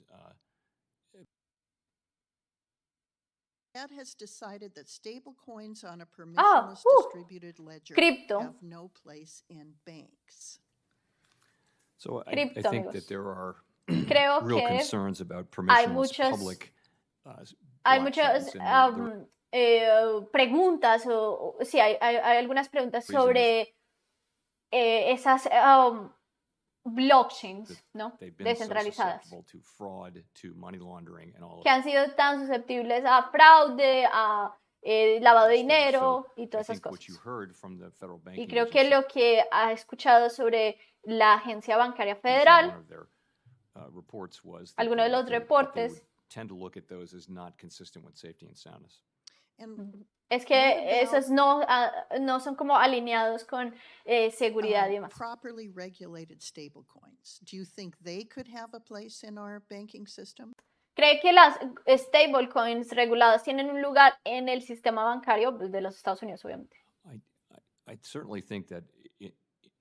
Fed has decided that stablecoins on a permissionless distributed ledger Crypto. have no place in banks. So I Crypto, think amigos. that there are Creo real que concerns about hay permissionless public. Hay muchas preguntas, sí, hay algunas preguntas sobre esas blockchains, ¿no? Descentralizadas, To fraud, to money laundering, and all of que han sido tan susceptibles a fraude, a lavado de dinero y todas esas cosas. Y creo que lo que ha escuchado sobre la Agencia Bancaria Federal, algunos de los reportes, tend to look at those as not consistent with safety and soundness. es que esos no son como alineados con seguridad y demás. Properly regulated stablecoins. Do you think they could have a place in our banking system? ¿Cree que las stablecoins reguladas tienen un lugar en el sistema bancario de los Estados Unidos, obviamente? I certainly think that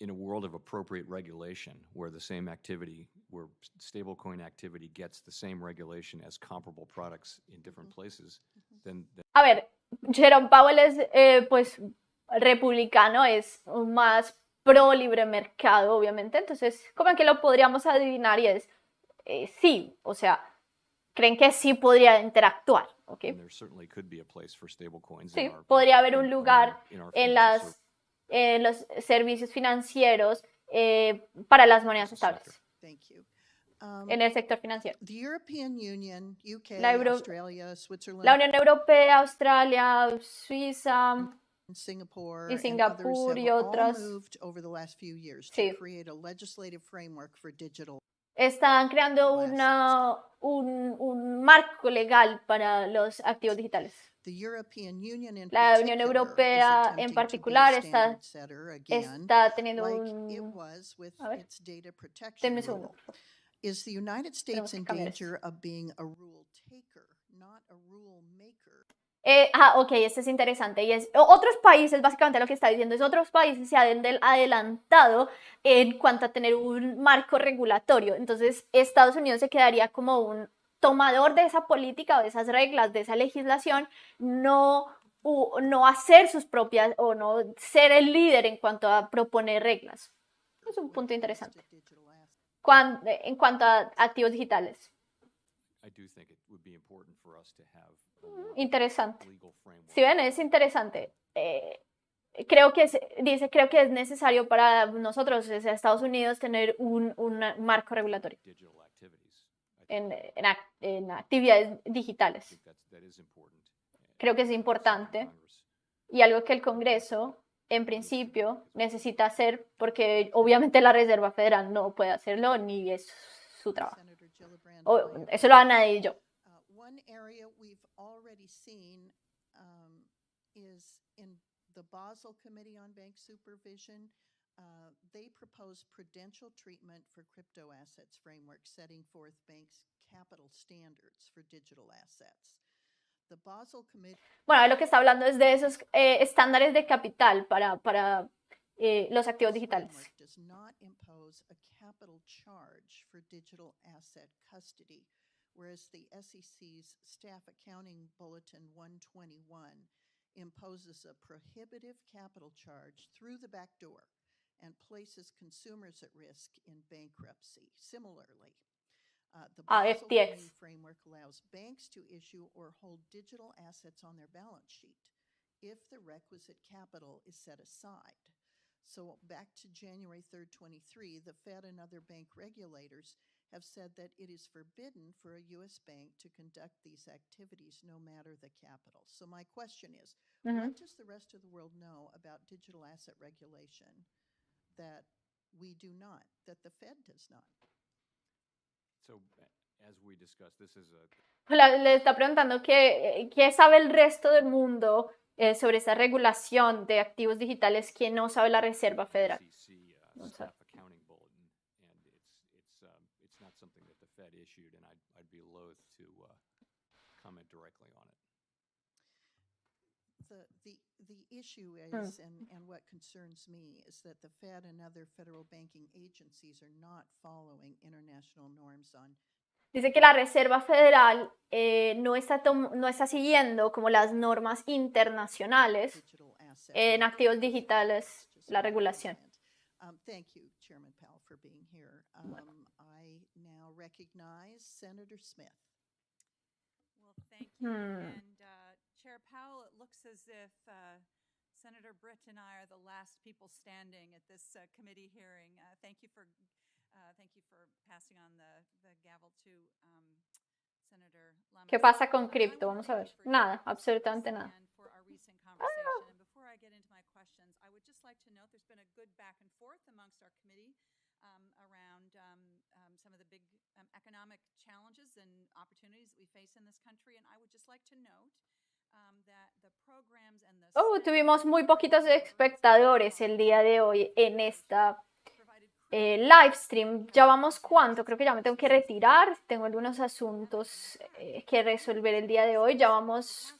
in a world of appropriate regulation, where the same activity, where stablecoin activity gets the same regulation as comparable products in different places, then A ver, Jerome Powell es, pues, republicano, es más pro libre mercado, obviamente, entonces, como que lo podríamos adivinar y es, sí, o sea, creen que sí podría interactuar, ¿ok? there certainly could be a place for stablecoins. Sí, podría haber un lugar en los servicios financieros para las monedas estables. En el sector financiero. The European Union, UK, La Australia, Switzerland, la Unión Europea, Australia, Suiza Singapore, y Singapur y otras over the last few years sí, to create a legislative framework for digital. Están creando un marco legal para los activos digitales. The European Union in La Unión Europea en particular está teniendo a ver, denme un segundo. Is the United States in danger of being a rule taker, not a rule maker? Ok, este es interesante. Y es otros países, básicamente lo que está diciendo es otros países se han adelantado en cuanto a tener un marco regulatorio. Entonces, Estados Unidos se quedaría como un tomador de esa política o de esas reglas, de esa legislación, no hacer sus propias o no ser el líder en cuanto a proponer reglas. Es un punto interesante. En cuanto a activos digitales. Interesante. Si ven, es interesante. Creo que es necesario para nosotros, desde Estados Unidos, tener un marco regulatorio en actividades digitales. Creo que es importante y algo que el Congreso, en principio, necesita hacer, porque obviamente la Reserva Federal no puede hacerlo ni es su trabajo. Eso lo van a decir yo. One area we've already seen is in the Basel Committee on Bank Supervision. They propose prudential treatment for crypto assets framework, setting forth banks' capital standards for digital assets. The Basel Committee. Bueno, lo que está hablando es de esos estándares de capital para los activos digitales. Does not impose a capital charge for digital asset custody, whereas the SEC's Staff Accounting Bulletin 121 imposes a prohibitive capital charge through the back door and places consumers at risk in bankruptcy. Similarly, the Basel Committee framework allows banks to issue or hold digital assets on their balance sheet if the requisite capital is set aside. So back to January 3rd, 23, the Fed and other bank regulators have said that it is forbidden for a U.S. bank to conduct these activities no matter the capital. So my question is, what does the rest of the world know about digital asset regulation that we do not, that the Fed does not? So, as we discussed, this is a... Le está preguntando qué sabe el resto del mundo sobre esa regulación de activos digitales que no sabe la Reserva Federal. Staff Accounting Bulletin, and it's not something that the Fed issued, and I'd be loath to comment directly on it. The issue is, and what concerns me, is that the Fed and other federal banking agencies are not following international norms on. Dice que la Reserva Federal no está siguiendo como las normas internacionales en activos digitales, la regulación. Thank you, Chairman Powell, for being here. I now recognize Senator Smith. Well, thank you. And Chair Powell, it looks as if Senator Britt and I are the last people standing at this committee hearing. Thank you for passing on the gavel to Senator Lamas. ¿Qué pasa con cripto? Vamos a ver. Nada, absolutamente nada. And before I get into my questions, I would just like to note there's been a good back and forth amongst our committee around some of the big economic challenges and opportunities that we face in this country. And I would just like to note that the programs and the... Tuvimos muy poquitos espectadores el día de hoy en esta live stream. Ya vamos cuánto, creo que ya me tengo que retirar. Tengo algunos asuntos que resolver el día de hoy. Ya vamos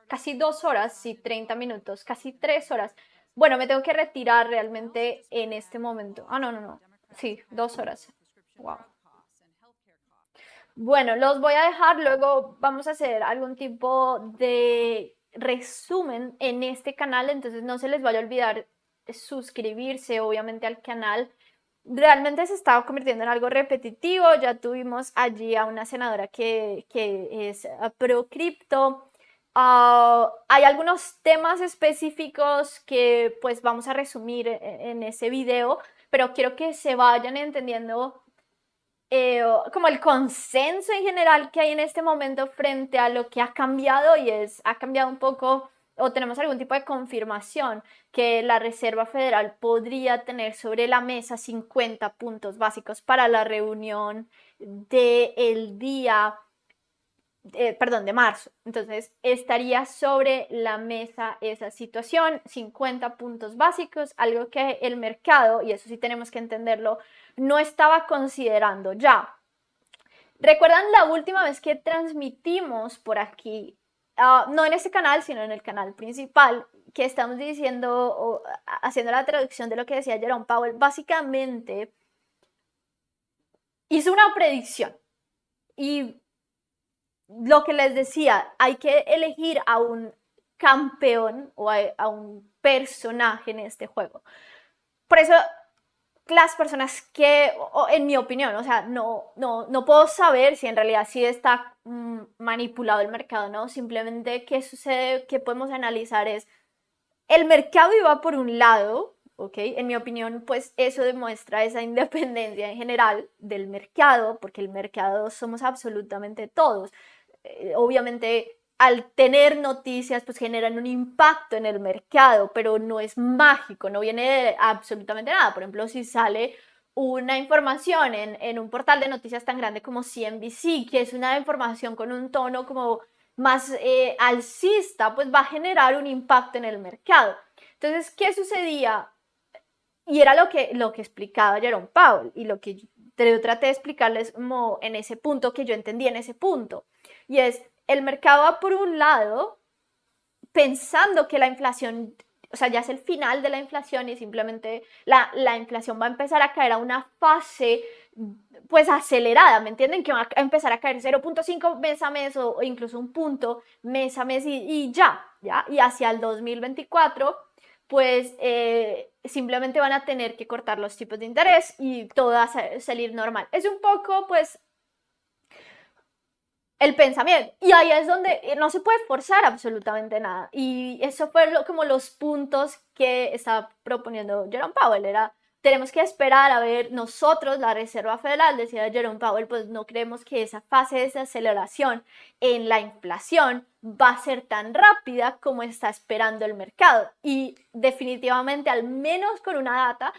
casi 2 horas y 30 minutos, casi 3 horas. Bueno, me tengo que retirar realmente en este momento. Ah, no. Sí, 2 horas. Wow. Bueno, los voy a dejar, luego vamos a hacer algún tipo de resumen en este canal, entonces no se les vaya a olvidar suscribirse obviamente al canal. Realmente se estaba convirtiendo en algo repetitivo, ya tuvimos allí a una senadora que es pro cripto. Hay algunos temas específicos que pues vamos a resumir en ese video, pero quiero que se vayan entendiendo como el consenso en general que hay en este momento frente a lo que ha cambiado, y ha cambiado un poco, o tenemos algún tipo de confirmación que la Reserva Federal podría tener sobre la mesa 50 puntos básicos para la reunión del día, de marzo. Entonces estaría sobre la mesa esa situación, 50 puntos básicos, algo que el mercado, y eso sí tenemos que entenderlo, no estaba considerando ya. ¿Recuerdan la última vez que transmitimos por aquí? No en este canal, sino en el canal principal, que estamos diciendo, o haciendo la traducción de lo que decía Jerome Powell. Básicamente hizo una predicción, y lo que les decía, hay que elegir a un campeón o a un personaje en este juego. Por eso las personas que, en mi opinión, o sea, no puedo saber si en realidad sí está manipulado el mercado, ¿no? Simplemente qué sucede, qué podemos analizar es, el mercado iba por un lado, ¿ok? En mi opinión, pues eso demuestra esa independencia en general del mercado, porque el mercado somos absolutamente todos. Obviamente, al tener noticias, pues generan un impacto en el mercado, pero no es mágico, no viene de absolutamente nada. Por ejemplo, si sale una información en un portal de noticias tan grande como CNBC, que es una información con un tono como más alcista, pues va a generar un impacto en el mercado. Entonces, ¿qué sucedía? Y era lo que explicaba Jerome Powell, y lo que yo traté de explicarles como en ese punto, que yo entendí en ese punto. Y es, el mercado va por un lado pensando que la inflación, o sea, ya es el final de la inflación, y simplemente la inflación va a empezar a caer a una fase pues acelerada, ¿me entienden? Que va a empezar a caer 0.5 mes a mes, o incluso un punto mes a mes, y ya, y hacia el 2024 pues simplemente van a tener que cortar los tipos de interés y todo va a salir normal. Es un poco pues el pensamiento, y ahí es donde no se puede forzar absolutamente nada, y eso fue como los puntos que estaba proponiendo Jerome Powell. Era, tenemos que esperar a ver, nosotros, la Reserva Federal, decía Jerome Powell, pues no creemos que esa fase de desaceleración en la inflación va a ser tan rápida como está esperando el mercado, y definitivamente, al menos con una data,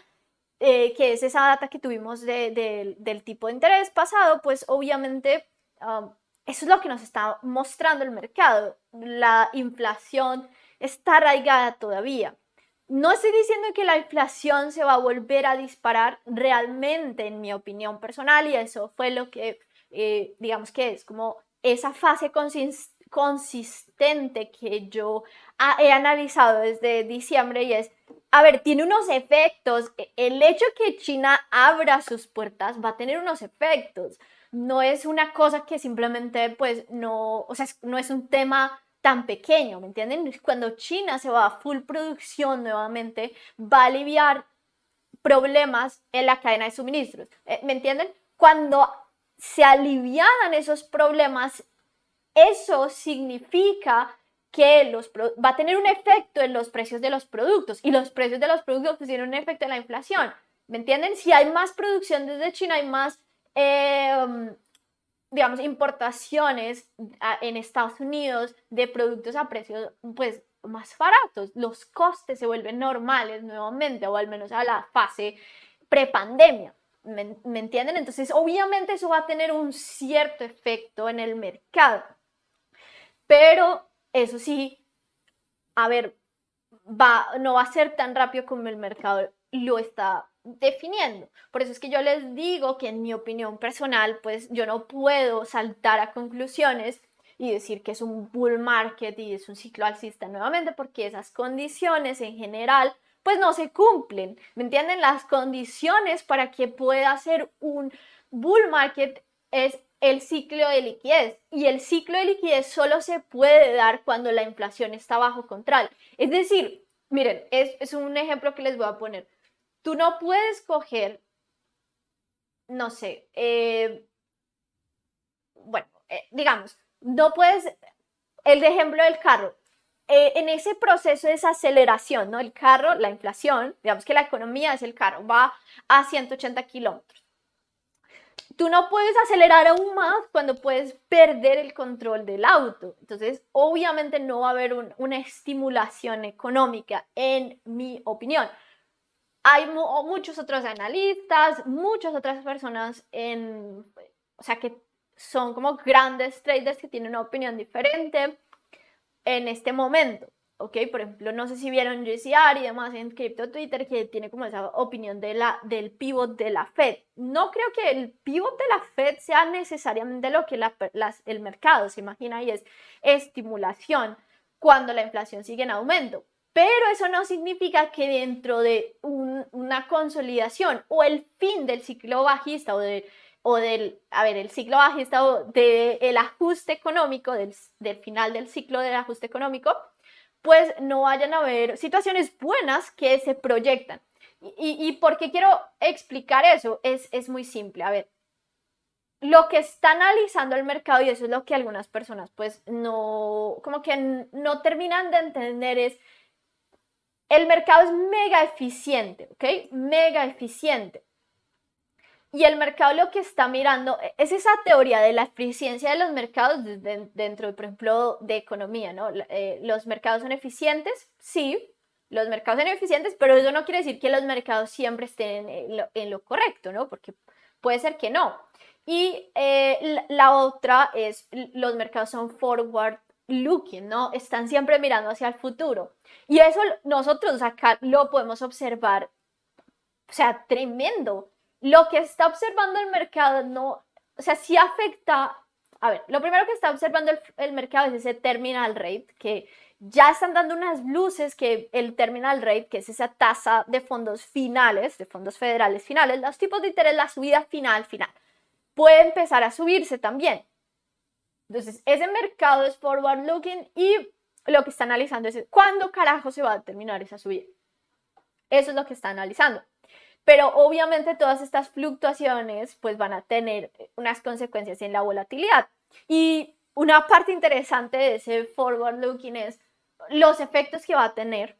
que es esa data que tuvimos del tipo de interés pasado, pues obviamente eso es lo que nos está mostrando el mercado. La inflación está arraigada todavía. No estoy diciendo que la inflación se va a volver a disparar realmente, en mi opinión personal, y eso fue lo que, digamos que es como esa fase consistente que yo he analizado desde diciembre, y es, a ver, tiene unos efectos. El hecho que China abra sus puertas va a tener unos efectos. No es una cosa que simplemente, pues, no, o sea, no es un tema tan pequeño, ¿me entienden? Cuando China se va a full producción nuevamente, va a aliviar problemas en la cadena de suministros, ¿me entienden? Cuando se alivianan esos problemas, eso significa que va a tener un efecto en los precios de los productos, y los precios de los productos pues, tienen un efecto en la inflación, ¿me entienden? Si hay más producción desde China, hay más digamos, importaciones en Estados Unidos de productos a precios pues más baratos, los costes se vuelven normales nuevamente, o al menos a la fase prepandemia, ¿me entienden? Entonces obviamente eso va a tener un cierto efecto en el mercado, pero eso sí, a ver, no va a ser tan rápido como el mercado lo está definiendo. Por eso es que yo les digo que, en mi opinión personal, pues yo no puedo saltar a conclusiones y decir que es un bull market y es un ciclo alcista nuevamente, porque esas condiciones en general pues no se cumplen, ¿me entienden? Las condiciones para que pueda ser un bull market es el ciclo de liquidez, y el ciclo de liquidez solo se puede dar cuando la inflación está bajo control. Es decir, miren, es un ejemplo que les voy a poner. Tú no puedes coger, no sé, digamos, no puedes, el ejemplo del carro, en ese proceso de desaceleración, ¿no? El carro, la inflación, digamos que la economía es el carro, va a 180 kilómetros. Tú no puedes acelerar aún más cuando puedes perder el control del auto. Entonces, obviamente no va a haber una estimulación económica, en mi opinión. Hay muchos otros analistas, muchas otras personas o sea, que son como grandes traders que tienen una opinión diferente en este momento, ¿ok? Por ejemplo, no sé si vieron JCR y demás en Crypto Twitter, que tiene como esa opinión del pivot de la Fed. No creo que el pivot de la Fed sea necesariamente lo que el mercado se imagina, y es estimulación cuando la inflación sigue en aumento. Pero eso no significa que dentro de una consolidación o el fin del ciclo bajista el ciclo bajista o del ajuste económico, del final del ciclo del ajuste económico, pues no vayan a haber situaciones buenas que se proyectan. ¿Y por qué quiero explicar eso? Es muy simple. A ver, lo que está analizando el mercado, y eso es lo que algunas personas pues como que no terminan de entender, es el mercado es mega eficiente, ¿ok? Mega eficiente. Y el mercado lo que está mirando es esa teoría de la eficiencia de los mercados dentro, por ejemplo, de economía, ¿no? ¿Los mercados son eficientes? Sí, los mercados son eficientes, pero eso no quiere decir que los mercados siempre estén en lo correcto, ¿no? Porque puede ser que no. Y la otra es, los mercados son forward looking, ¿no? Están siempre mirando hacia el futuro. Y eso nosotros acá lo podemos observar, o sea, tremendo. Lo que está observando el mercado no, o sea, sí afecta. A ver, lo primero que está observando el mercado es ese terminal rate, que ya están dando unas luces que el terminal rate, que es esa tasa de fondos finales, de fondos federales finales, los tipos de interés, la subida final, puede empezar a subirse también. Entonces, ese mercado es forward looking, y lo que está analizando es cuándo carajo se va a terminar esa subida. Eso es lo que está analizando. Pero obviamente todas estas fluctuaciones pues van a tener unas consecuencias en la volatilidad. Y una parte interesante de ese forward looking es los efectos que va a tener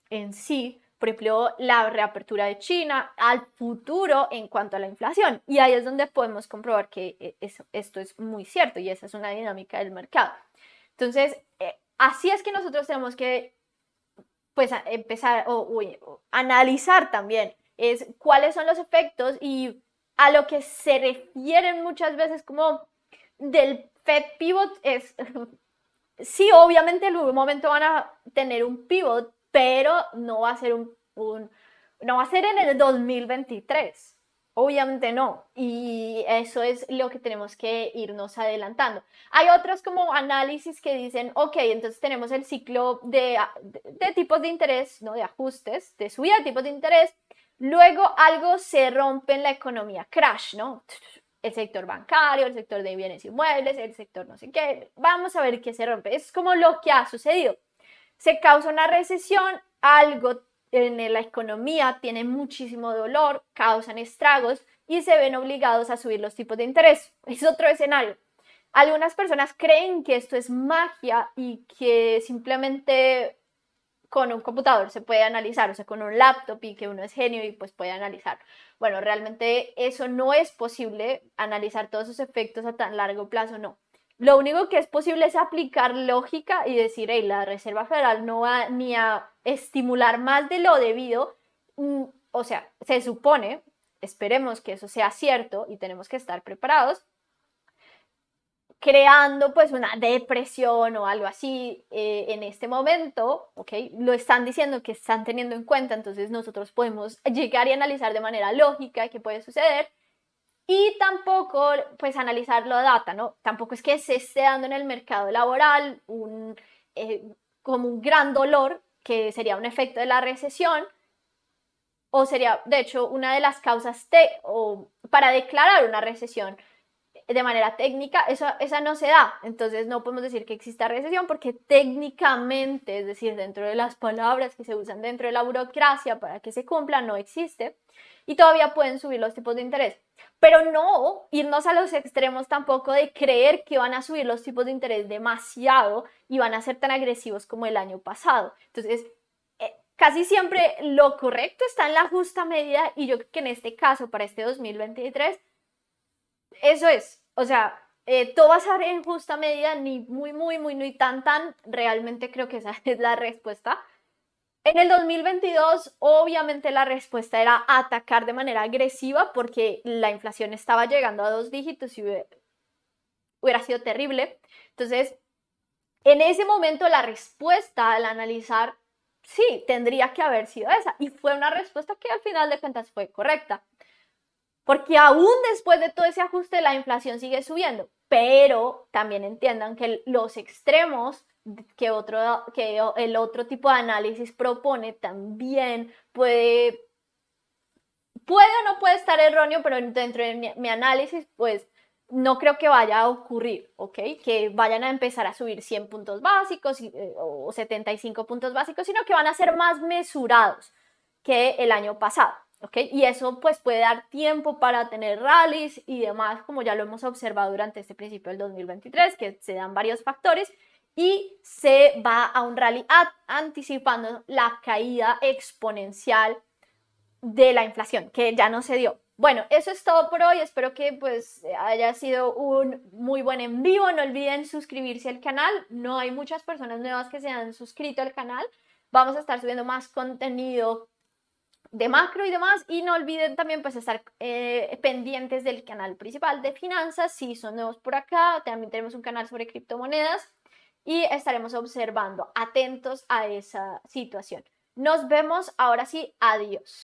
en sí, por ejemplo, la reapertura de China al futuro en cuanto a la inflación. Y ahí es donde podemos comprobar que esto es muy cierto, y esa es una dinámica del mercado. Entonces, así es que nosotros tenemos que pues empezar o analizar también es cuáles son los efectos, y a lo que se refieren muchas veces como del Fed pivot es, sí, obviamente en algún momento van a tener un pivot, pero no va a ser no va a ser en el 2023, obviamente no, y eso es lo que tenemos que irnos adelantando. Hay otros como análisis que dicen, ok, entonces tenemos el ciclo de tipos de interés, ¿no? De ajustes, de subida de tipos de interés. Luego algo se rompe en la economía, crash, ¿no? El sector bancario, el sector de bienes inmuebles, el sector no sé qué. Vamos a ver qué se rompe. Es como lo que ha sucedido. Se causa una recesión, algo en la economía tiene muchísimo dolor, causan estragos y se ven obligados a subir los tipos de interés. Es otro escenario. Algunas personas creen que esto es magia y que simplemente con un computador se puede analizar, o sea, con un laptop, y que uno es genio y pues puede analizar. Bueno, realmente eso no es posible, analizar todos esos efectos a tan largo plazo, no. Lo único que es posible es aplicar lógica y decir, hey, la Reserva Federal no va ni a estimular más de lo debido, o sea, se supone, esperemos que eso sea cierto y tenemos que estar preparados, creando pues una depresión o algo así en este momento, ¿ok? Lo están diciendo que están teniendo en cuenta, entonces nosotros podemos llegar y analizar de manera lógica qué puede suceder, y tampoco pues analizarlo a data, ¿no? Tampoco es que se esté dando en el mercado laboral como un gran dolor, que sería un efecto de la recesión, o sería de hecho una de las causas para declarar una recesión de manera técnica, esa no se da. Entonces no podemos decir que exista recesión porque técnicamente, es decir, dentro de las palabras que se usan dentro de la burocracia para que se cumpla, no existe. Y todavía pueden subir los tipos de interés. Pero no irnos a los extremos tampoco de creer que van a subir los tipos de interés demasiado y van a ser tan agresivos como el año pasado. Entonces, casi siempre lo correcto está en la justa medida y yo creo que en este caso, para este 2023, eso es. O sea, todo va a ser en justa medida, ni muy, ni tan, realmente creo que esa es la respuesta. En el 2022, obviamente la respuesta era atacar de manera agresiva porque la inflación estaba llegando a 2 dígitos y hubiera sido terrible. Entonces, en ese momento la respuesta al analizar, sí, tendría que haber sido esa. Y fue una respuesta que al final de cuentas fue correcta. Porque aún después de todo ese ajuste, la inflación sigue subiendo. Pero también entiendan que los extremos que el otro tipo de análisis propone también puede o no puede estar erróneo, pero dentro de mi análisis, pues no creo que vaya a ocurrir, ¿ok? Que vayan a empezar a subir 100 puntos básicos o 75 puntos básicos, sino que van a ser más mesurados que el año pasado, ¿ok? Y eso pues puede dar tiempo para tener rallies y demás, como ya lo hemos observado durante este principio del 2023, que se dan varios factores y se va a un rally anticipando la caída exponencial de la inflación, que ya no se dio. Bueno, eso es todo por hoy. Espero que pues haya sido un muy buen en vivo. No olviden suscribirse al canal. No hay muchas personas nuevas que se han suscrito al canal. Vamos a estar subiendo más contenido de macro y demás. Y no olviden también pues estar pendientes del canal principal de finanzas. Si son nuevos por acá, también tenemos un canal sobre criptomonedas y estaremos observando, atentos a esa situación. Nos vemos ahora sí. Adiós.